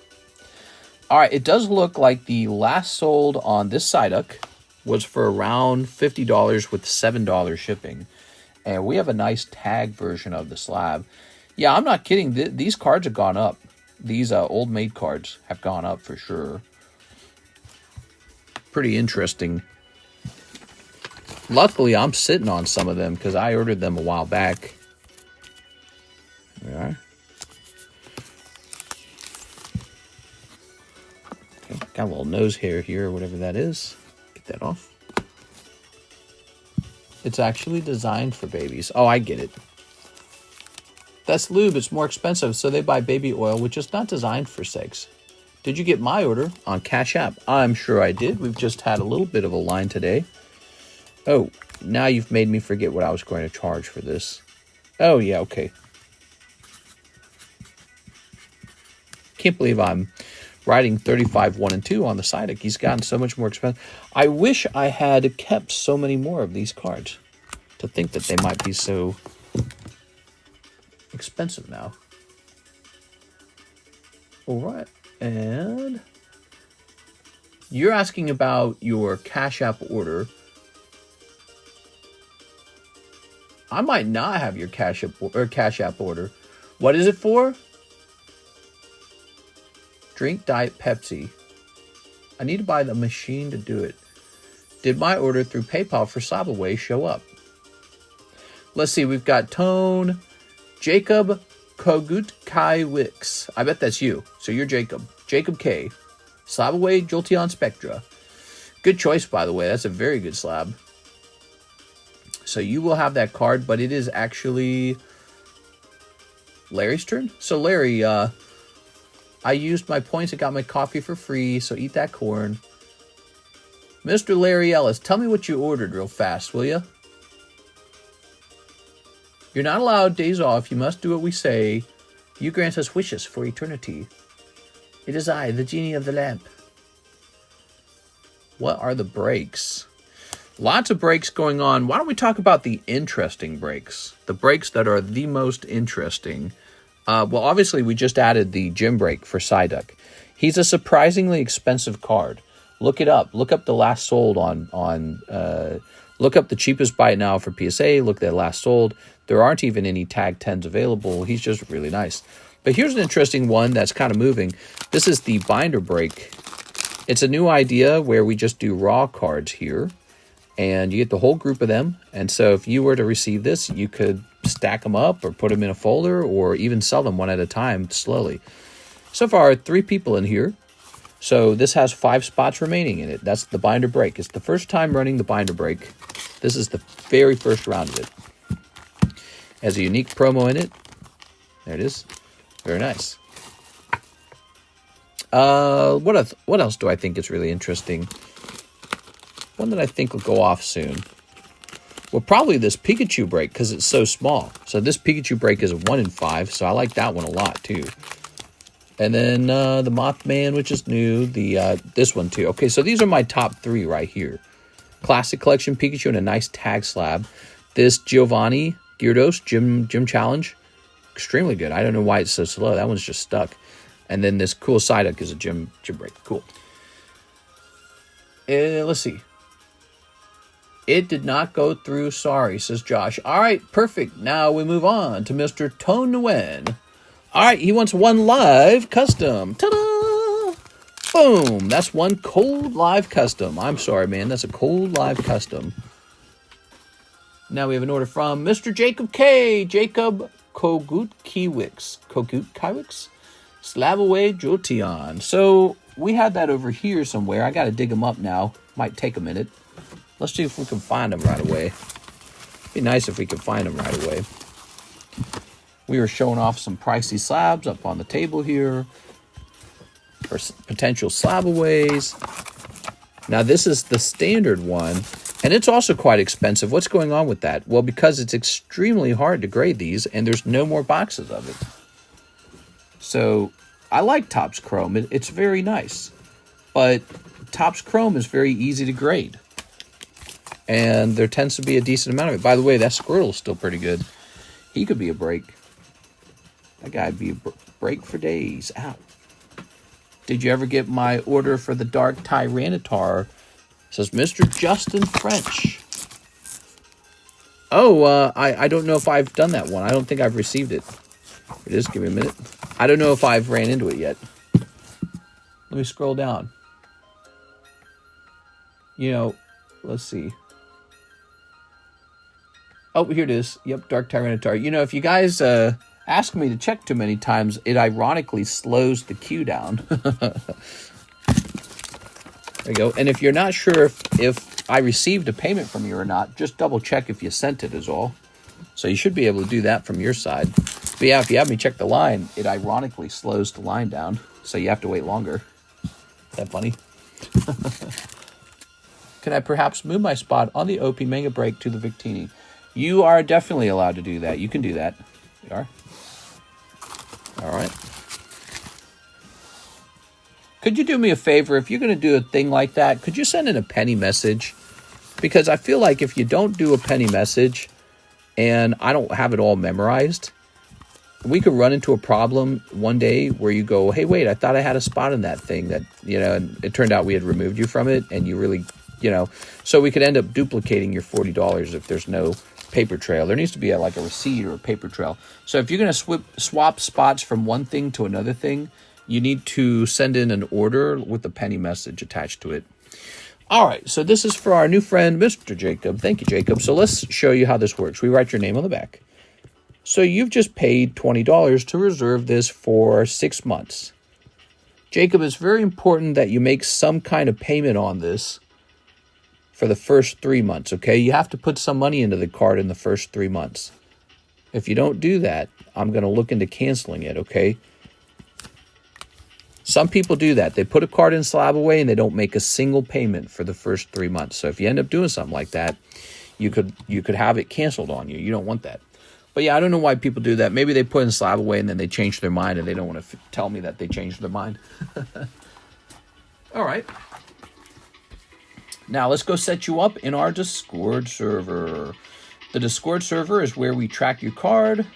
All right, it does look like the last sold on this Psyduck was for around $50 with $7 shipping. And we have a nice tag version of the slab. Yeah, I'm not kidding. These cards have gone up. These Old Maid cards have gone up for sure. Pretty interesting. Luckily, I'm sitting on some of them because I ordered them a while back. There we are. Okay, got a little nose hair here, or whatever that is. Get that off. It's actually designed for babies. Oh, I get it. That's lube. It's more expensive, so they buy baby oil, which is not designed for sex. Did you get my order on Cash App? I'm sure I did. We've just had a little bit of a line today. Oh, now you've made me forget what I was going to charge for this. Oh, yeah, okay. Can't believe I'm writing 35, 1, and 2 on the Psyduck. He's gotten so much more expensive. I wish I had kept so many more of these cards. To think that they might be so expensive now. All right. And you're asking about your Cash App order. I might not have your Cash App order. What is it for? Drink Diet Pepsi. I need to buy the machine to do it. Did my order through PayPal for Slabaway show up? Let's see. We've got Tone, Jacob Kogut Kai Wicks. I bet that's you. So you're Jacob. Jacob K. Slabaway Jolteon Spectra. Good choice, by the way. That's a very good slab. So you will have that card, but it is actually Larry's turn. So Larry, I used my points and got my coffee for free, so eat that corn. Mr. Larry Ellis, tell me what you ordered real fast, will you? You're not allowed days off. You must do what we say. You grant us wishes for eternity. It is I, the genie of the lamp. What are the breaks? Lots of breaks going on. Why don't we talk about the interesting breaks? The breaks that are the most interesting. Well, obviously, we just added the gym break for Psyduck. He's a surprisingly expensive card. Look it up. Look up the last sold look up the cheapest buy it now for PSA. Look at that last sold. There aren't even any tag 10s available. He's just really nice. But here's an interesting one that's kind of moving. This is the binder break. It's a new idea where we just do raw cards here. And you get the whole group of them. And so if you were to receive this, you could stack them up or put them in a folder or even sell them one at a time slowly. So far, 3 people in here. So this has 5 spots remaining in it. That's the binder break. It's the first time running the binder break. This is the very first round of it. Has a unique promo in it. There it is. Very nice. What else do I think is really interesting? One that I think will go off soon. Well, probably this Pikachu break because it's so small. So this Pikachu break is a 1 in 5. So I like that one a lot too. And then the Mothman, which is new. The this one too. Okay, so these are my top 3 right here. Classic Collection Pikachu and a nice tag slab. This Giovanni Gyarados Gym Challenge, extremely good. I don't know why it's so slow. That one's just stuck. And then this cool Psyduck is a gym break. Cool. Let's see. It did not go through. Sorry, says Josh. All right, perfect. Now we move on to Mr. Tone Nguyen. All right, he wants one live custom. Ta-da! Boom. That's one cold live custom. I'm sorry, man. That's a cold live custom. Now we have an order from Mr. Jacob K. Jacob Kogutkiewicz. Slab away Jolteon. So we had that over here somewhere. I got to dig them up now. Might take a minute. Let's see if we can find them right away. Be nice if we could find them right away. We were showing off some pricey slabs up on the table here for potential slab-aways. Now, this is the standard one, and it's also quite expensive. What's going on with that? Well, because it's extremely hard to grade these, and there's no more boxes of it. So, I like Topps Chrome. It's very nice. But Topps Chrome is very easy to grade. And there tends to be a decent amount of it. By the way, that Squirtle's still pretty good. He could be a break. That guy'd be a break for days. Ow. Did you ever get my order for the Dark Tyranitar? It says Mr. Justin French. Oh, I don't know if I've done that one. I don't think I've received it. It is. Give me a minute. I don't know if I've ran into it yet. Let me scroll down. You know, let's see. Oh, here it is. Yep, Dark Tyranitar. You know, if you guys ask me to check too many times, it ironically slows the queue down. There you go. And if you're not sure if I received a payment from you or not, just double check if you sent it is all. So you should be able to do that from your side. But yeah, if you have me check the line, it ironically slows the line down. So you have to wait longer. Is that funny? Can I perhaps move my spot on the OP Mega Break to the Victini? You are definitely allowed to do that. You can do that. You are. All right. Could you do me a favor? If you're going to do a thing like that, could you send in a penny message? Because I feel like if you don't do a penny message and I don't have it all memorized, we could run into a problem one day where you go, hey, wait, I thought I had a spot in that thing that, you know, and it turned out we had removed you from it and you really, you know, so we could end up duplicating your $40 if there's no paper trail. There needs to be like a receipt or a paper trail. So if you're going to swap spots from one thing to another thing, you need to send in an order with a penny message attached to it. All right, so this is for our new friend, Mr. Jacob. Thank you, Jacob. So let's show you how this works. We write your name on the back. So you've just paid $20 to reserve this for 6 months. Jacob, it's very important that you make some kind of payment on this for the first 3 months, okay? You have to put some money into the card in the first 3 months. If you don't do that, I'm going to look into canceling it, okay? Some people do that. They put a card in slab away and they don't make a single payment for the first 3 months. So if you end up doing something like that, you could have it canceled on you. You don't want that. But yeah, I don't know why people do that. Maybe they put in slab away and then they change their mind and they don't want to tell me that they changed their mind. All right. Now let's go set you up in our Discord server. The Discord server is where we track your card.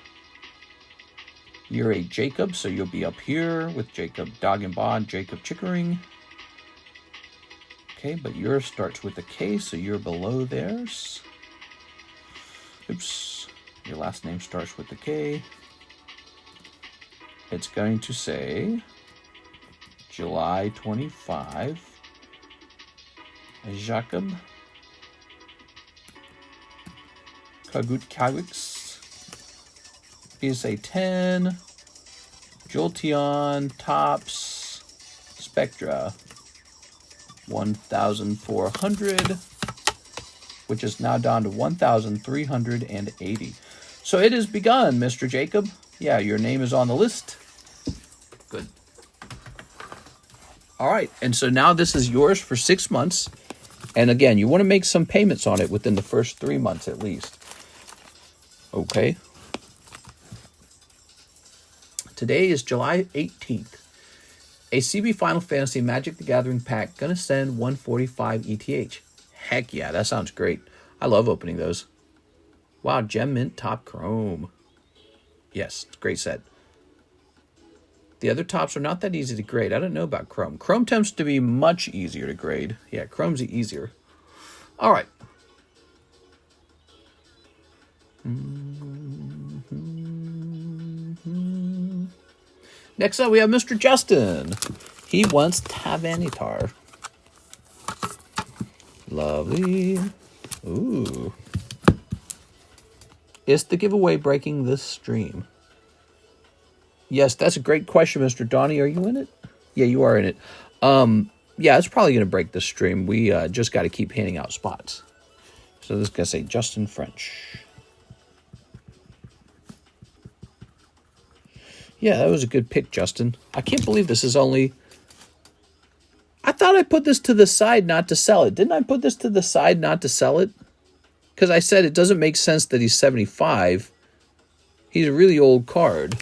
You're a Jacob, so you'll be up here with Jacob Doggenbond, Jacob Chickering. Okay, but yours starts with a K, so you're below theirs. Oops. Your last name starts with a K. It's going to say July 25. Jacob Kogutkiewicz is a 10. Jolteon Topps Spectra 1,400, which is now down to 1,380. So it has begun, Mr. Jacob. Yeah, your name is on the list. Good. All right, and so now this is yours for 6 months. And again, you want to make some payments on it within the first 3 months at least. Okay. Today is July 18th. A CB Final Fantasy Magic the Gathering pack. Gonna send 145 ETH. Heck yeah, that sounds great. I love opening those. Wow, Gem Mint Top Chrome. Yes, it's a great set. The other tops are not that easy to grade. I don't know about Chrome. Chrome tends to be much easier to grade. Yeah, Chrome's easier. All right. Next up, we have Mr. Justin. He wants Tavanitar. Lovely. Ooh. Is the giveaway breaking this stream? Yes, that's a great question, Mr. Donnie. Are you in it? Yeah, you are in it. Yeah, it's probably going to break the stream. We just got to keep handing out spots. So this is going to say Justin French. Yeah, that was a good pick, Justin. I can't believe this is only... I thought I put this to the side not to sell it. Didn't I put this to the side not to sell it? Because I said it doesn't make sense that he's 75. He's a really old card.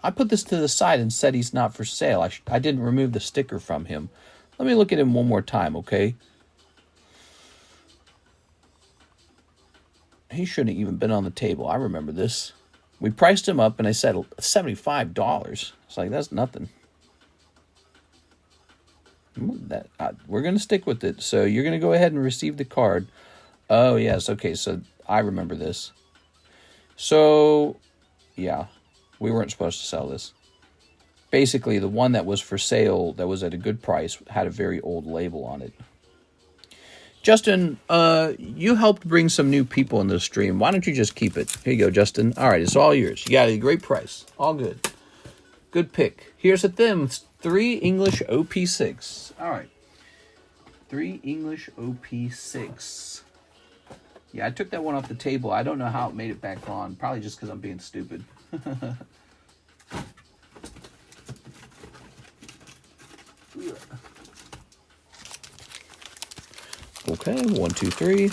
I put this to the side and said he's not for sale. I didn't remove the sticker from him. Let me look at him one more time, okay? He shouldn't have even been on the table. I remember this. We priced him up and I said $75. It's like, that's nothing. We're going to stick with it. So you're going to go ahead and receive the card. Oh, yes. Okay, so I remember this. So, yeah. We weren't supposed to sell this. Basically, the one that was for sale, that was at a good price, had a very old label on it. Justin, you helped bring some new people into the stream. Why don't you just keep it? Here you go, Justin. All right, it's all yours. You got a great price. All good. Good pick. Here's a thim. 3 English OP6. All right. 3 English OP6. Yeah, I took that one off the table. I don't know how it made it back on. Probably just because I'm being stupid. Okay, 1, 2, 3.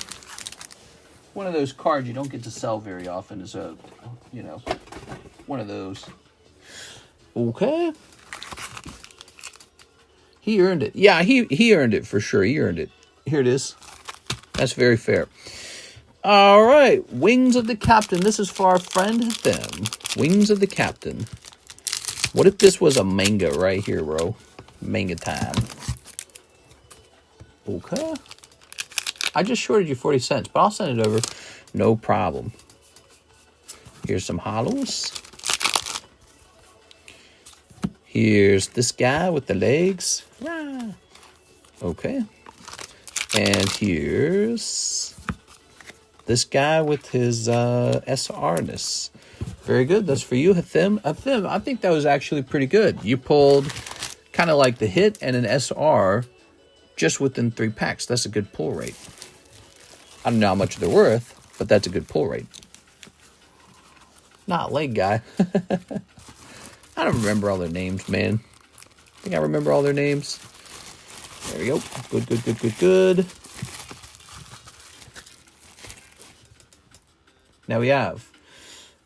One of those cards you don't get to sell very often is a, you know, one of those. Okay. He earned it. Yeah, he earned it for sure. He earned it. Here it is. That's very fair. All right, Wings of the Captain. This is for our friend them. Wings of the Captain. What if this was a manga right here, bro? Manga time. Okay. I just shorted you 40 cents, but I'll send it over. No problem. Here's some hollows. Here's this guy with the legs. Okay. And here's this guy with his SR-ness. Very good. That's for you, Hathim. Hathim, I think that was actually pretty good. You pulled kind of like the hit and an SR just within 3 packs. That's a good pull rate. I don't know how much they're worth, but that's a good pull rate. Not leg guy. I don't remember all their names, man. I think I remember all their names. There we go. Good, good, good, good, good. Now we have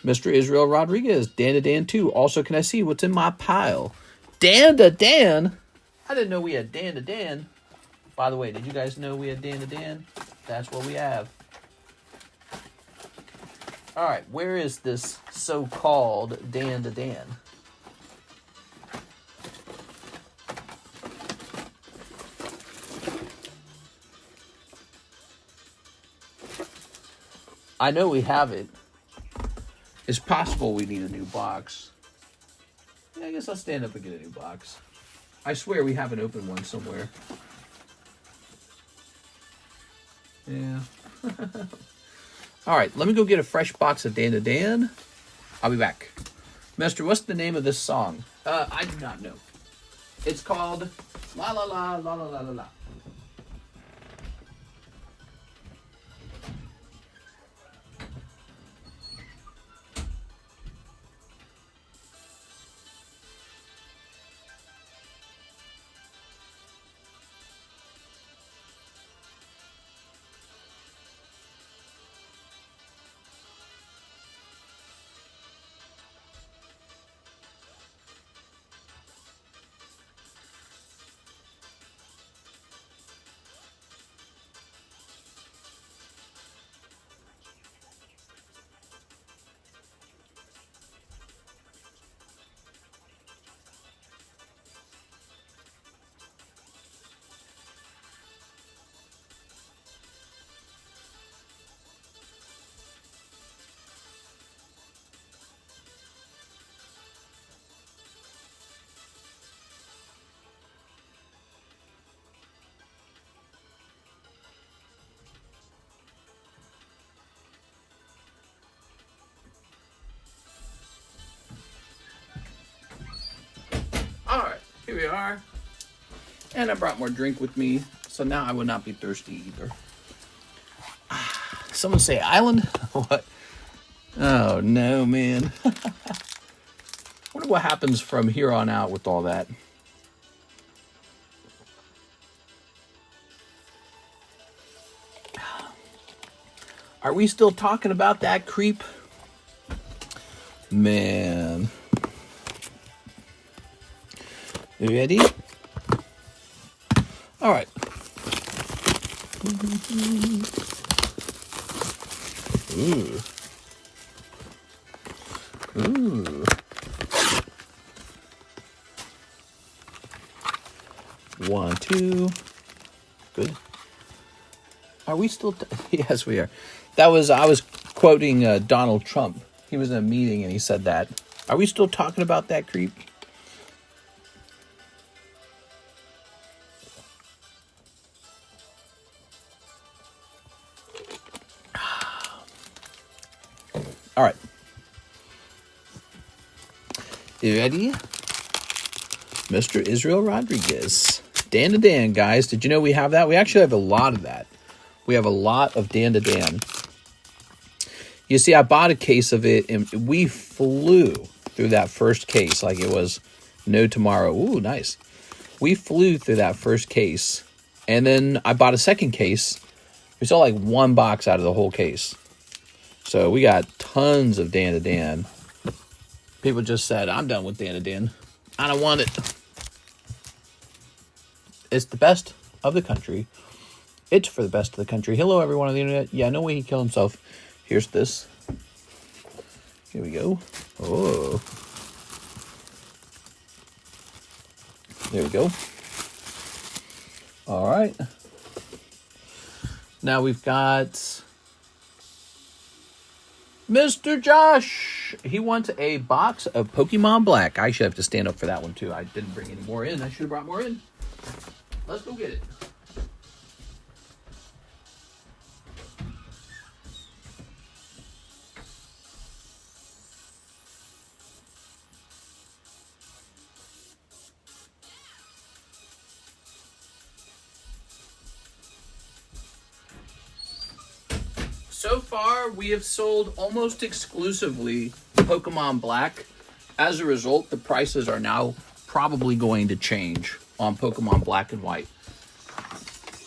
Mr. Israel Rodriguez, Dan to Dan 2. Also, can I see what's in my pile? Dan to Dan? I didn't know we had Dan to Dan. By the way, did you guys know we had Dan to Dan? That's what we have. All right, where is this so-called Dan to Dan? I know we have it. It's possible we need a new box. Yeah, I guess I'll stand up and get a new box. I swear we have an open one somewhere. Yeah. All right, let me go get a fresh box of Dan to Dan. I'll be back. Master, what's the name of this song? I do not know. It's called La La La La La La La La. here we are. And I brought more drink with me, so now I would not be thirsty either. Someone say island? What? Oh, no, man. Wonder what happens from here on out with all that. Are we still talking about that creep? Man. You ready? All right. Ooh. Ooh. One, two. Good. Are we still? Yes, we are. I was quoting Donald Trump. He was in a meeting and he said that. Are we still talking about that creep? All right. You ready? Mr. Israel Rodriguez. Dan to Dan, guys. Did you know we have that? We actually have a lot of that. We have a lot of Dan to Dan. You see, I bought a case of it, and we flew through that first case like it was no tomorrow. Ooh, nice. We flew through that first case, and then I bought a second case. We saw like one box out of the whole case. So we got tons of Dan to Dan. People just said, I'm done with Dan to Dan. I don't want it. It's the best of the country. It's for the best of the country. Hello, everyone on the internet. Yeah, no way he killed himself. Here's this. Here we go. Oh. There we go. All right. Now we've got Mr. Josh. He wants a box of Pokemon Black. I should have to stand up for that one, too. I didn't bring any more in. I should have brought more in. Let's go get it. So far, we have sold almost exclusively Pokemon Black. As a result, the prices are now probably going to change on Pokemon Black and White.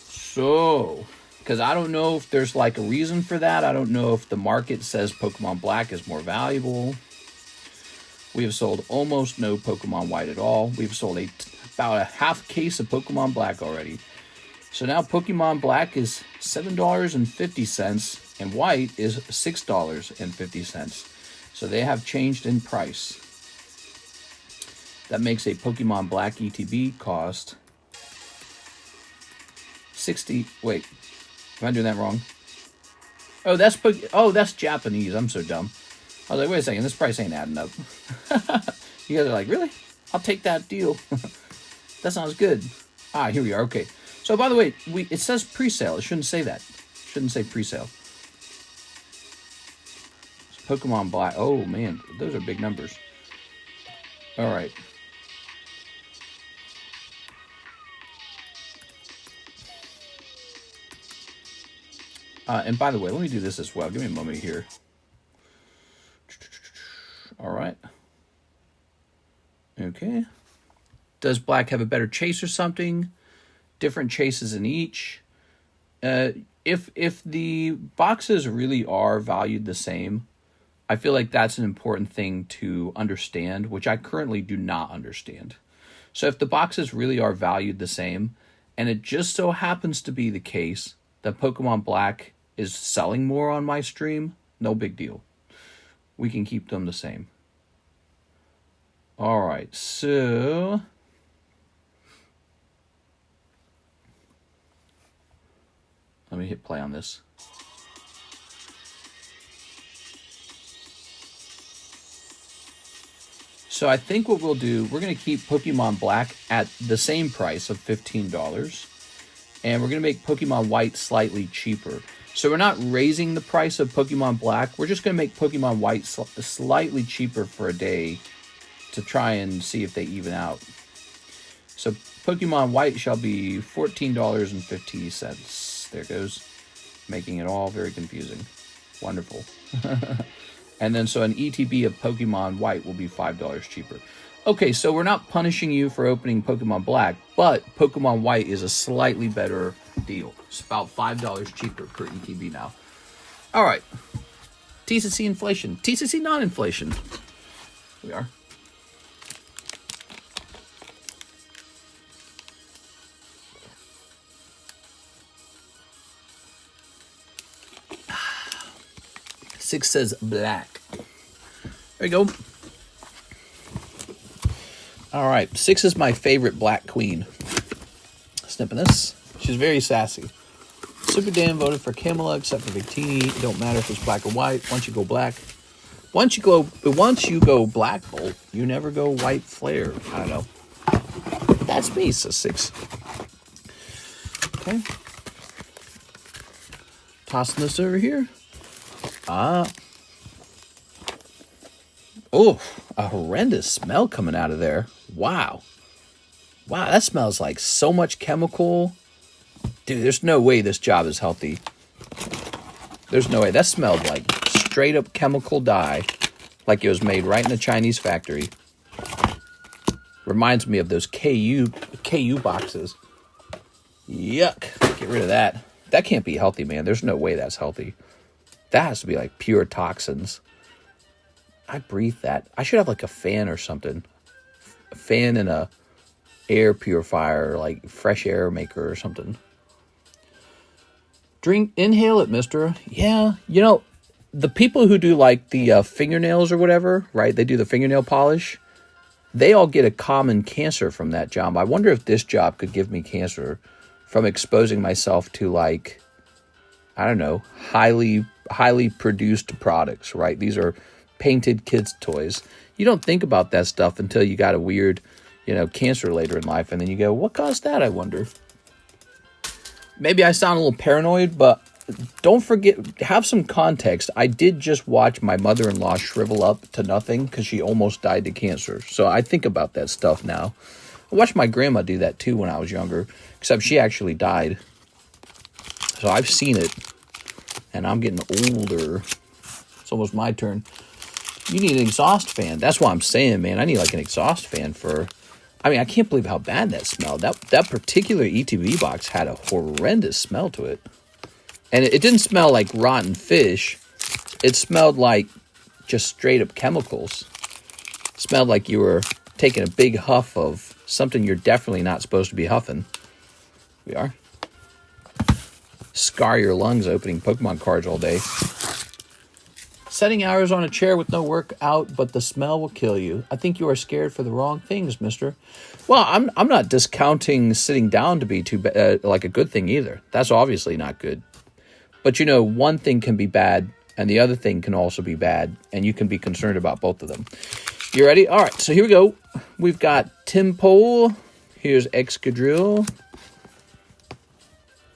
So, because I don't know if there's like a reason for that. I don't know if the market says Pokemon Black is more valuable. We have sold almost no Pokemon White at all. We've sold about a half case of Pokemon Black already. So now Pokemon Black is $7.50 and White is $6.50. So they have changed in price. That makes a Pokemon Black ETB cost 60. Wait, am I doing that wrong? Oh, that's Japanese. I'm so dumb. I was like, wait a second, this price ain't adding up. You guys are like, really? I'll take that deal. That sounds good. Ah, here we are. Okay. So by the way, it says pre-sale. It shouldn't say that. It shouldn't say pre-sale. Pokemon Black. Oh man, those are big numbers. All right. And by the way, let me do this as well. Give me a moment here. All right. Okay. Does Black have a better chase or something? Different chases in each. If the boxes really are valued the same, I feel like that's an important thing to understand, which I currently do not understand. So if the boxes really are valued the same, and it just so happens to be the case that Pokemon Black is selling more on my stream, no big deal. We can keep them the same. All right, so let me hit play on this. So I think what we'll do, we're going to keep Pokemon Black at the same price of $15. And we're going to make Pokemon White slightly cheaper. So we're not raising the price of Pokemon Black. We're just going to make Pokemon White slightly cheaper for a day to try and see if they even out. So Pokemon White shall be $14.50. There it goes. Making it all very confusing. Wonderful. And then so an ETB of Pokemon White will be $5 cheaper. Okay, so we're not punishing you for opening Pokemon Black, but Pokemon White is a slightly better deal. It's about $5 cheaper per ETB now. All right. TCC inflation. TCC non-inflation. We are. Six says black. There you go. All right. Six is my favorite black queen. Snipping this. She's very sassy. Super Dan voted for Camilla except for Victini. It don't matter if it's black or white. Once you go black. Once you go Black Bolt, you never go White Flare. I don't know. That's me, says Six. Okay. Tossing this over here. Oh, a horrendous smell coming out of there. Wow. Wow, that smells like so much chemical. Dude, there's no way this job is healthy. There's no way. That smelled like straight up chemical dye. Like it was made right in the Chinese factory. Reminds me of those KU boxes. Yuck. Get rid of that. That can't be healthy, man. There's no way that's healthy. That has to be like pure toxins. I breathe that. I should have like a fan or something. A fan and a air purifier, like fresh air maker or something. Inhale it, mister. Yeah, you know, the people who do like the fingernails or whatever, right? They do the fingernail polish. They all get a common cancer from that job. I wonder if this job could give me cancer from exposing myself to like, I don't know, highly produced products, right? These are painted kids' toys. You don't think about that stuff until you got a weird, cancer later in life. And then you go, what caused that, I wonder? Maybe I sound a little paranoid, but don't forget, have some context. I did just watch my mother-in-law shrivel up to nothing because she almost died to cancer. So I think about that stuff now. I watched my grandma do that too when I was younger, except she actually died. So I've seen it, and I'm getting older. It's almost my turn. You need an exhaust fan. That's what I'm saying, man. I need like an exhaust fan for... I mean, I can't believe how bad that smelled. That particular ETB box had a horrendous smell to it. And it didn't smell like rotten fish. It smelled like just straight up chemicals. It smelled like you were taking a big huff of something you're definitely not supposed to be huffing. We are. Scar your lungs opening Pokemon cards all day. Setting hours on a chair with no work out, but the smell will kill you. I think you are scared for the wrong things, mister. Well, I'm not discounting sitting down to be like a good thing either. That's obviously not good. But one thing can be bad, and the other thing can also be bad, and you can be concerned about both of them. You ready? All right, so here we go. We've got Timpole. Here's Excadrill.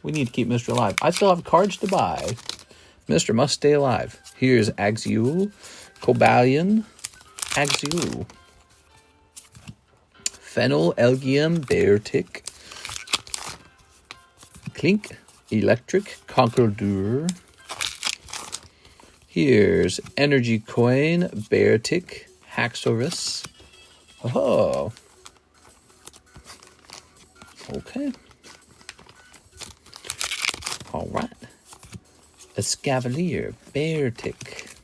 We need to keep Mr. alive. I still have cards to buy. Mr. must stay alive. Here's Axeul, Cobalion, Axeul, Fennel, Elgium, Beartic, Clink, Electric, Conqueror. Here's Energy Coin, Beartic, Haxorus. Oh. Okay. All right. Escavalier, Beartic,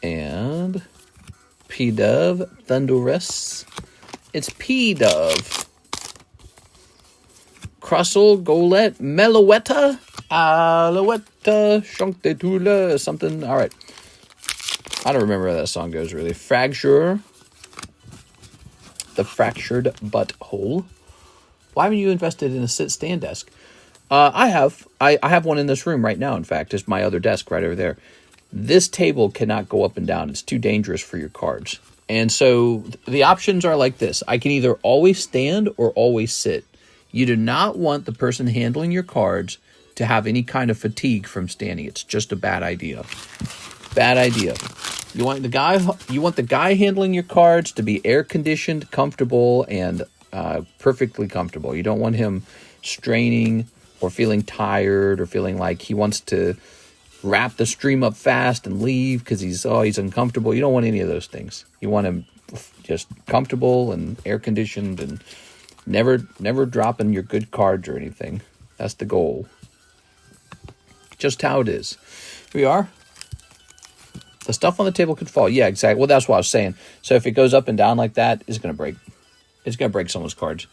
and P-Dove, Thundurus. It's P-Dove. Crustle, Golett, Meloetta, Alouetta, Shunktetula, something. All right. I don't remember how that song goes, really. Fracture, the Fractured Butthole. Why haven't you invested in a sit-stand desk? I have one in this room right now, in fact. It's my other desk right over there. This table cannot go up and down. It's too dangerous for your cards. And so the options are like this. I can either always stand or always sit. You do not want the person handling your cards to have any kind of fatigue from standing. It's just a bad idea. Bad idea. You want the guy handling your cards to be air conditioned, comfortable, and perfectly comfortable. You don't want him straining or feeling tired or feeling like he wants to wrap the stream up fast and leave because he's uncomfortable. You don't want any of those things. You want him just comfortable and air conditioned and never dropping your good cards or anything. That's the goal. Just how it is. Here we are. The stuff on the table could fall. Yeah, exactly. Well, that's what I was saying. So if it goes up and down like that, it's going to break. It's going to break someone's cards.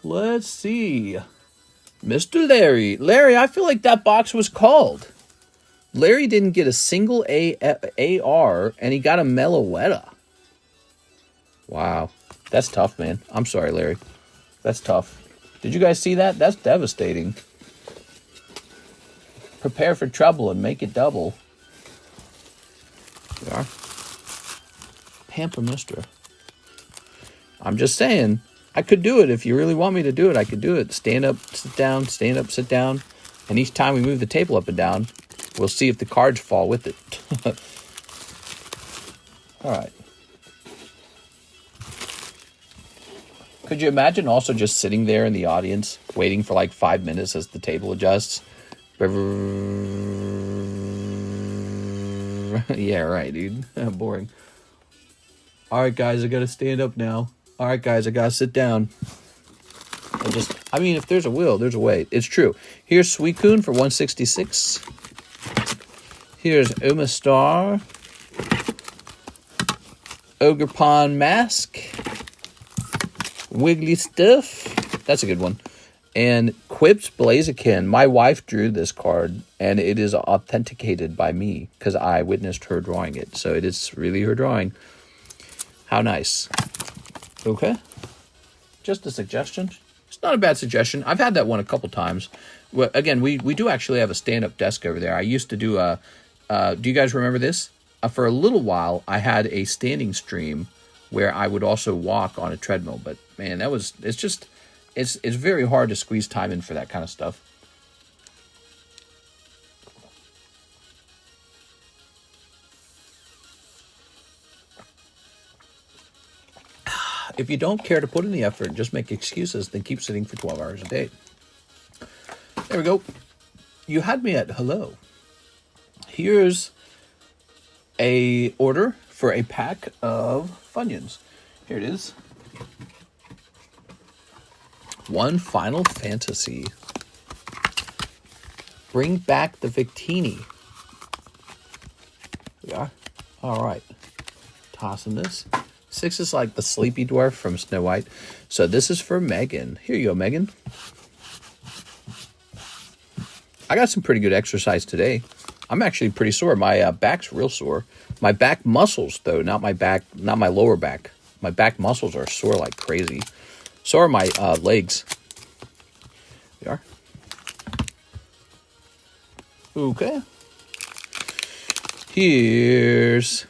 Let's see. Mr. Larry. Larry, I feel like that box was called. Larry didn't get a single AR, and he got a Meloetta. Wow. That's tough, man. I'm sorry, Larry. That's tough. Did you guys see that? That's devastating. Prepare for trouble and make it double. There we are. Pamper Mister. I'm just saying, I could do it. If you really want me to do it, I could do it. Stand up, sit down, stand up, sit down. And each time we move the table up and down, we'll see if the cards fall with it. All right. Could you imagine also just sitting there in the audience, waiting for like 5 minutes as the table adjusts? Yeah, right, dude. Boring. All right, guys, I got to stand up now. All right, guys, I got to sit down. I mean, if there's a will, there's a way. It's true. Here's Suicune for 166. Here's Omastar. Ogre Pond Mask. Wiggly Stuff. That's a good one. And Quips Blaziken. My wife drew this card, and it is authenticated by me because I witnessed her drawing it. So it is really her drawing. How nice. Okay. Just a suggestion. It's not a bad suggestion. I've had that one a couple times. Well, again, we do actually have a stand-up desk over there. I used to do a... do you guys remember this? For a little while, I had a standing stream where I would also walk on a treadmill. But, man, it's very hard to squeeze time in for that kind of stuff. If you don't care to put in the effort and just make excuses, then keep sitting for 12 hours a day. There we go. You had me at hello. Here's a order for a pack of Funyuns. Here it is. One Final Fantasy. Bring back the Victini. Yeah. All right. Tossing this. 6 is like the sleepy dwarf from Snow White. So this is for Megan. Here you go, Megan. I got some pretty good exercise today. I'm actually pretty sore. My back's real sore. My back muscles, though, not my lower back. My back muscles are sore like crazy. So are my legs. They are. Okay. Here's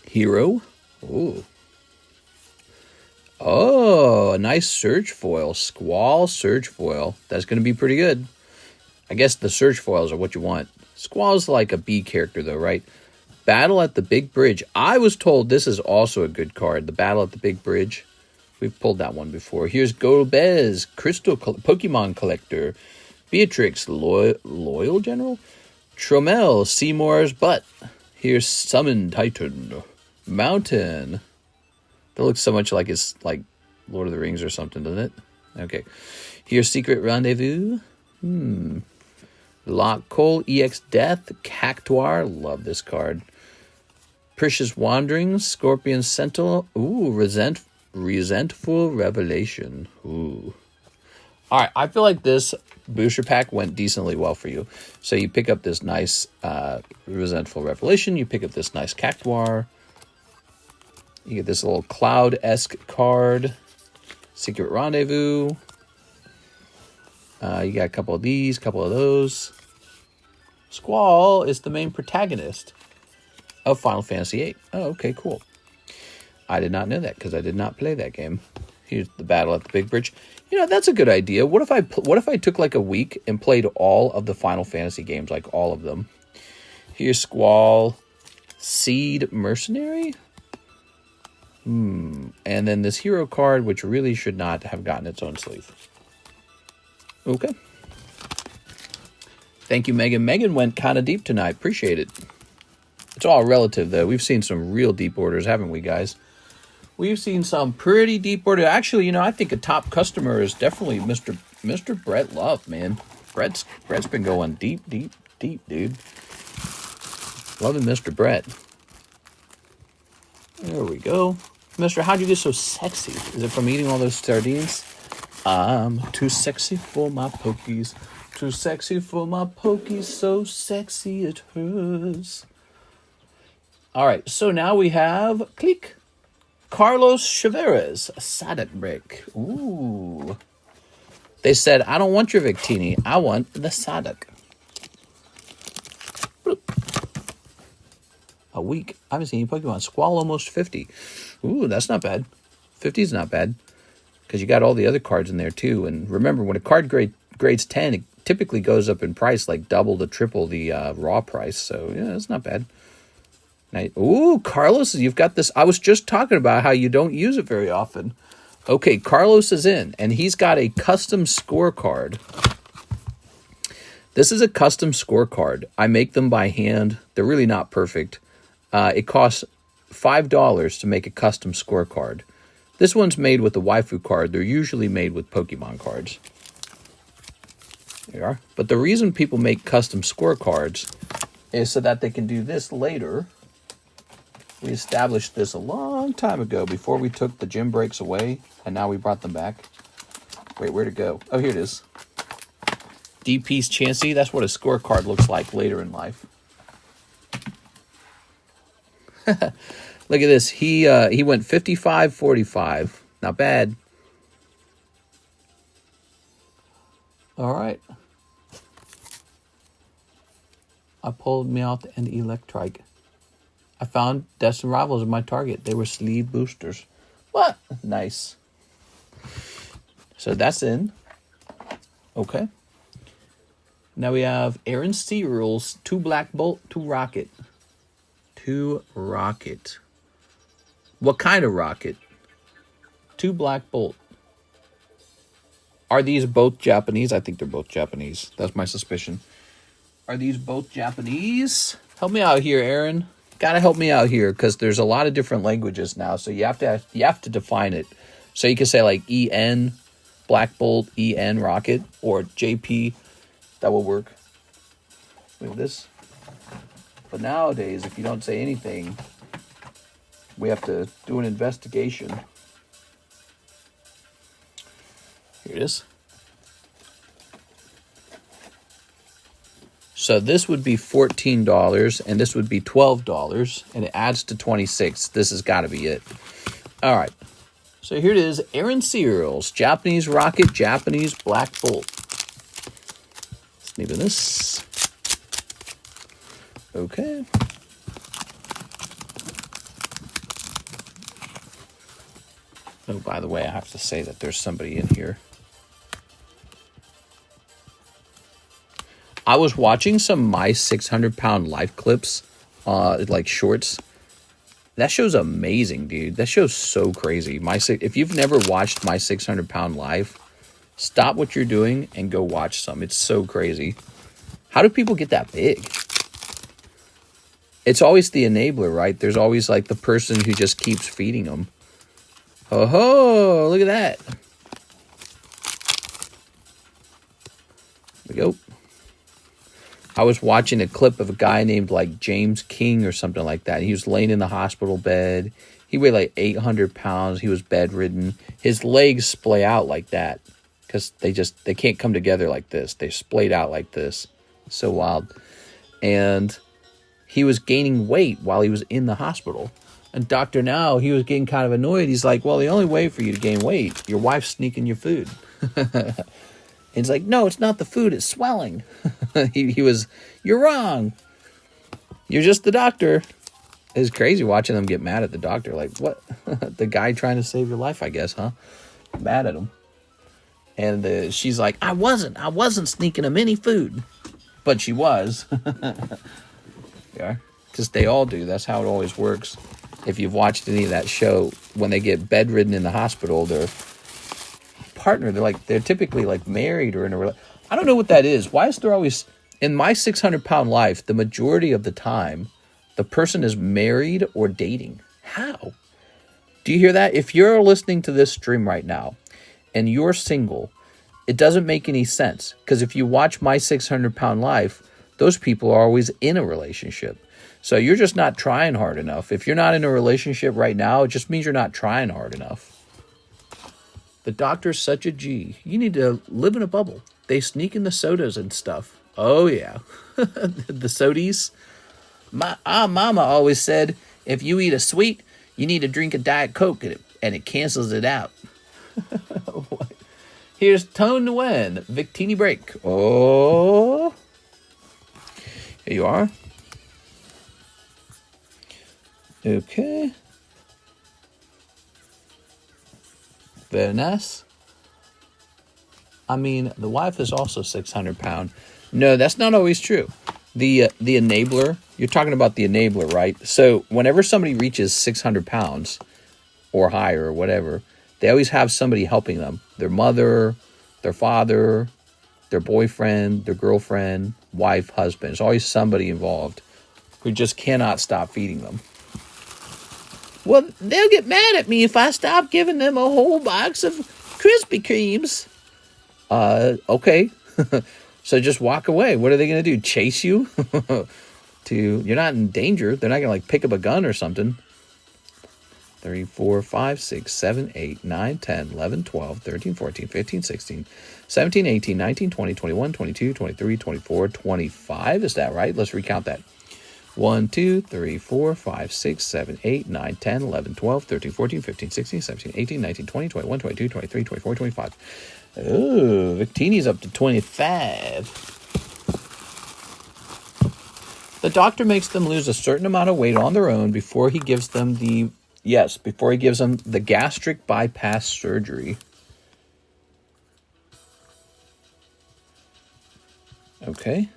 Hero. Oh, a nice Surge Foil. Squall Surge Foil. That's going to be pretty good. I guess the Surge Foils are what you want. Squall's like a B character, though, right? Battle at the Big Bridge. I was told this is also a good card. The Battle at the Big Bridge. We've pulled that one before. Here's Golbez, Pokemon Collector. Beatrix, Loyal General. Tromel, Seymour's Butt. Here's Summon Titan. Mountain. That looks so much like it's like Lord of the Rings or something, doesn't it? Okay. Here's Secret Rendezvous. Lock Cole, EX Death, Cactuar. Love this card. Precious Wanderings, Scorpion Sentinel. Ooh, Resentful Revelation. Ooh. All right, I feel like this booster pack went decently well for you. So you pick up this nice Resentful Revelation. You pick up this nice Cactuar. You get this little Cloud-esque card. Secret Rendezvous. You got a couple of these, couple of those. Squall is the main protagonist of Final Fantasy VIII. Oh, okay, cool. I did not know that because I did not play that game. Here's the Battle at the Big Bridge. You know, that's a good idea. What if I took like a week and played all of the Final Fantasy games, like all of them? Here's Squall, Seed Mercenary. And then this hero card, which really should not have gotten its own sleeve. Okay. Thank you, Megan. Megan went kind of deep tonight. Appreciate it. It's all relative, though. We've seen some real deep orders, haven't we, guys? We've seen some pretty deep orders. Actually, you know, I think a top customer is definitely Mr. Brett Love, man. Brett's been going deep, dude. Loving Mr. Brett. There we go. Mister, how'd you get so sexy? Is it from eating all those sardines? I'm too sexy for my pokies. Too sexy for my pokies. So sexy it hurts. All right, so now we have, click, Carlos Chavez, a Sadek brick. Ooh. They said, I don't want your Victini. I want the Sadek. A week. I haven't seen any Pokemon. Squall almost 50. Ooh, that's not bad. 50 is not bad. Because you got all the other cards in there, too. And remember, when a card grades 10, it typically goes up in price like double to triple the raw price. So, yeah, that's not bad. Ooh, Carlos, you've got this. I was just talking about how you don't use it very often. Okay, Carlos is in, and he's got a custom scorecard. This is a custom scorecard. I make them by hand. They're really not perfect. It costs $5 to make a custom scorecard. This one's made with the waifu card. They're usually made with Pokemon cards. There you are. But the reason people make custom scorecards is so that they can do this later. We established this a long time ago before we took the gym breaks away, and now we brought them back. Wait, where'd it go? Oh, here it is. D-Piece Chansey. That's what a scorecard looks like later in life. Look at this. He went 55-45. Not bad. All right. I pulled Meowth and Electrike. I found Destined Rivals in my target. They were sleeve boosters. What? Nice. So that's in. Okay. Now we have Aaron C. Rules, 2 Black Bolt, 2 Rocket. 2 Rocket. What kind of rocket? 2 Black Bolt. Are these both Japanese? I think they're both Japanese. That's my suspicion. Are these both Japanese? Help me out here, Aaron. Gotta help me out here, because there's a lot of different languages now, so you have to define it. So you can say like EN Black Bolt, EN Rocket, or JP. That will work. Look at this. But nowadays, if you don't say anything, we have to do an investigation. Here it is. So this would be $14, and this would be $12, and it adds to $26. This has got to be it. All right. So here it is. Aaron Cereals. Japanese Rocket, Japanese Black Bolt. Let's name this. Okay. Oh, by the way, I have to say that there's somebody in here. I was watching some My 600-Pound Life clips, like shorts. That show's amazing, dude. That show's so crazy. If you've never watched My 600-Pound Life, stop what you're doing and go watch some. It's so crazy. How do people get that big? It's always the enabler, right? There's always like the person who just keeps feeding them. Oh, look at that. There we go. I was watching a clip of a guy named like James King or something like that. He was laying in the hospital bed. He weighed like 800 pounds. He was bedridden. His legs splay out like that because they can't come together like this. They splayed out like this. So wild. And he was gaining weight while he was in the hospital. And Dr. Now, he was getting kind of annoyed. He's like, well, the only way for you to gain weight, your wife's sneaking your food. And he's like, no, it's not the food, it's swelling. he was, you're wrong. You're just the doctor. It's crazy watching them get mad at the doctor. Like, what? The guy trying to save your life, I guess, huh? Mad at him. And she's like, I wasn't sneaking him any food. But she was. Yeah, because they all do. That's how it always works. if you've watched any of that show, when they get bedridden in the hospital, their partner, they're typically like married or in a I don't know what that is. Why is there always, in my 600-pound life, the majority of the time, the person is married or dating? How? Do you hear that? If you're listening to this stream right now and you're single, it doesn't make any sense. Because if you watch my 600-pound life, those people are always in a relationship. So you're just not trying hard enough. If you're not in a relationship right now, it just means you're not trying hard enough. The doctor's such a G. You need to live in a bubble. They sneak in the sodas and stuff. Oh, yeah. The sodies. My mama always said, if you eat a sweet, you need to drink a Diet Coke and it cancels it out. Here's Tone to Win. Victini break. Oh. Here you are. Okay. Very nice. I mean, the wife is also 600 pound. No, that's not always true. The enabler, you're talking about the enabler, right? So whenever somebody reaches 600 pounds or higher or whatever, they always have somebody helping them. Their mother, their father, their boyfriend, their girlfriend, wife, husband. There's always somebody involved who just cannot stop feeding them. Well, they'll get mad at me if I stop giving them a whole box of Krispy Kremes. Okay. So just walk away. What are they going to do? Chase you? You're not in danger. They're not going to like pick up a gun or something. 3, 4, 5, 6, 7, 8, 9, 10, 11, 12, 13, 14, 15, 16, 17, 18, 19, 20, 21, 22, 23, 24, 25. Is that right? Let's recount that. 1, 2, 3, 4, 5, 6, 7, 8, 9, 10, 11, 12, 13, 14, 15, 16, 17, 18, 19, 20, 21, 22, 23, 24, 25. Oh, Victini's up to 25. The doctor makes them lose a certain amount of weight on their own before he gives them the gastric bypass surgery. Okay.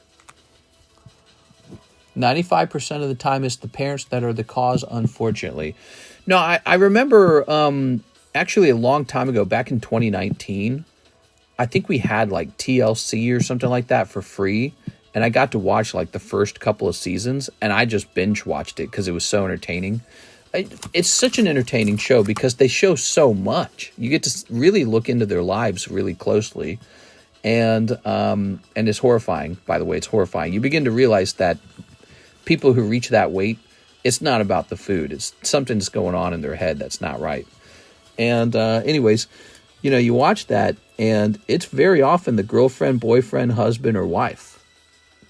95% of the time it's the parents that are the cause, unfortunately. No, I remember actually a long time ago, back in 2019, I think we had like TLC or something like that for free. And I got to watch like the first couple of seasons and I just binge watched it because it was so entertaining. It's such an entertaining show because they show so much. You get to really look into their lives really closely. And it's horrifying, by the way. It's horrifying. You begin to realize that people who reach that weight, it's not about the food. It's something's going on in their head that's not right. And anyways, you watch that and it's very often the girlfriend, boyfriend, husband, or wife.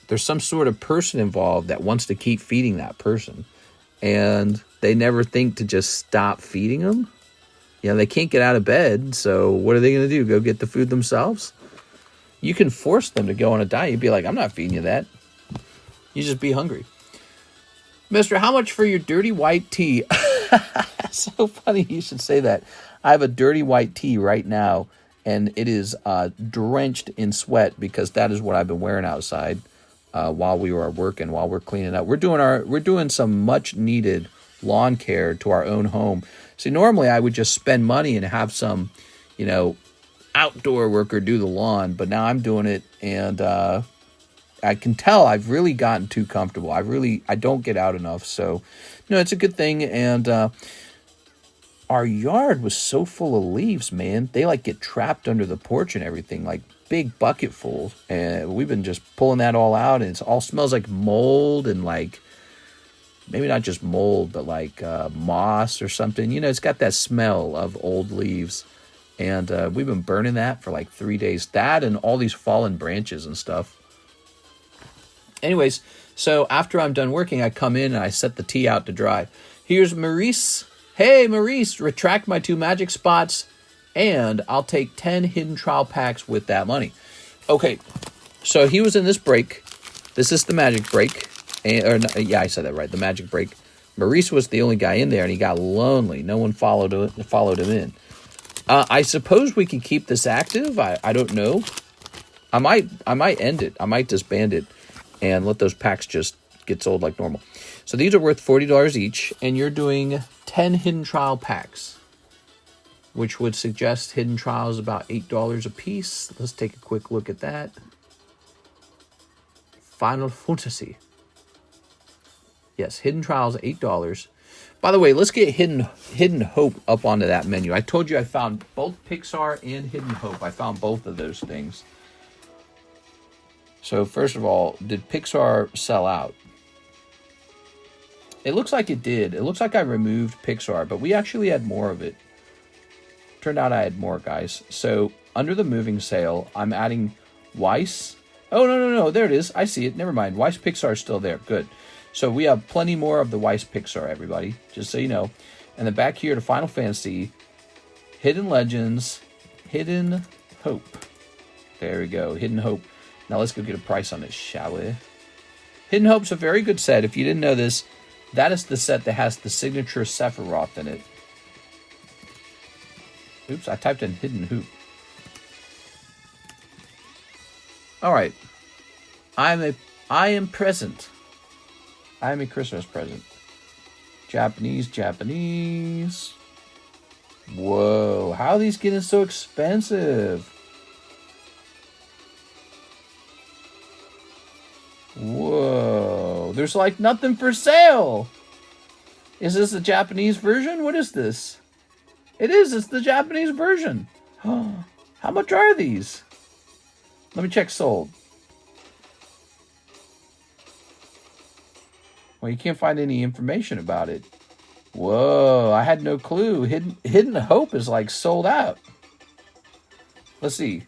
There's some sort of person involved that wants to keep feeding that person. And they never think to just stop feeding them. They can't get out of bed. So what are they going to do? Go get the food themselves? You can force them to go on a diet. You'd be like, I'm not feeding you that. You just be hungry. Mister, how much for your dirty white tea? So funny you should say that. I have a dirty white tea right now. And it is drenched in sweat because that is what I've been wearing outside. While we were working, while we're cleaning up. We're doing some much needed lawn care to our own home. See, normally I would just spend money and have some, outdoor worker do the lawn, but now I'm doing it and I can tell I've really gotten too comfortable. I don't get out enough. So, no, it's a good thing. And our yard was so full of leaves, man. They like get trapped under the porch and everything, like big bucketfuls, and we've been just pulling that all out, and it all smells like mold and like maybe not just mold, but like moss or something. It's got that smell of old leaves, and we've been burning that for like 3 days. That and all these fallen branches and stuff. Anyways, so after I'm done working, I come in and I set the tea out to dry. Here's Maurice. Hey, Maurice, retract my 2 magic spots. And I'll take 10 hidden trial packs with that money. Okay, so he was in this break. This is the magic break. I said that right, the magic break. Maurice was the only guy in there, and he got lonely. No one followed him in. I suppose we can keep this active. I don't know. I might end it. I might disband it and let those packs just get sold like normal. So these are worth $40 each, and you're doing 10 hidden trial packs, which would suggest hidden trials about $8 a piece. Let's take a quick look at that. Final Fantasy. Yes, hidden trials, $8. By the way, let's get Hidden Hope up onto that menu. I told you I found both Pixar and Hidden Hope. I found both of those things. So first of all, did Pixar sell out? It looks like it did. It looks like I removed Pixar, but we actually had more of it. Turned out I had more, guys. So under the moving sale, I'm adding Weiss. Oh, no. There it is. I see it. Never mind. Weiss Pixar is still there. Good. So we have plenty more of the Weiss Pixar, everybody, just so you know. And then back here to Final Fantasy, Hidden Legends, Hidden Hope. There we go, Hidden Hope. Now let's go get a price on this, shall we? Hidden Hope's a very good set. If you didn't know this, that is the set that has the signature Sephiroth in it. Oops, I typed in Hidden Hoop. All right, I am present. I am a Christmas present. Japanese. Whoa, how are these getting so expensive? Whoa, there's like nothing for sale. Is this a Japanese version? What is this? It is, it's the Japanese version. How much are these? Let me check sold. Well, you can't find any information about it. Whoa, I had no clue. Hidden Hope is like sold out. Let's see.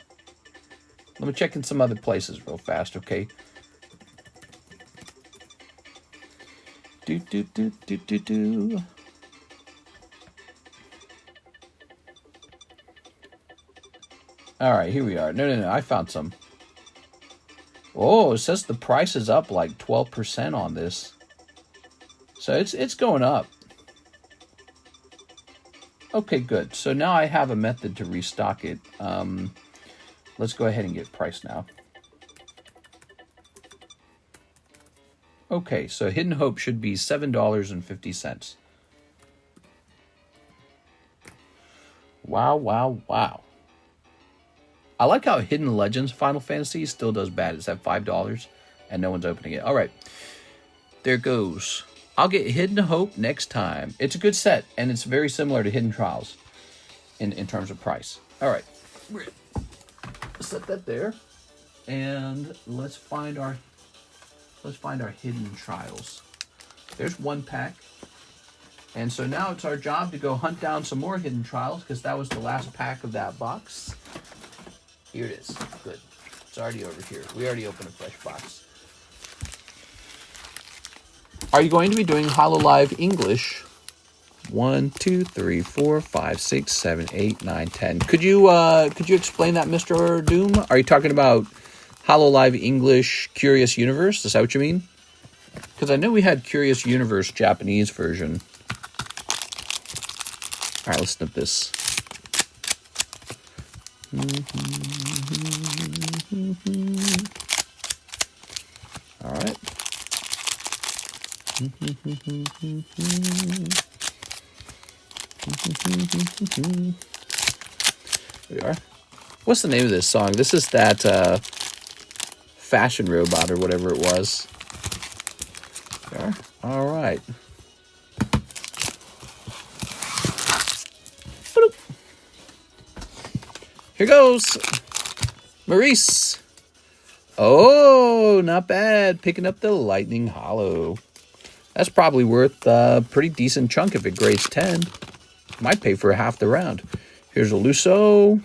Let me check in some other places real fast, okay? Do. All right, here we are. No, I found some. Oh, it says the price is up like 12% on this. So it's going up. Okay, good. So now I have a method to restock it. Let's go ahead and get price now. Okay, so Hidden Hope should be $7.50. Wow. I like how Hidden Legends Final Fantasy still does bad. It's at $5 and no one's opening it. All right, there goes. I'll get Hidden Hope next time. It's a good set, and it's very similar to Hidden Trials in terms of price. All right, set that there, and let's find our Hidden Trials. There's one pack, and so now it's our job to go hunt down some more Hidden Trials because that was the last pack of that box. Here it is. Good. It's already over here. We already opened a fresh box. Are you going to be doing HoloLive English? 1, 2, 3, 4, 5, 6, 7, 8, 9, 10. Could you explain that, Mr. Doom? Are you talking about HoloLive English Curious Universe? Is that what you mean? Because I know we had Curious Universe Japanese version. All right, let's snip this. All right. There we are. What's the name of this song? This is that Fashion Robot or whatever it was. There. All right. Here goes. Maurice. Oh, not bad. Picking up the Lightning Hollow. That's probably worth a pretty decent chunk if it grades 10. Might pay for half the round. Here's a Lusso.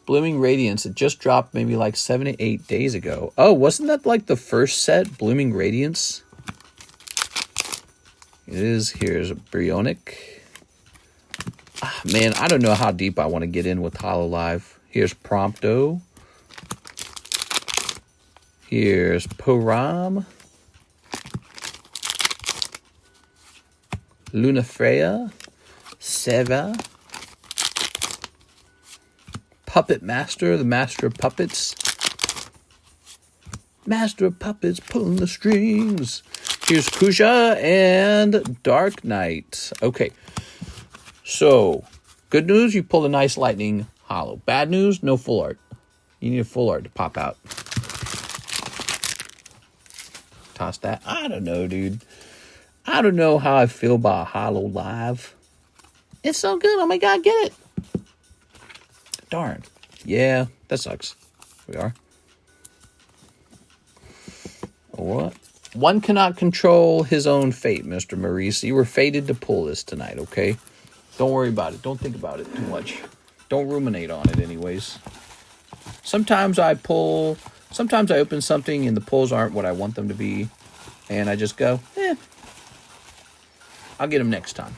Blooming Radiance. It just dropped maybe like 7 to 8 days ago. Oh, wasn't that like the first set? Blooming Radiance? It is. Here's a Brionic. Ah, man, I don't know how deep I want to get in with HoloLive. Here's Prompto. Here's Poram. Lunafreya. Seva. Puppet Master, the Master of Puppets. Master of Puppets pulling the strings. Here's Kusha and Dark Knight. Okay. So, good news, you pulled a nice lightning hollow. Bad news, no full art. You need a full art to pop out. Toss that. I don't know, dude. I don't know how I feel about Hollow Live. It's so good. Oh my God, get it. Darn. Yeah, that sucks. We are. What? One cannot control his own fate, Mr. Maurice. You were fated to pull this tonight, okay? Don't worry about it. Don't think about it too much. Don't ruminate on it anyways. Sometimes I open something and the pulls aren't what I want them to be. And I just go, I'll get them next time.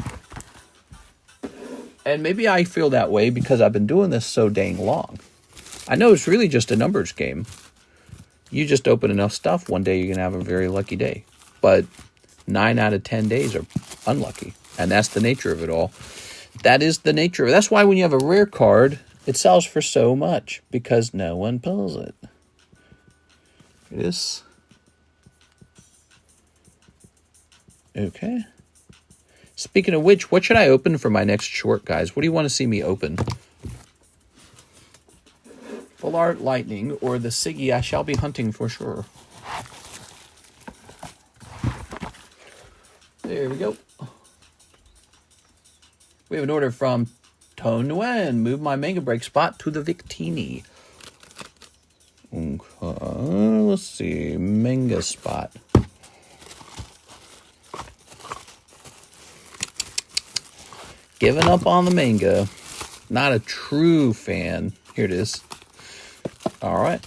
And maybe I feel that way because I've been doing this so dang long. I know it's really just a numbers game. You just open enough stuff, one day you're going to have a very lucky day. But 9 out of 10 days are unlucky. And that's the nature of it all. That is the nature of it. That's why when you have a rare card, it sells for so much. Because no one pulls it. It is. Okay. Speaking of which, what should I open for my next short, guys? What do you want to see me open? Full Art Lightning or the Siggy I shall be hunting for sure. There we go. We have an order from Tone Nguyen. Move my manga break spot to the Victini. Okay, let's see. Manga spot. Giving up on the manga. Not a true fan. Here it is. All right.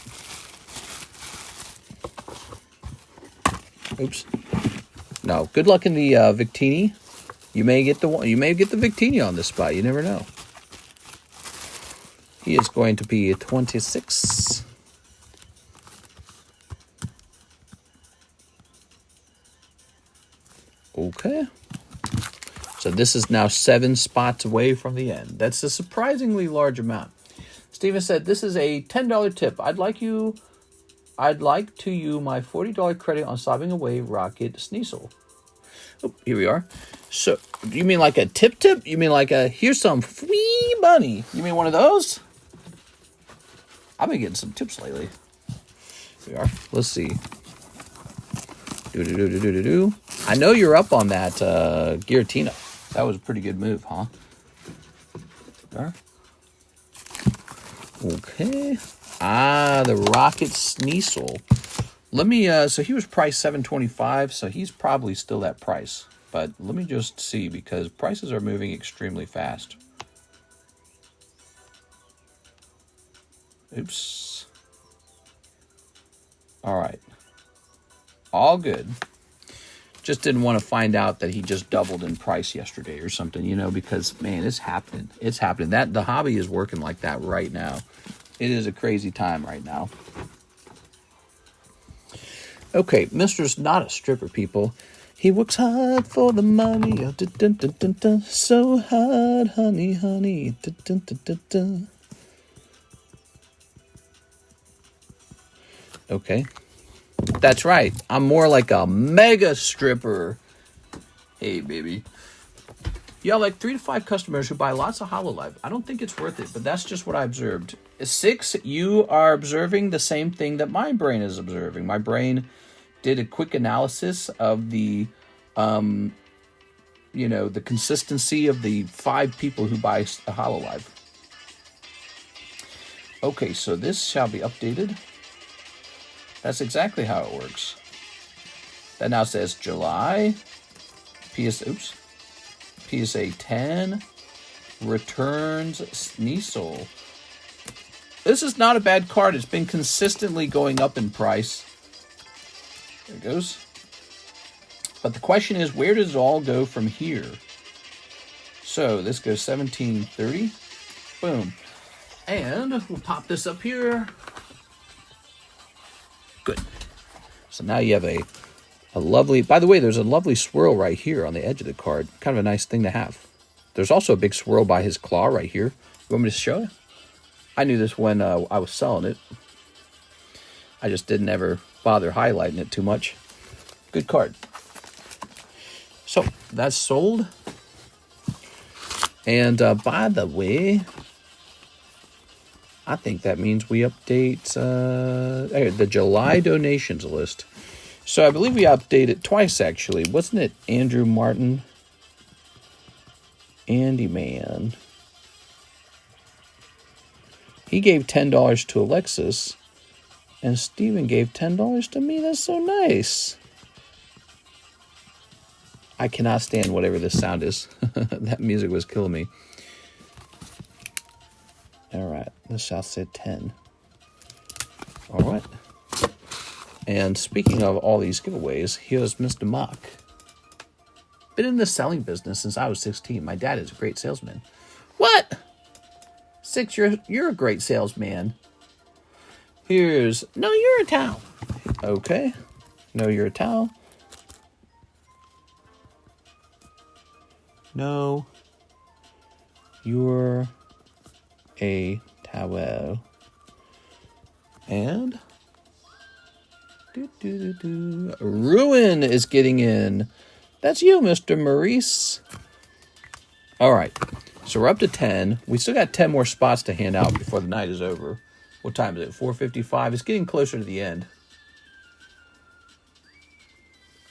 Oops. No. Good luck in the Victini. You may get the one. You may get the Victini on this spot. You never know. He is going to be 26. Okay. So this is now 7 spots away from the end. That's a surprisingly large amount. Steven said, this is a $10 tip. I'd like to you my $40 credit on sobbing away Rocket Sneasel. Oh, here we are. So, you mean like a tip? You mean like a, here's some free money. You mean one of those? I've been getting some tips lately. Here we are. Let's see. I know you're up on that Giratina. That was a pretty good move, huh? There. Okay. The Rocket Sneasel. Let me, so he was priced $7.25, so he's probably still that price. But let me just see, because prices are moving extremely fast. Oops. All right. All good. Just didn't want to find out that he just doubled in price yesterday or something, you know, because, man, it's happening. It's happening. The hobby is working like that right now. It is a crazy time right now. Okay, Mister's not a stripper, people. He works hard for the money. Oh, dun, dun, dun, dun, dun. So hard, honey, honey. Dun, dun, dun, dun, dun. Okay. That's right. I'm more like a mega stripper. Hey, baby. You have like 3 to 5 customers who buy lots of HoloLive. I don't think it's worth it, but that's just what I observed. 6, you are observing the same thing that my brain is observing. My brain did a quick analysis of the, the consistency of the 5 people who buy a HoloLive. Okay, so this shall be updated. That's exactly how it works. That now says July, PSA 10, returns Sneasel. This is not a bad card. It's been consistently going up in price. There it goes. But the question is, where does it all go from here? So this goes 1730. Boom. And we'll pop this up here. Good. So now you have a lovely, by the way, there's a lovely swirl right here on the edge of the card. Kind of a nice thing to have. There's also a big swirl by his claw right here. You want me to show you? I knew this when I was selling it. I just didn't ever bother highlighting it too much. Good card. So that's sold. And by the way, I think that means we update the July donations list. So I believe we updated twice, actually. Wasn't it Andrew Martin? Andy Man. He gave $10 to Alexis. And Steven gave $10 to me. That's so nice. I cannot stand whatever this sound is. That music was killing me. All right. The South said 10. All right. And speaking of all these giveaways, here's Mr. Mark. Been in the selling business since I was 16. My dad is a great salesman. What? 6, you're a great salesman. Here's No, You're a Towel. Okay. No, You're a Towel. No, You're a Towel. And Ruin is getting in. That's you, Mr. Maurice. All right. So we're up to 10. We still got 10 more spots to hand out before the night is over. What time is it? 4:55. It's getting closer to the end.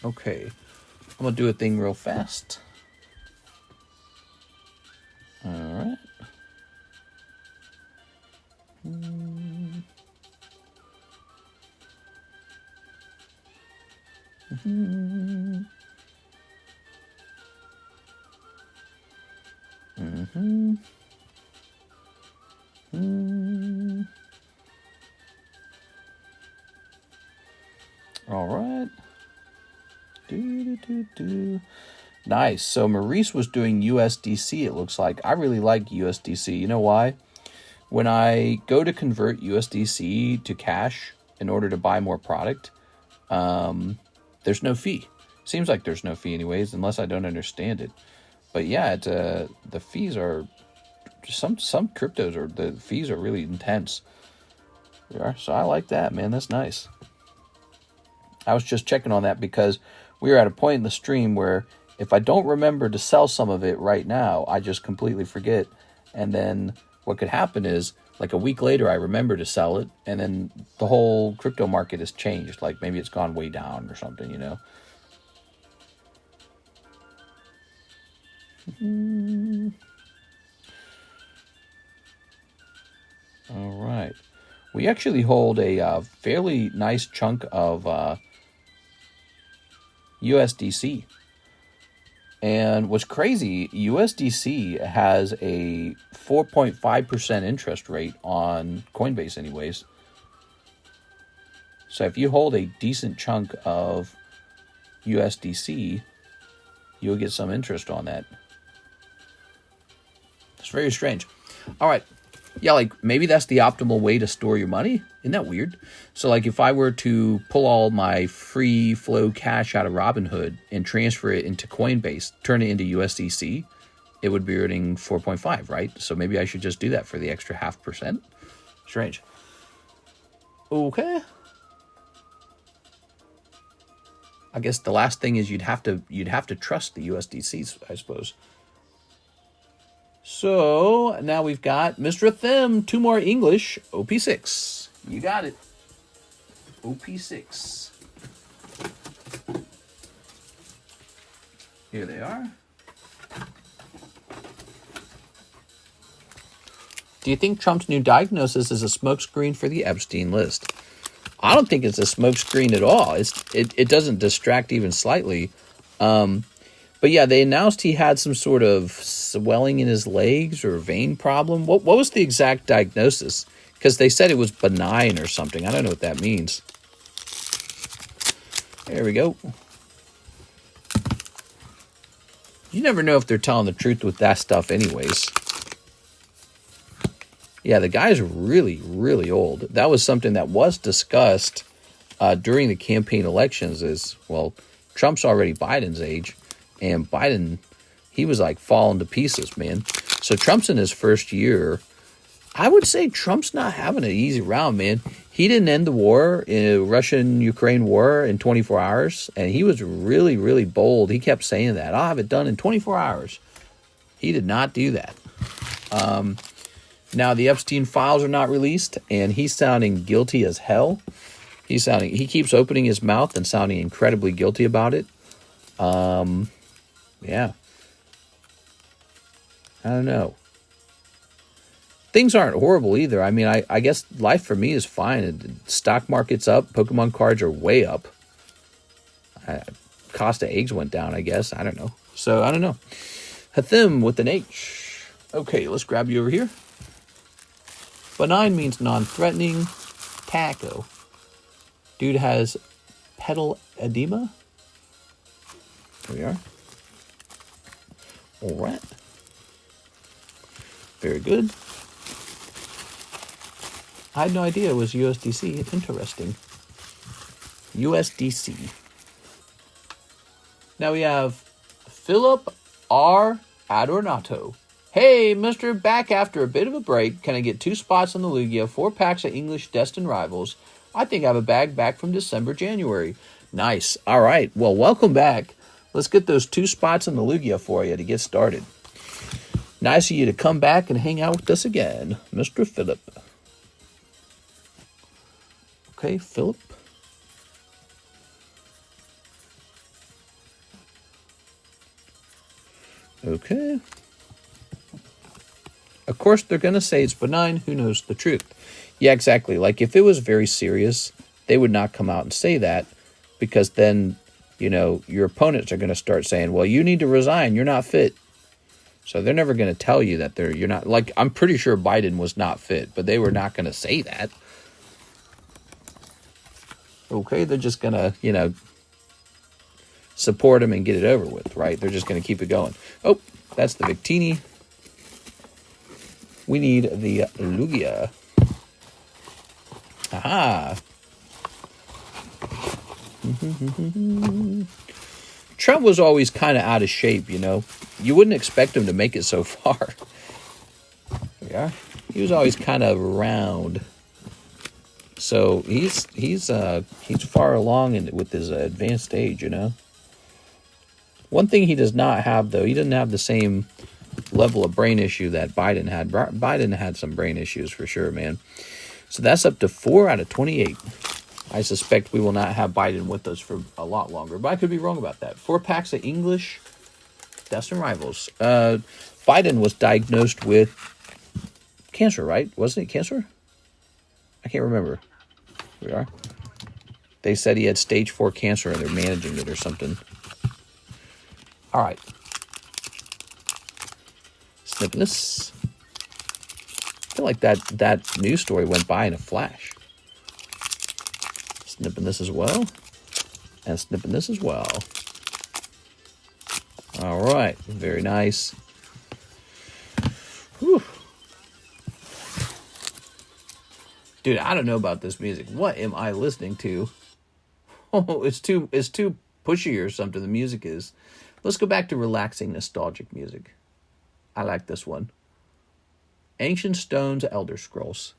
Okay. I'm going to do a thing real fast. All right. All right. Nice. So Maurice was doing USDC, it looks like. I really like USDC. You know why? When I go to convert USDC to cash in order to buy more product, there's no fee. Seems like there's no fee anyways, unless I don't understand it. But yeah, the fees are... Some cryptos, are the fees are really intense. So I like that, man. That's nice. I was just checking on that because we were at a point in the stream where if I don't remember to sell some of it right now, I just completely forget. And then what could happen is, like a week later, I remember to sell it, and then the whole crypto market has changed. Like maybe it's gone way down or something, you know? All right. We actually hold a fairly nice chunk of USDC. And what's crazy, USDC has a 4.5% interest rate on Coinbase anyways. So if you hold a decent chunk of USDC, you'll get some interest on that. It's very strange. All right. Yeah, like maybe that's the optimal way to store your money. Isn't that weird? So like if I were to pull all my free flow cash out of Robinhood and transfer it into Coinbase, turn it into USDC, it would be earning 4.5, right? So maybe I should just do that for the extra 0.5%. Strange. Okay. I guess the last thing is you'd have to trust the USDCs, I suppose. So now we've got Mr. Them, 2 more English, OP6. You got it. OP6. Here they are. Do you think Trump's new diagnosis is a smokescreen for the Epstein list? I don't think it's a smokescreen at all. It doesn't distract even slightly. But yeah, they announced he had some sort of swelling in his legs or vein problem. What was the exact diagnosis? Because they said it was benign or something. I don't know what that means. There we go. You never know if they're telling the truth with that stuff anyways. Yeah, the guy's really, really old. That was something that was discussed during the campaign elections is, well, Trump's already Biden's age. And Biden, he was like falling to pieces, man. So Trump's in his first year. I would say Trump's not having an easy round, man. He didn't end the war, Russian-Ukraine war, in 24 hours. And he was really, really bold. He kept saying that. I'll have it done in 24 hours. He did not do that. Now, the Epstein files are not released, and he's sounding guilty as hell. He keeps opening his mouth and sounding incredibly guilty about it. Yeah. I don't know. Things aren't horrible either. I mean, I guess life for me is fine. The stock market's up. Pokemon cards are way up. Cost of eggs went down, I guess. I don't know. So, I don't know. Hathim with an H. Okay, let's grab you over here. Benign means non-threatening. Taco. Dude has pedal edema. There we are. All right. Very good. I had no idea it was USDC. Interesting. USDC. Now we have Philip R. Adornato. Hey, Mr. Back after a bit of a break. Can I get 2 spots on the Lugia, 4 packs of English Destined Rivals? I think I have a bag back from December, January. Nice. All right. Well, welcome back. Let's get those 2 spots on the Lugia for you to get started. Nice of you to come back and hang out with us again, Mr. Philip. Okay, Philip. Okay. Of course, they're going to say it's benign. Who knows the truth? Yeah, exactly. Like, if it was very serious, they would not come out and say that, because then, you know, your opponents are going to start saying, well, you need to resign. You're not fit. So they're never going to tell you that you're not. Like, I'm pretty sure Biden was not fit, but they were not going to say that. Okay, they're just going to, you know, support him and get it over with, right? They're just going to keep it going. Oh, that's the Victini. We need the Lugia. Aha. Trump was always kind of out of shape, you know. You wouldn't expect him to make it so far. Yeah. He was always kind of round. So he's far along with his advanced stage, you know. One thing he does not have, though, he doesn't have the same level of brain issue that Biden had. Biden had some brain issues for sure, man. So that's up to 4 out of 28. I suspect we will not have Biden with us for a lot longer, but I could be wrong about that. 4 packs of English Destined Rivals. Biden was diagnosed with cancer, right? Wasn't it cancer? I can't remember. Here we are. They said he had stage 4 cancer and they're managing it or something. All right. Snipping this. I feel like that news story went by in a flash. Snipping this as well. And snipping this as well. All right. Very nice. Whew. Dude, I don't know about this music. What am I listening to? Oh, it's too pushy or something. The music is. Let's go back to relaxing, nostalgic music. I like this one. Ancient Stones, Elder Scrolls.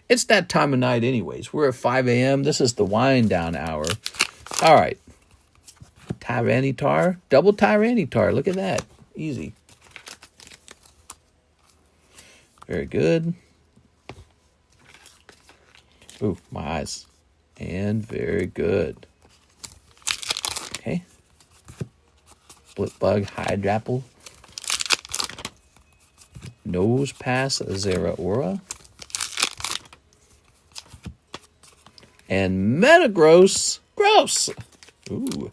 It's that time of night anyways. We're at 5 a.m. This is the wind down hour. All right. Tyranitar. Double Tyranitar. Look at that. Easy. Very good. Ooh, my eyes. And very good. Okay. Splitbug, Hydrapple. Nose Pass, Zeraora. And Metagross. Gross. Ooh.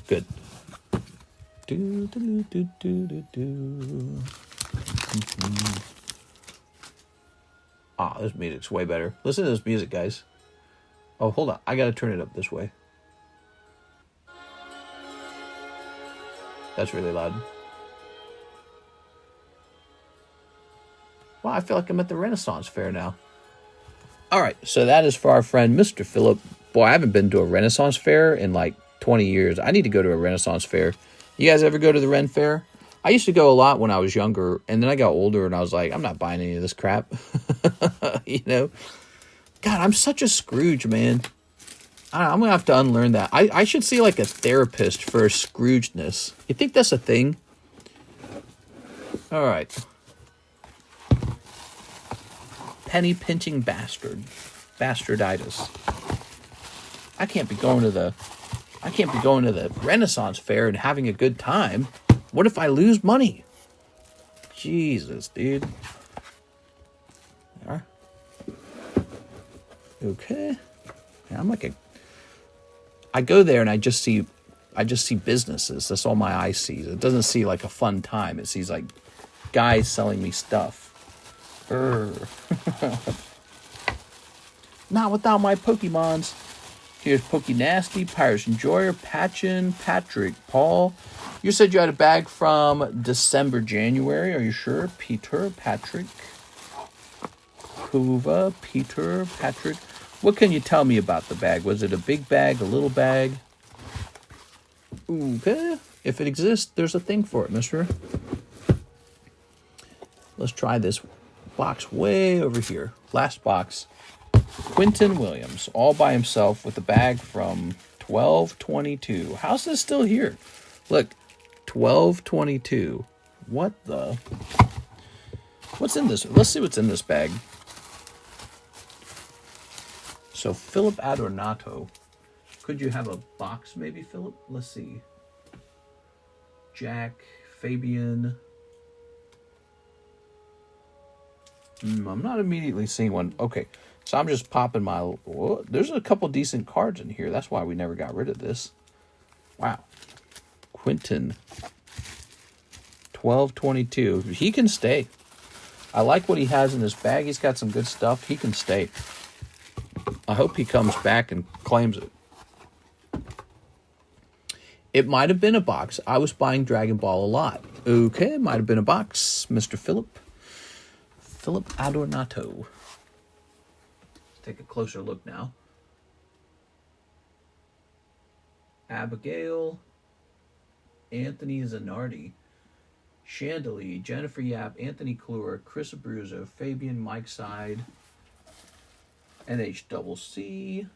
Good. Ah, this music's way better. Listen to this music, guys. Oh, hold on. I gotta turn it up this way. That's really loud. Wow, I feel like I'm at the Renaissance Fair now. All right, so that is for our friend Mr. Philip. Boy, I haven't been to a Renaissance Fair in like 20 years. I need to go to a Renaissance Fair. You guys ever go to the Ren Fair? I used to go a lot when I was younger, and then I got older, and I was like, I'm not buying any of this crap. You know? God, I'm such a Scrooge, man. I'm gonna have to unlearn that. I should see like a therapist for Scroogeness. You think that's a thing? All right. Penny pinching bastard. Bastarditis. I can't be going to the Renaissance fair and having a good time. What if I lose money? Jesus, dude. There. Okay. Yeah, I go there and I just see businesses. That's all my eye sees. It doesn't see like a fun time. It sees like guys selling me stuff. Not without my Pokemons. Here's Pokenasty, Pirates Enjoyer, Patchin, Patrick, Paul. You said you had a bag from December, January. Are you sure? Peter, Patrick, Kuva, Peter, Patrick. What can you tell me about the bag? Was it a big bag, a little bag? Okay. If it exists, there's a thing for it, mister. Let's try this box way over here. Last box. Quentin Williams, all by himself with a bag from 12/22. How's this still here? Look, 12/22. What the? What's in this? Let's see what's in this bag. So, Philip Adornato. Could you have a box maybe, Philip? Let's see. Jack, Fabian. I'm not immediately seeing one. Okay, so I'm just popping my... Whoa, there's a couple decent cards in here. That's why we never got rid of this. Wow. Quentin. 12/22. He can stay. I like what he has in his bag. He's got some good stuff. He can stay. I hope he comes back and claims it. It might have been a box. I was buying Dragon Ball a lot. Okay, it might have been a box, Mr. Philip. Philip Adornato. Let's take a closer look now. Abigail. Anthony Zanardi. Chandelier. Jennifer Yap. Anthony Kluwer. Chris Abruzzo. Fabian Mike Side. NHCC.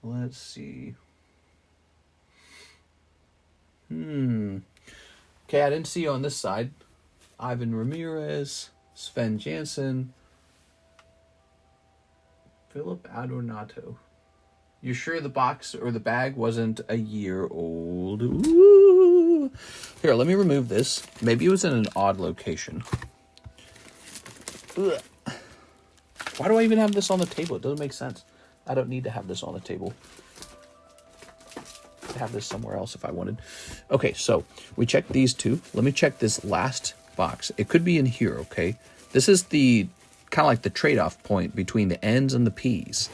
Let's see. Okay, I didn't see you on this side. Ivan Ramirez, Sven Jansen, Philip Adornato. You sure the box or the bag wasn't a year old? Ooh. Here, let me remove this. Maybe it was in an odd location. Ugh. Why do I even have this on the table? It doesn't make sense. I don't need to have this on the table. I'd have this somewhere else if I wanted. Okay, so we checked these two. Let me check this last box. It could be in here, okay? This is the kind of like the trade-off point between the N's and the P's.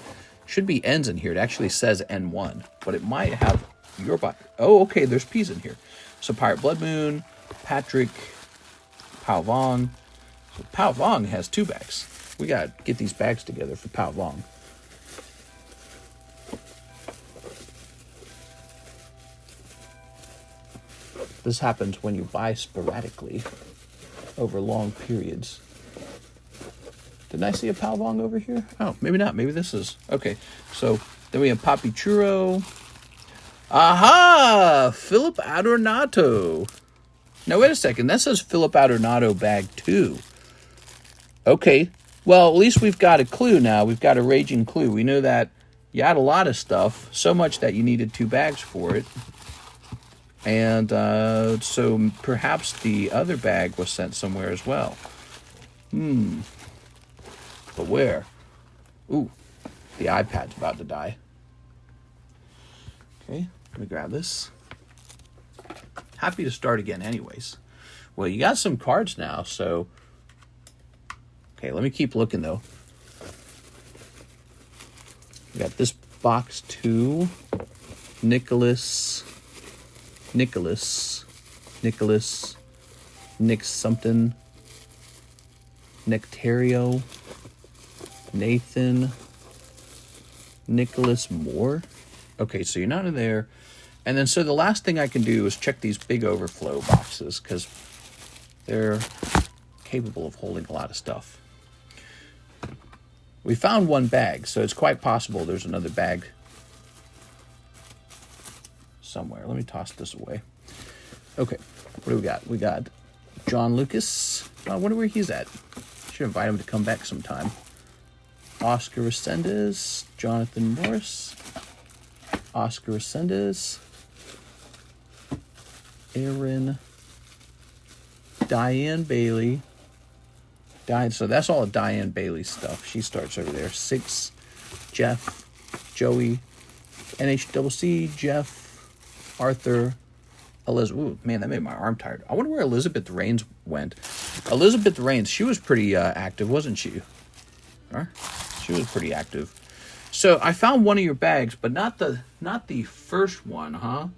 Should be N's in here. It actually says N1, but it might have your box. Oh, okay, there's P's in here. So Pirate Blood Moon, Patrick, Pao Vong. So Pao Vong has two bags. We got to get these bags together for Pao Vong. This happens when you buy sporadically over long periods. Didn't I see a Pao Vong over here? Oh, maybe not. Maybe this is... Okay, so then we have Papi Churro. Aha! Philip Adornato. Now, wait a second. That says Philip Adornato bag 2. Okay. Well, at least we've got a clue now. We've got a raging clue. We know that you had a lot of stuff, so much that you needed 2 bags for it. And so perhaps the other bag was sent somewhere as well. But where? Ooh, the iPad's about to die. Okay, let me grab this. Happy to start again anyways. Well, you got some cards now, so... Okay, let me keep looking, though. We got this box 2. Nicholas, Nick something, Nectario, Nathan, Nicholas Moore. Okay, so you're not in there. And then so the last thing I can do is check these big overflow boxes because they're capable of holding a lot of stuff. We found one bag, so it's quite possible there's another bag somewhere. Let me toss this away. Okay, what do we got? We got John Lucas. I wonder where he's at. Should invite him to come back sometime. Oscar Resendez, Jonathan Morris, Oscar Resendez, Aaron, Diane Bailey. So that's all of Diane Bailey stuff. She starts over there. Six, Jeff, Joey, NHCC, Jeff, Arthur, Elizabeth. Ooh, man, that made my arm tired. I wonder where Elizabeth Rains went. Elizabeth Rains, she was pretty active, wasn't she? Huh? She was pretty active. So I found one of your bags, but not the first one, huh?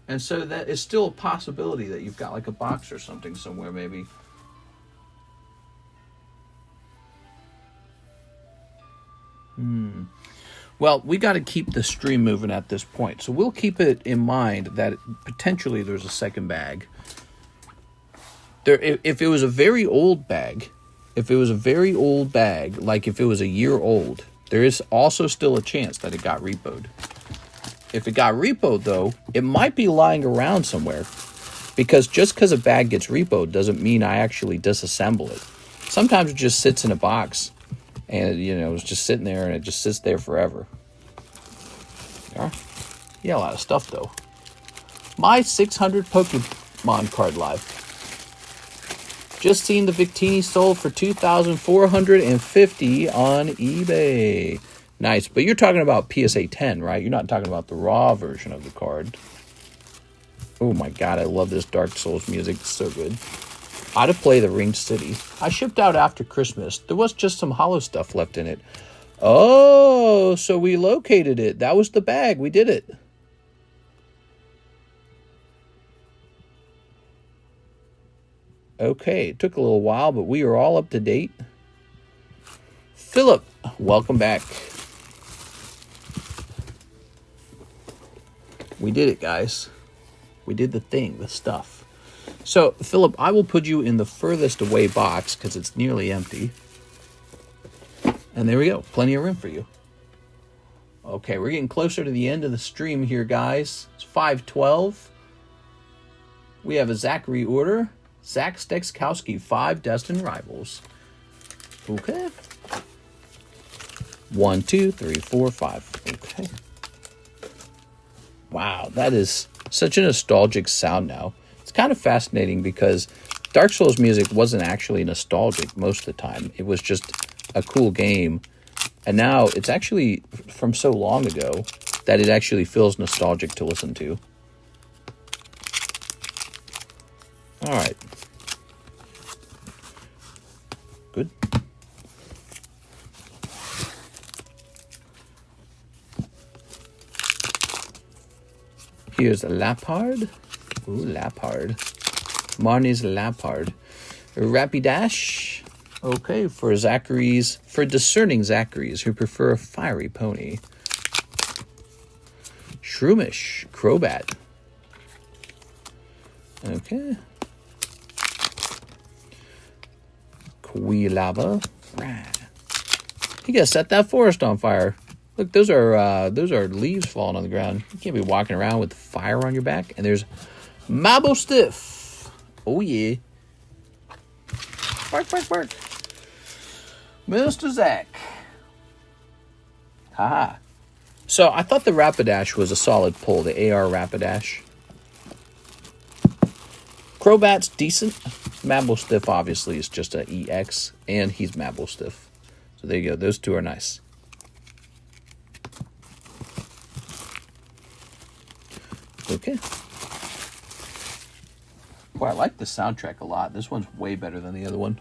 And so that is still a possibility that you've got like a box or something somewhere, maybe. Well, we got to keep the stream moving at this point, so we'll keep it in mind that potentially there's a second bag. If it was a very old bag, like if it was a year old, there is also still a chance that it got repoed. If it got repoed, though, it might be lying around somewhere, because just because a bag gets repoed doesn't mean I actually disassemble it. Sometimes it just sits in a box. And, you know, it's just sitting there, and it just sits there forever. Yeah, a lot of stuff, though. My 600 Pokemon card live. Just seen the Victini sold for $2,450 on eBay. Nice. But you're talking about PSA 10, right? You're not talking about the raw version of the card. Oh, my God. I love this Dark Souls music. It's so good. How to play the Ringed City. I shipped out after Christmas. There was just some hollow stuff left in it. Oh, so we located it. That was the bag. We did it. Okay, it took a little while, but we are all up to date. Philip, welcome back. We did it, guys. We did the thing, the stuff. So, Philip, I will put you in the furthest away box because it's nearly empty. And there we go. Plenty of room for you. Okay, we're getting closer to the end of the stream here, guys. It's 5:12. We have a Zachary order. Zach Stekskowski, 5 Destined Rivals. Okay. 1, 2, 3, 4, 5. Okay. Wow, that is such a nostalgic sound now. It's kind of fascinating because Dark Souls music wasn't actually nostalgic most of the time. It was just a cool game. And now it's actually from so long ago that it actually feels nostalgic to listen to. All right. Good. Here's a Lapard. Ooh, Lapard. Marnie's Lapard. Rapidash. Okay, for Zachary's, for discerning Zacharys who prefer a fiery pony. Shroomish. Crobat. Okay. Quilava. You gotta set that forest on fire. Look, those are leaves falling on the ground. You can't be walking around with fire on your back. And there's Mabo Stiff. Oh yeah. Bark, bark, bark. Mr. Zach. Haha. So I thought the Rapidash was a solid pull, the AR Rapidash. Crobat's decent. Mabo Stiff obviously is just an EX, and he's Mabo Stiff. So there you go. Those two are nice. Okay. Boy, I like the soundtrack a lot. This one's way better than the other one.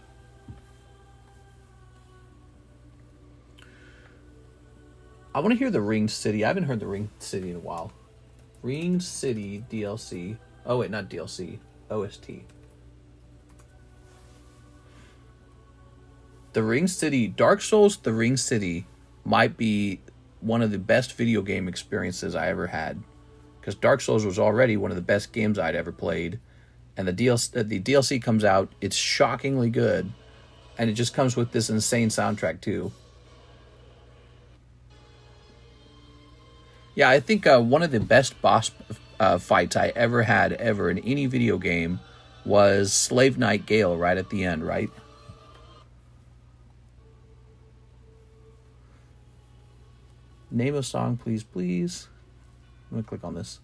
I want to hear the Ringed City. I haven't heard the Ringed City in a while. Ringed City DLC. Oh, wait, not DLC. OST. The Ringed City, Dark Souls, the Ringed City might be one of the best video game experiences I ever had. Because Dark Souls was already one of the best games I'd ever played. And the DLC comes out, it's shockingly good. And it just comes with this insane soundtrack too. Yeah, I think one of the best boss fights I ever had in any video game was Slave Knight Gale right at the end, right? Name a song, please, please. Let me click on this.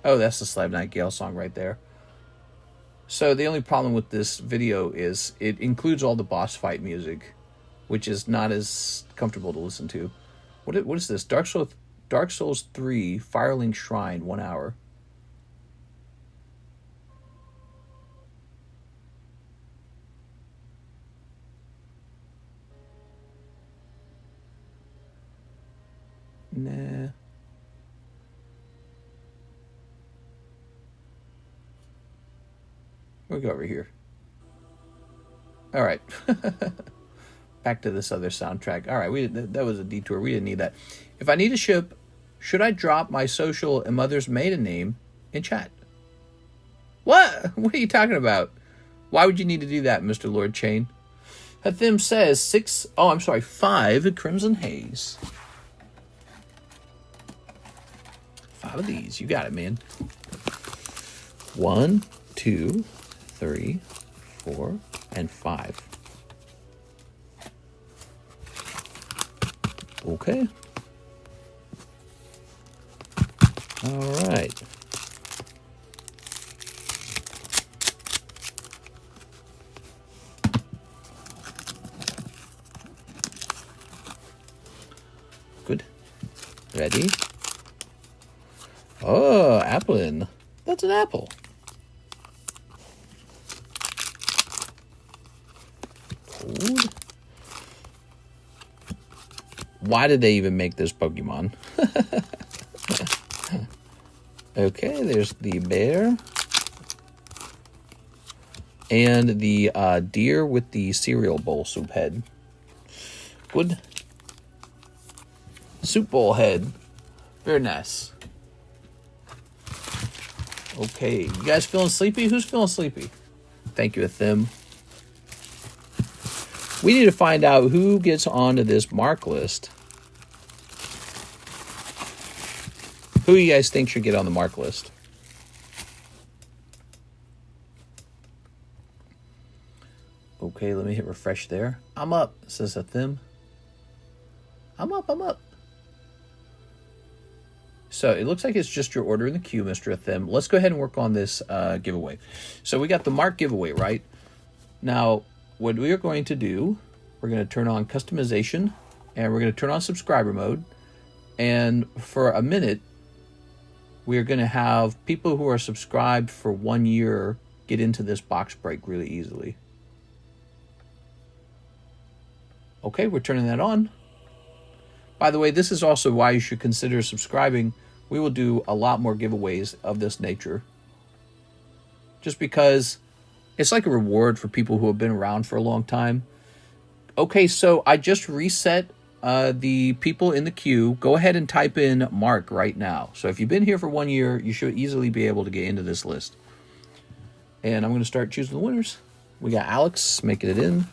Oh, that's the Slab Knight Gale song right there. So the only problem with this video is it includes all the boss fight music, which is not as comfortable to listen to. What is this? Dark Souls 3 Firelink Shrine, 1 hour. Nah. We'll go over here. All right. Back to this other soundtrack. All right, that was a detour. We didn't need that. If I need to ship, should I drop my social and mother's maiden name in chat? What? What are you talking about? Why would you need to do that, Mr. Lord Chain? Hathim says 5 Crimson Haze. 5 of these. You got it, man. 1, 2, 3, 4, and 5. Okay. All right. Good. Ready? Oh, Applin. That's an apple. Cold. Why did they even make this Pokemon? Okay, there's the bear. And the deer with the cereal bowl soup head. Good. Soup bowl head. Very nice. Okay, you guys feeling sleepy? Who's feeling sleepy? Thank you, Ethm. We need to find out who gets onto this mark list. Who you guys think should get on the mark list? Okay, let me hit refresh there. I'm up, says Ethm. I'm up. So it looks like it's just your order in the queue, Mr. Ethm. Let's go ahead and work on this giveaway. So we got the mark giveaway, right? Now, what we are going to do, we're going to turn on customization, and we're going to turn on subscriber mode. And for a minute, we are going to have people who are subscribed for 1 year get into this box break really easily. Okay, we're turning that on. By the way, this is also why you should consider subscribing. We will do a lot more giveaways of this nature. Just because it's like a reward for people who have been around for a long time. Okay, so I just reset the people in the queue. Go ahead and type in Mark right now. So if you've been here for 1 year, you should easily be able to get into this list. And I'm going to start choosing the winners. We got Alex making it in.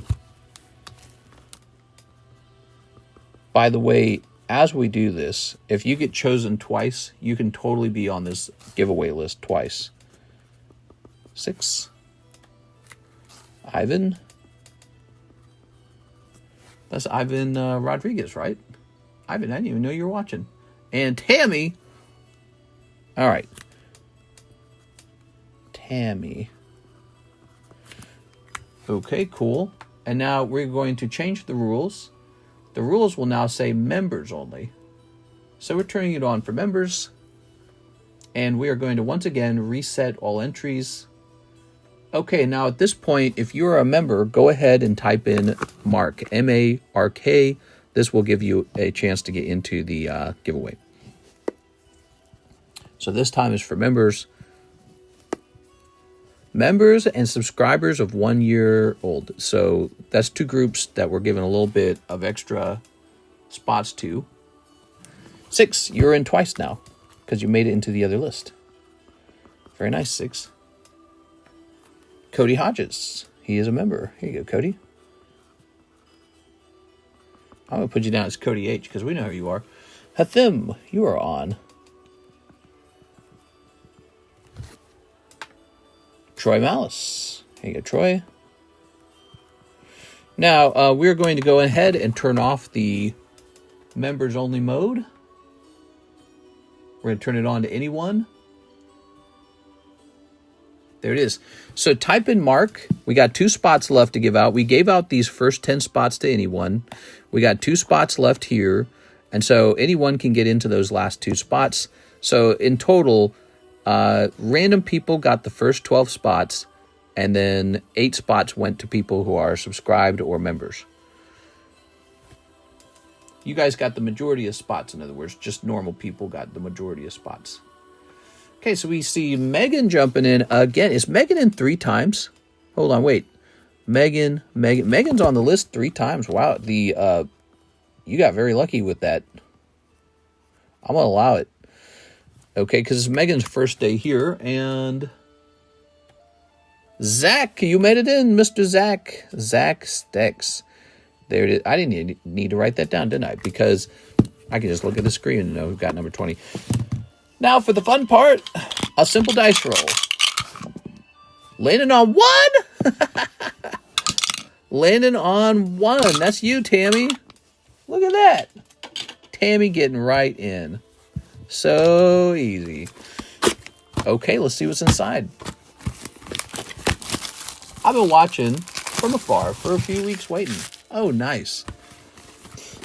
By the way, as we do this, if you get chosen twice, you can totally be on this giveaway list twice. 6. Ivan. That's Ivan Rodriguez, right? Ivan, I didn't even know you were watching. And Tammy. All right. Tammy. Okay, cool. And now we're going to change the rules. The rules will now say members only. So we're turning it on for members. And we are going to once again reset all entries. Okay, now at this point, if you're a member, go ahead and type in Mark, M-A-R-K. This will give you a chance to get into the giveaway. So this time is for members. Members and subscribers of 1 year old. So that's 2 groups that we're giving a little bit of extra spots to. 6, you're in twice now because you made it into the other list. Very nice, 6. Cody Hodges. He is a member. Here you go, Cody. I'm going to put you down as Cody H because we know who you are. Hathim, you are on. Troy Malice. Here you go, Troy. Now, we're going to go ahead and turn off the members only mode. We're going to turn it on to anyone. There it is. So type in Mark. We got 2 spots left to give out. We gave out these first 10 spots to anyone. We got 2 spots left here. And so anyone can get into those last 2 spots. So in total, random people got the first 12 spots. And then 8 spots went to people who are subscribed or members. You guys got the majority of spots, in other words. Just normal people got the majority of spots. Okay, so we see Megan jumping in again. Is Megan in 3 times? Hold on, wait. Megan's on the list 3 times. Wow, you got very lucky with that. I'm going to allow it. Okay, because it's Megan's first day here. And Zach, you made it in, Mr. Zach. Zach Stex. There it is. I didn't need to write that down, didn't I? Because I can just look at the screen and know who got number 20. Now for the fun part, a simple dice roll. Landing on 1. Landing on 1. That's you, Tammy. Look at that. Tammy getting right in. So easy. Okay, let's see what's inside. I've been watching from afar for a few weeks waiting. Oh, nice.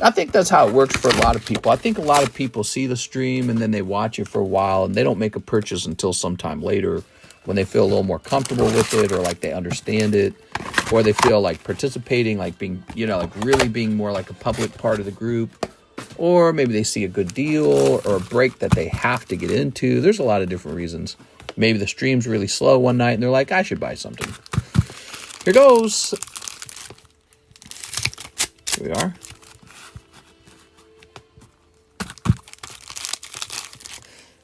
I think that's how it works for a lot of people. I think a lot of people see the stream and then they watch it for a while and they don't make a purchase until sometime later when they feel a little more comfortable with it or like they understand it or they feel like participating, like being, like really being more like a public part of the group, or maybe they see a good deal or a break that they have to get into. There's a lot of different reasons. Maybe the stream's really slow one night and they're like, I should buy something. Here goes. Here we are.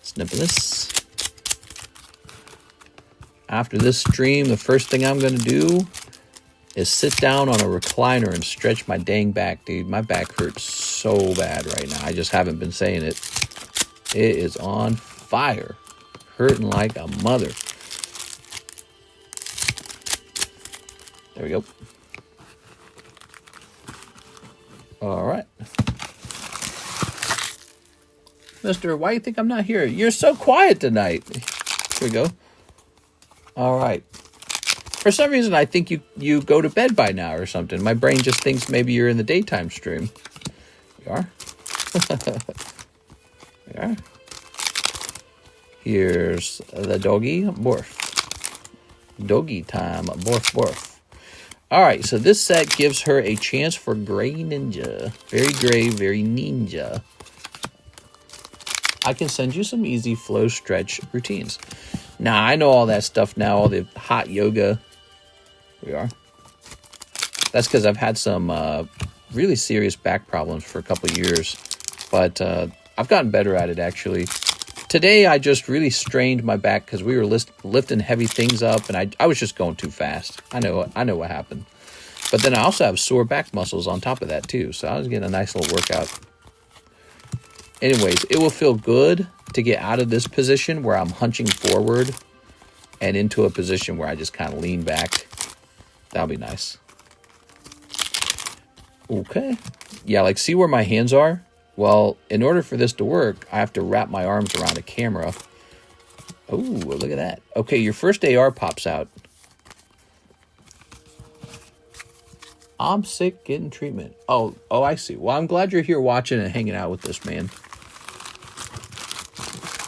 Snipping this. After this stream, the first thing I'm going to do is sit down on a recliner and stretch my dang back, dude. My back hurts so bad right now. I just haven't been saying it. It is on fire. Hurting like a mother. There we go. All right. Mister, why do you think I'm not here? You're so quiet tonight. Here we go. All right. For some reason, I think you go to bed by now or something. My brain just thinks maybe you're in the daytime stream. We are. We are. Here's the doggy. Borf. Doggy time. Borf, borf. All right, so this set gives her a chance for Gray Ninja. Very gray, very ninja. I can send you some easy flow stretch routines. Now, I know all that stuff now, all the hot yoga. We are. That's because I've had some really serious back problems for a couple of years. But I've gotten better at it, actually. Today, I just really strained my back because we were lifting heavy things up, and I was just going too fast. I know what happened. But then I also have sore back muscles on top of that, too. So I was getting a nice little workout. Anyways, it will feel good to get out of this position where I'm hunching forward and into a position where I just kind of lean back. That'll be nice. Okay. Yeah, like see where my hands are? Well, in order for this to work, I have to wrap my arms around a camera. Oh, look at that. Okay, your first AR pops out. I'm sick getting treatment. Oh, I see. Well, I'm glad you're here watching and hanging out with this man.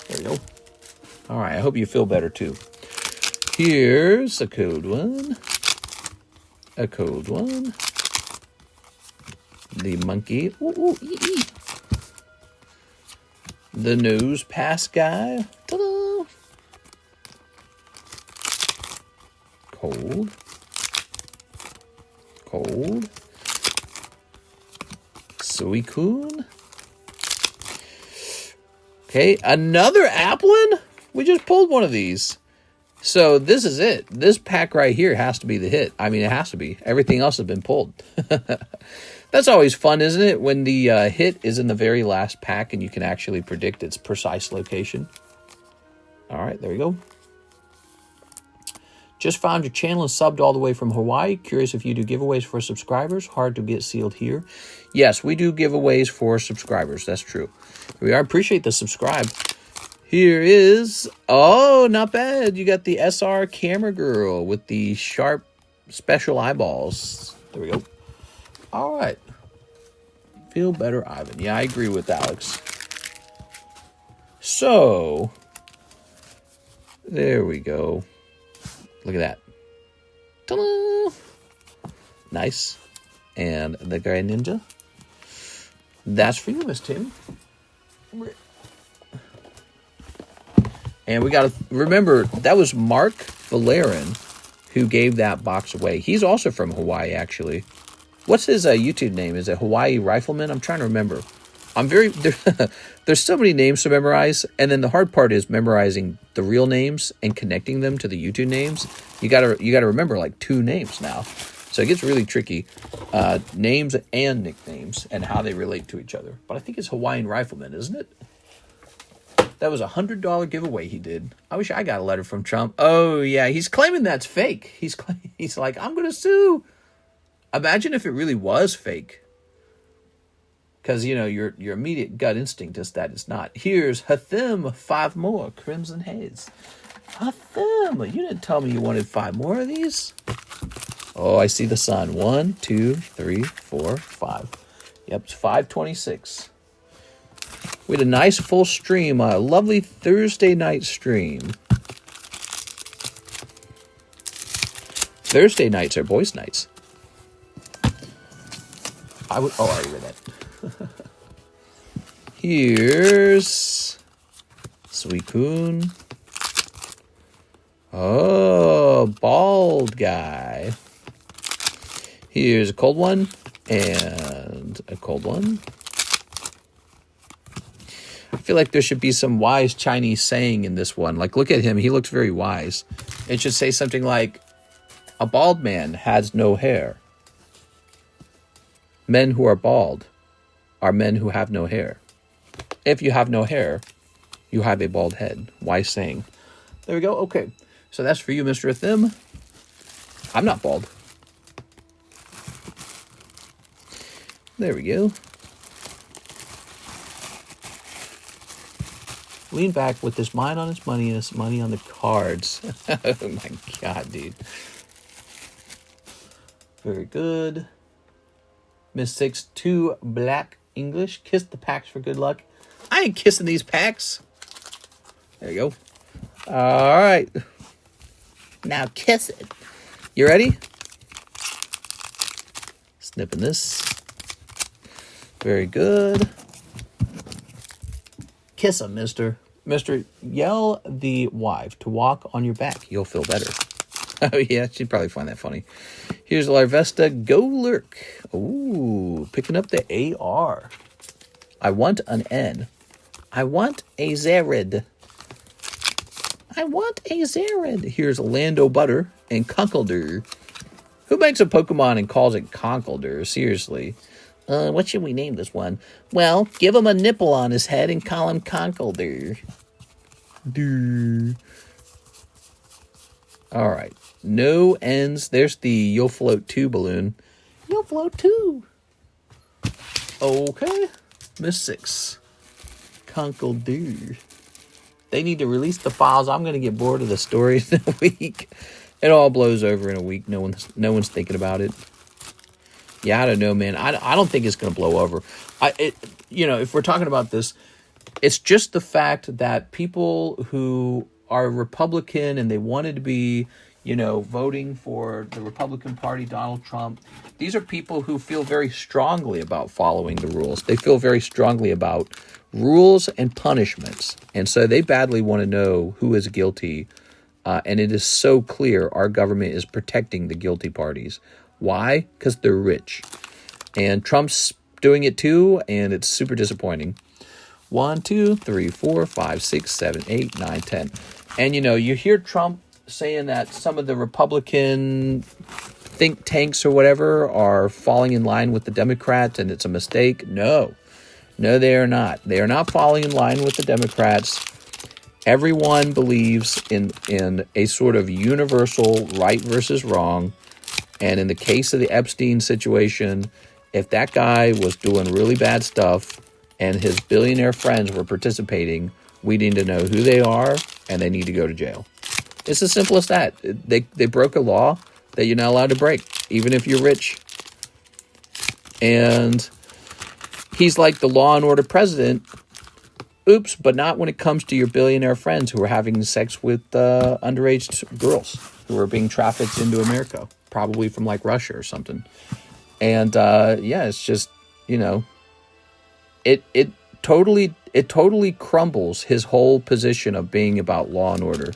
There we go. All right, I hope you feel better too. Here's a code one. A code one. The monkey. Ooh, ee, ee. The nose pass guy. Ta-da! Cold. Cold. Suicune. Okay, another Applin? We just pulled one of these. So this is it. This pack right here has to be the hit. I mean, it has to be. Everything else has been pulled. That's always fun, isn't it? When the hit is in the very last pack and you can actually predict its precise location. All right, there we go. Just found your channel and subbed all the way from Hawaii. Curious if you do giveaways for subscribers. Hard to get sealed here. Yes, we do giveaways for subscribers. That's true. We appreciate the subscribe. Here is, oh, not bad. You got the SR camera girl with the sharp special eyeballs. There we go. All right. Feel better, Ivan. Yeah, I agree with Alex. So, there we go. Look at that. Ta-da! Nice. And the Gray Ninja. That's for you, Miss Tim. And we got to remember, that was Mark Valerian who gave that box away. He's also from Hawaii, actually. What's his YouTube name? Is it Hawaii Rifleman? I'm trying to remember. There's so many names to memorize, and then the hard part is memorizing the real names and connecting them to the YouTube names. You gotta remember like 2 names now, so it gets really tricky. Names and nicknames and how they relate to each other. But I think it's Hawaiian Rifleman, isn't it? That was a $100 giveaway he did. I wish I got a letter from Trump. Oh yeah, he's claiming that's fake. He's like, I'm gonna sue. Imagine if it really was fake. Because, you know, your immediate gut instinct is that it's not. Here's Hathim, 5 more, Crimson Haze. Hathim, you didn't tell me you wanted 5 more of these? Oh, I see the sun. 1, 2, 3, 4, 5. Yep, it's 5:26. We had a nice full stream, a lovely Thursday night stream. Thursday nights are boys' nights. I already read that. Here's Suicune. Oh, bald guy. Here's a cold one and a cold one. I feel like there should be some wise Chinese saying in this one. Like, look at him. He looks very wise. It should say something like, a bald man has no hair. Men who are bald are men who have no hair. If you have no hair, you have a bald head. Wise saying. There we go. Okay. So that's for you, Mr. Thim. I'm not bald. There we go. Lean back with this mind on his money and his money on the cards. Oh my God, dude. Very good. Miss 6, 2 black English. Kiss the packs for good luck. I ain't kissing these packs. There you go. All right. Now kiss it. You ready? Snipping this. Very good. Kiss him, mister. Mister, yell the wife to walk on your back. You'll feel better. Oh, yeah, she'd probably find that funny. Here's Larvesta. Go lurk. Ooh, picking up the AR. I want an N. I want a Zerid. I want a Zerid. Here's Lando Butter and Conkeldurr. Who makes a Pokemon and calls it Conkeldurr? Seriously. What should we name this one? Well, give him a nipple on his head and call him Conkeldurr. All right. No ends. There's the You'll Float 2 balloon. You'll Float 2. Okay. Miss 6. Conkeldurr. They need to release the files. I'm going to get bored of the stories in a week. It all blows over in a week. No one's thinking about it. Yeah, I don't know, man. I don't think it's going to blow over. If we're talking about this, it's just the fact that people who are Republican and they wanted to be, voting for the Republican Party, Donald Trump, these are people who feel very strongly about following the rules. They feel very strongly about rules and punishments. And so they badly want to know who is guilty. And it is so clear our government is protecting the guilty parties. Why? Because they're rich. And Trump's doing it too, and it's super disappointing. 1, 2, 3, 4, 5, 6, 7, 8, 9, 10. And, you hear Trump saying that some of the Republican think tanks or whatever are falling in line with the Democrats and it's a mistake. No, they are not. They are not falling in line with the Democrats. Everyone believes in a sort of universal right versus wrong. And in the case of the Epstein situation, if that guy was doing really bad stuff and his billionaire friends were participating, we need to know who they are and they need to go to jail. It's as simple as that. They broke a law that you're not allowed to break, even if you're rich. And he's like the law and order president. Oops, but not when it comes to your billionaire friends who are having sex with underage girls who are being trafficked into America, probably from like Russia or something. And it's just, it totally crumbles his whole position of being about law and order.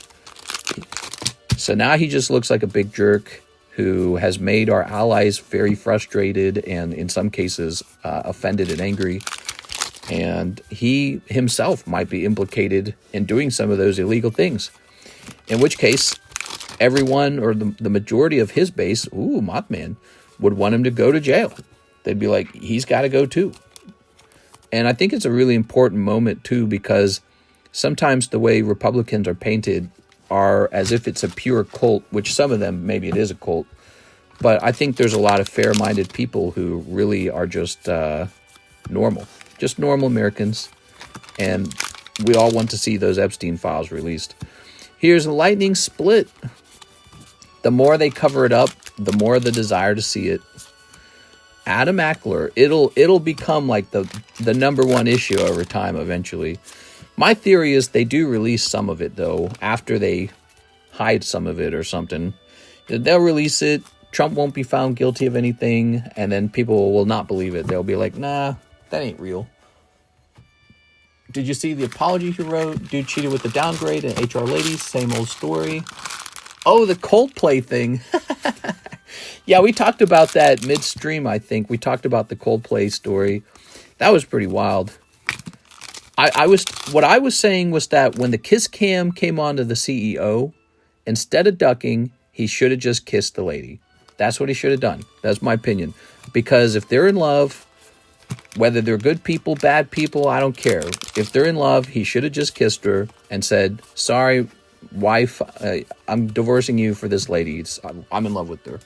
So now he just looks like a big jerk who has made our allies very frustrated and in some cases offended and angry. And he himself might be implicated in doing some of those illegal things. In which case, everyone or the majority of his base, Mothman, would want him to go to jail. They'd be like, he's got to go too. And I think it's a really important moment too, because sometimes the way Republicans are painted are as if it's a pure cult, which some of them, maybe it is a cult. But I think there's a lot of fair-minded people who really are just normal Americans. And we all want to see those Epstein files released. Here's a lightning split. The more they cover it up, the more the desire to see it. Adam Ackler, it'll become like the number one issue over time eventually. My theory is they do release some of it, though, after they hide some of it or something. They'll release it. Trump won't be found guilty of anything, and then people will not believe it. They'll be like, nah, that ain't real. Did you see the apology he wrote? Dude cheated with the downgrade and HR ladies. Same old story. Oh, the Coldplay thing. Yeah, we talked about that midstream, I think. We talked about the Coldplay story. That was pretty wild. What I was saying was that when the kiss cam came onto the CEO, instead of ducking, he should have just kissed the lady. That's what he should have done. That's my opinion. Because if they're in love, whether they're good people, bad people, I don't care. If they're in love, he should have just kissed her and said, sorry, wife, I'm divorcing you for this lady. I'm in love with her.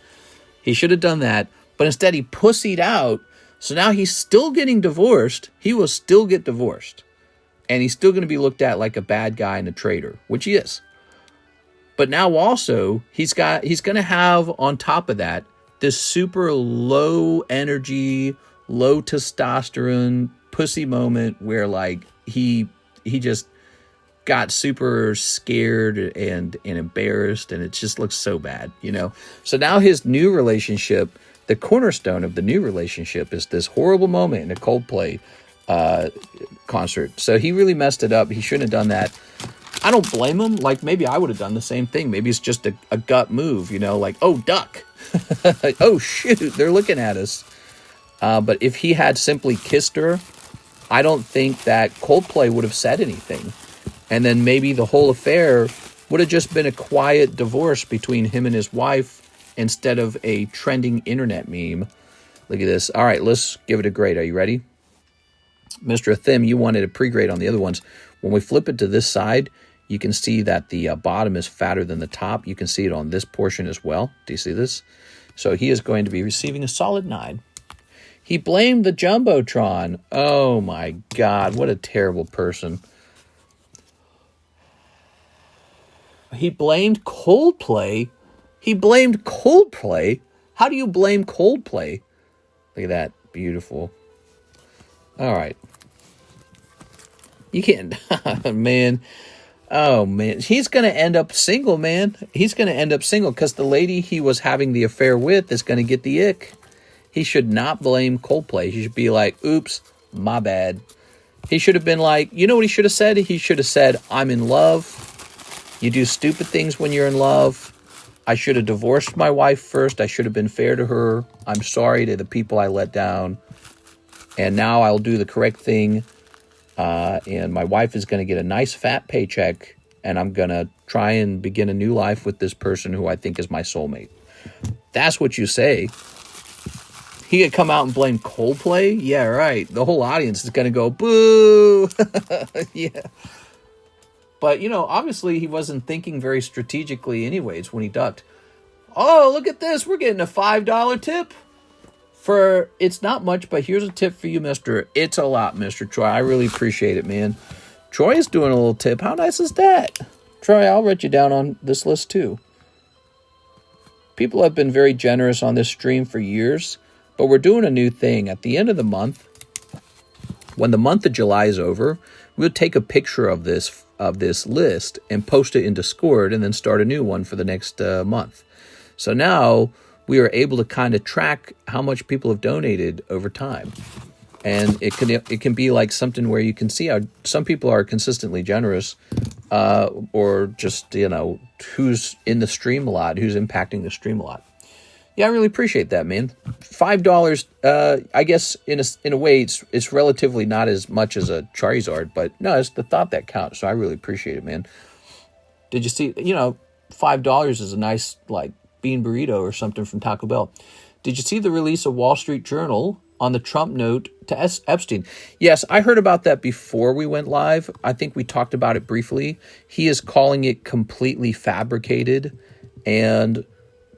He should have done that. But instead, he pussied out. So now he's still getting divorced. He will still get divorced. And he's still going to be looked at like a bad guy and a traitor, which he is. But now also, he's going to have on top of that this super low energy, low testosterone pussy moment where like he just got super scared and embarrassed, and it just looks so bad, So now his new relationship, the cornerstone of the new relationship, is this horrible moment in a Coldplay concert. So he really messed it up. He shouldn't have done that. I don't blame him. Like, maybe I would have done the same thing. Maybe it's just a gut move, like, oh, duck. Oh, shoot, they're looking at us. But if he had simply kissed her, I don't think that Coldplay would have said anything. And then maybe the whole affair would have just been a quiet divorce between him and his wife instead of a trending internet meme. Look at this. All right, let's give it a grade. Are you ready? Mr. Thim, you wanted a pre-grade on the other ones. When we flip it to this side, you can see that the bottom is fatter than the top. You can see it on this portion as well. Do you see this? So he is going to be receiving a solid 9. He blamed the Jumbotron. Oh my God, what a terrible person. He blamed Coldplay. He blamed Coldplay? How do you blame Coldplay? Look at that. Beautiful. All right. You can't, man. Oh, man. He's going to end up single, man. He's going to end up single because the lady he was having the affair with is going to get the ick. He should not blame Coldplay. He should be like, oops, my bad. He should have been like, you know what he should have said? He should have said, I'm in love. You do stupid things when you're in love. I should have divorced my wife first. I should have been fair to her. I'm sorry to the people I let down. And now I'll do the correct thing. And my wife is going to get a nice fat paycheck. and I'm going to try and begin a new life with this person who I think is my soulmate. That's what you say. He could come out and blame Coldplay? Yeah, right. The whole audience is going to go, boo! Yeah. But, you know, obviously he wasn't thinking very strategically anyways when he ducked. Oh, look at this. We're getting a $5 tip. It's not much, but here's a tip for you, Mr. It's a lot, Mr. Troy. I really appreciate it, man. Troy is doing a little tip. How nice is that? Troy, I'll write you down on this list too. People have been very generous on this stream for years, but we're doing a new thing. At the end of the month, when the month of July is over, we'll take a picture of this list and post it in Discord and then start a new one for the next month. So now we are able to kind of track how much people have donated over time. And it can be like something where you can see how some people are consistently generous, or just, you know, who's in the stream a lot, who's impacting the stream a lot. Yeah, I really appreciate that, man. $5, I guess in a way it's relatively not as much as a Charizard, but no, it's the thought that counts. So I really appreciate it, man. Did you see? You know, $5 is a nice like bean burrito or something from Taco Bell. Did you see the release of Wall Street Journal on the Trump note to Epstein? Yes, I heard about that before we went live. I think we talked about it briefly. He is calling it completely fabricated. And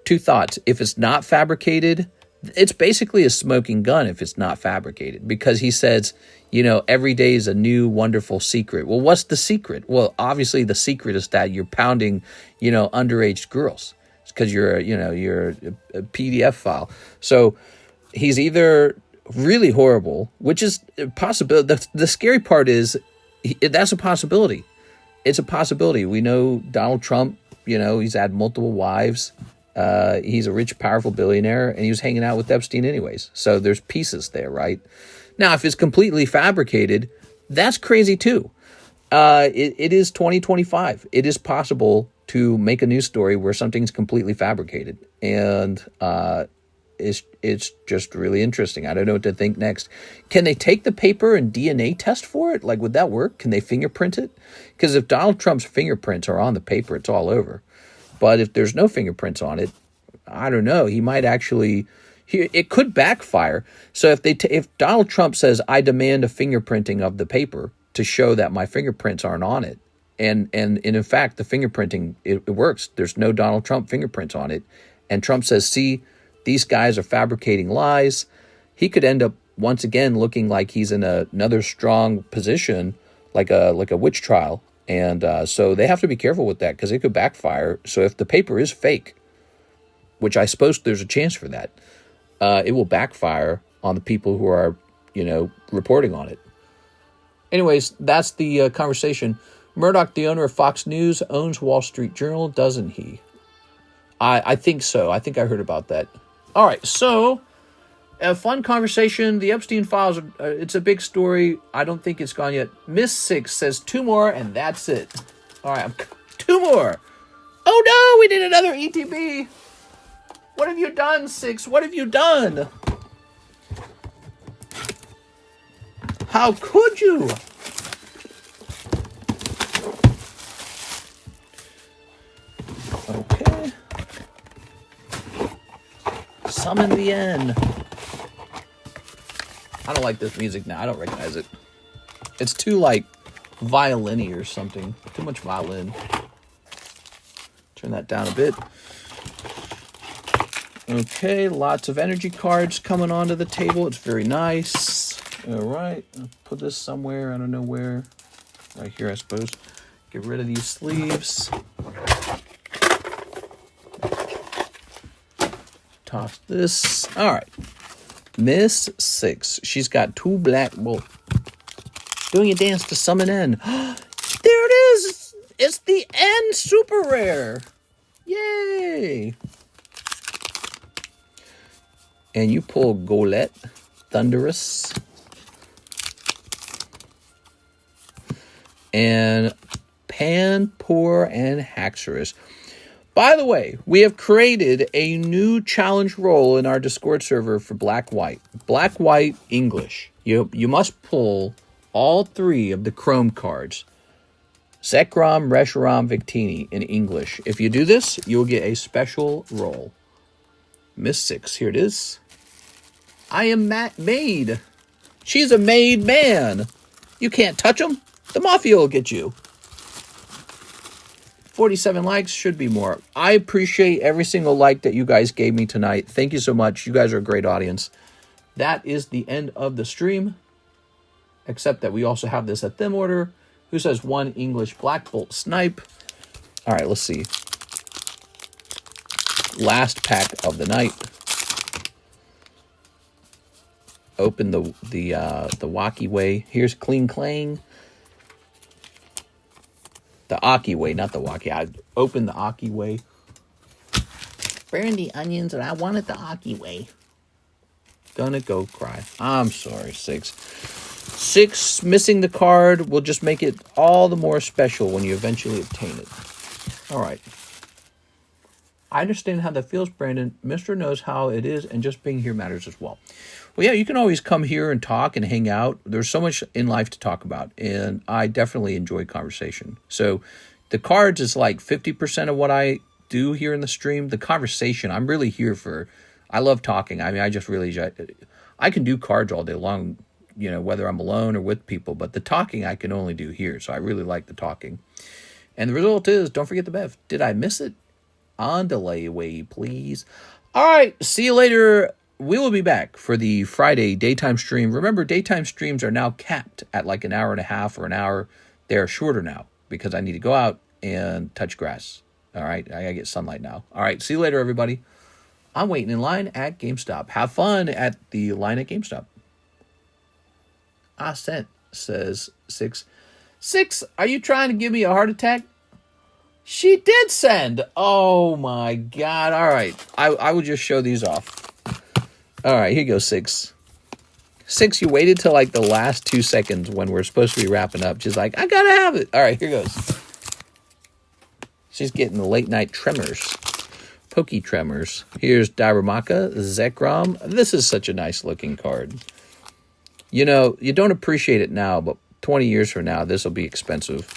two thoughts. If it's not fabricated, it's basically a smoking gun if it's not fabricated. Because he says, you know, every day is a new wonderful secret. Well, what's the secret? Well, obviously the secret is that you're pounding, you know, underage girls. It's because you're a PDF file. So he's either really horrible, which is a possibility. The scary part is that's a possibility. It's a possibility. We know Donald Trump, you know, he's had multiple wives. He's a rich, powerful billionaire, and he was hanging out with Epstein anyways. So there's pieces there, right? Now, if it's completely fabricated, that's crazy too. It is 2025. It is possible to make a news story where something's completely fabricated. And it's just really interesting. I don't know what to think next. Can they take the paper and DNA test for it? Like, would that work? Can they fingerprint it? Because if Donald Trump's fingerprints are on the paper, it's all over. But if there's no fingerprints on it, I don't know. He might actually... it could backfire. So if Donald Trump says, I demand a fingerprinting of the paper to show that my fingerprints aren't on it, and in fact, the fingerprinting, it works. There's no Donald Trump fingerprints on it. And Trump says, see, these guys are fabricating lies. He could end up, once again, looking like he's in another strong position, like a witch trial. And so they have to be careful with that because it could backfire. So if the paper is fake, which I suppose there's a chance for that, it will backfire on the people who are, you know, reporting on it. Anyways, that's the conversation. Murdoch, the owner of Fox News, owns Wall Street Journal, doesn't he? I think so. I think I heard about that. All right, so a fun conversation. The Epstein files, it's a big story. I don't think it's gone yet. Miss Six says 2 more, and that's it. All right, 2 more. Oh, no, we did another ETB. What have you done, Six? What have you done? How could you? Okay. Summon the N. I don't like this music now. I don't recognize it. It's too, like, violin-y or something. Too much violin. Turn that down a bit. Okay, lots of energy cards coming onto the table. It's very nice. All right, I'll put this somewhere. I don't know where. Right here, I suppose. Get rid of these sleeves. Toss this. All right. Miss Six. She's got 2 black bolts. Doing a dance to summon N. There it is. It's the N super rare. Yay. And you pull Golett, Thunderous, and Panpour and Haxorus. By the way, we have created a new challenge role in our Discord server for Black-White. Black-White English. You must pull all 3 of the Chrome cards. Zekrom Reshiram Victini in English. If you do this, you will get a special roll. Miss 6, here it is. I am maid. She's a made man. You can't touch him. The mafia will get you. 47 likes, should be more. I appreciate every single like that you guys gave me tonight. Thank you so much. You guys are a great audience. That is the end of the stream. Except that we also have this at them order. Who says 1 English Black Bolt Snipe? All right, let's see. Last pack of the night. Open the Wacky Way. Here's Clean Clang. The Aki Way, not the Wacky. I opened the Aki Way. Burn the onions, and I wanted the Aki Way. Gonna go cry. I'm sorry, 6. 6, missing the card will just make it all the more special when you eventually obtain it. All right. I understand how that feels, Brandon. Mr. knows how it is, and just being here matters as well. Well, yeah, you can always come here and talk and hang out. There's so much in life to talk about, and I definitely enjoy conversation. So the cards is like 50% of what I do here in the stream. The conversation, I'm really here for. I love talking. I mean, I can do cards all day long, you know, whether I'm alone or with people, but the talking I can only do here. So I really like the talking. And the result is, don't forget the Bev. Did I miss it? On delay away, please. All right, see you later. We will be back for the Friday daytime stream. Remember, daytime streams are now capped at like an hour and a half or an hour. They're shorter now because I need to go out and touch grass. All right, I gotta get sunlight now. All right, see you later, everybody. I'm waiting in line at GameStop. Have fun at the line at GameStop. I sent, says 6. 6, are you trying to give me a heart attack? She did send. Oh, my God. All right. I will just show these off. All right. Here goes 6. 6, you waited till like the last 2 seconds when we're supposed to be wrapping up. She's like, I got to have it. All right. Here goes. She's getting the late night tremors. Pokey tremors. Here's Dairamaka, Zekrom. This is such a nice looking card. You know, you don't appreciate it now, but 20 years from now, this will be expensive.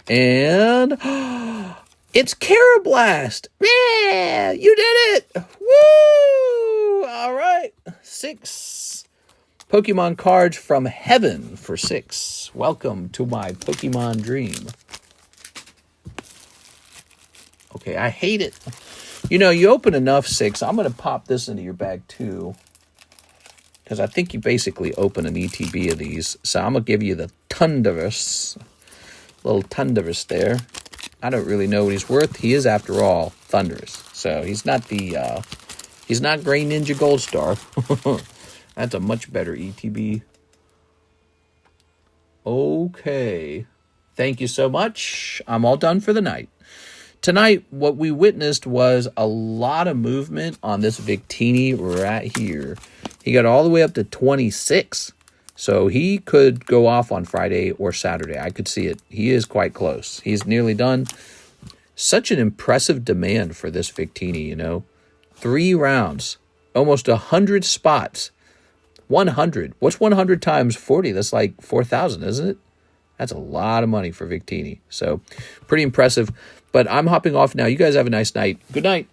And it's Carablast. Yeah, you did it. Woo! All right. 6 Pokemon cards from heaven for 6. Welcome to my Pokemon dream. Okay, I hate it. You know, you open enough 6. I'm going to pop this into your bag too. Because I think you basically open an ETB of these. So I'm going to give you the Thunderous. Little Thunderous there. I don't really know what he's worth. He is, after all, Thunderous. So he's not the, he's not Gray Ninja Gold Star. That's a much better ETB. Okay. Thank you so much. I'm all done for the night. Tonight, what we witnessed was a lot of movement on this Victini right here. He got all the way up to 26. So he could go off on Friday or Saturday. I could see it. He is quite close. He's nearly done. Such an impressive demand for this Victini, you know. 3 rounds. Almost 100 spots. 100. What's 100 times 40? That's like 4,000, isn't it? That's a lot of money for Victini. So pretty impressive. But I'm hopping off now. You guys have a nice night. Good night.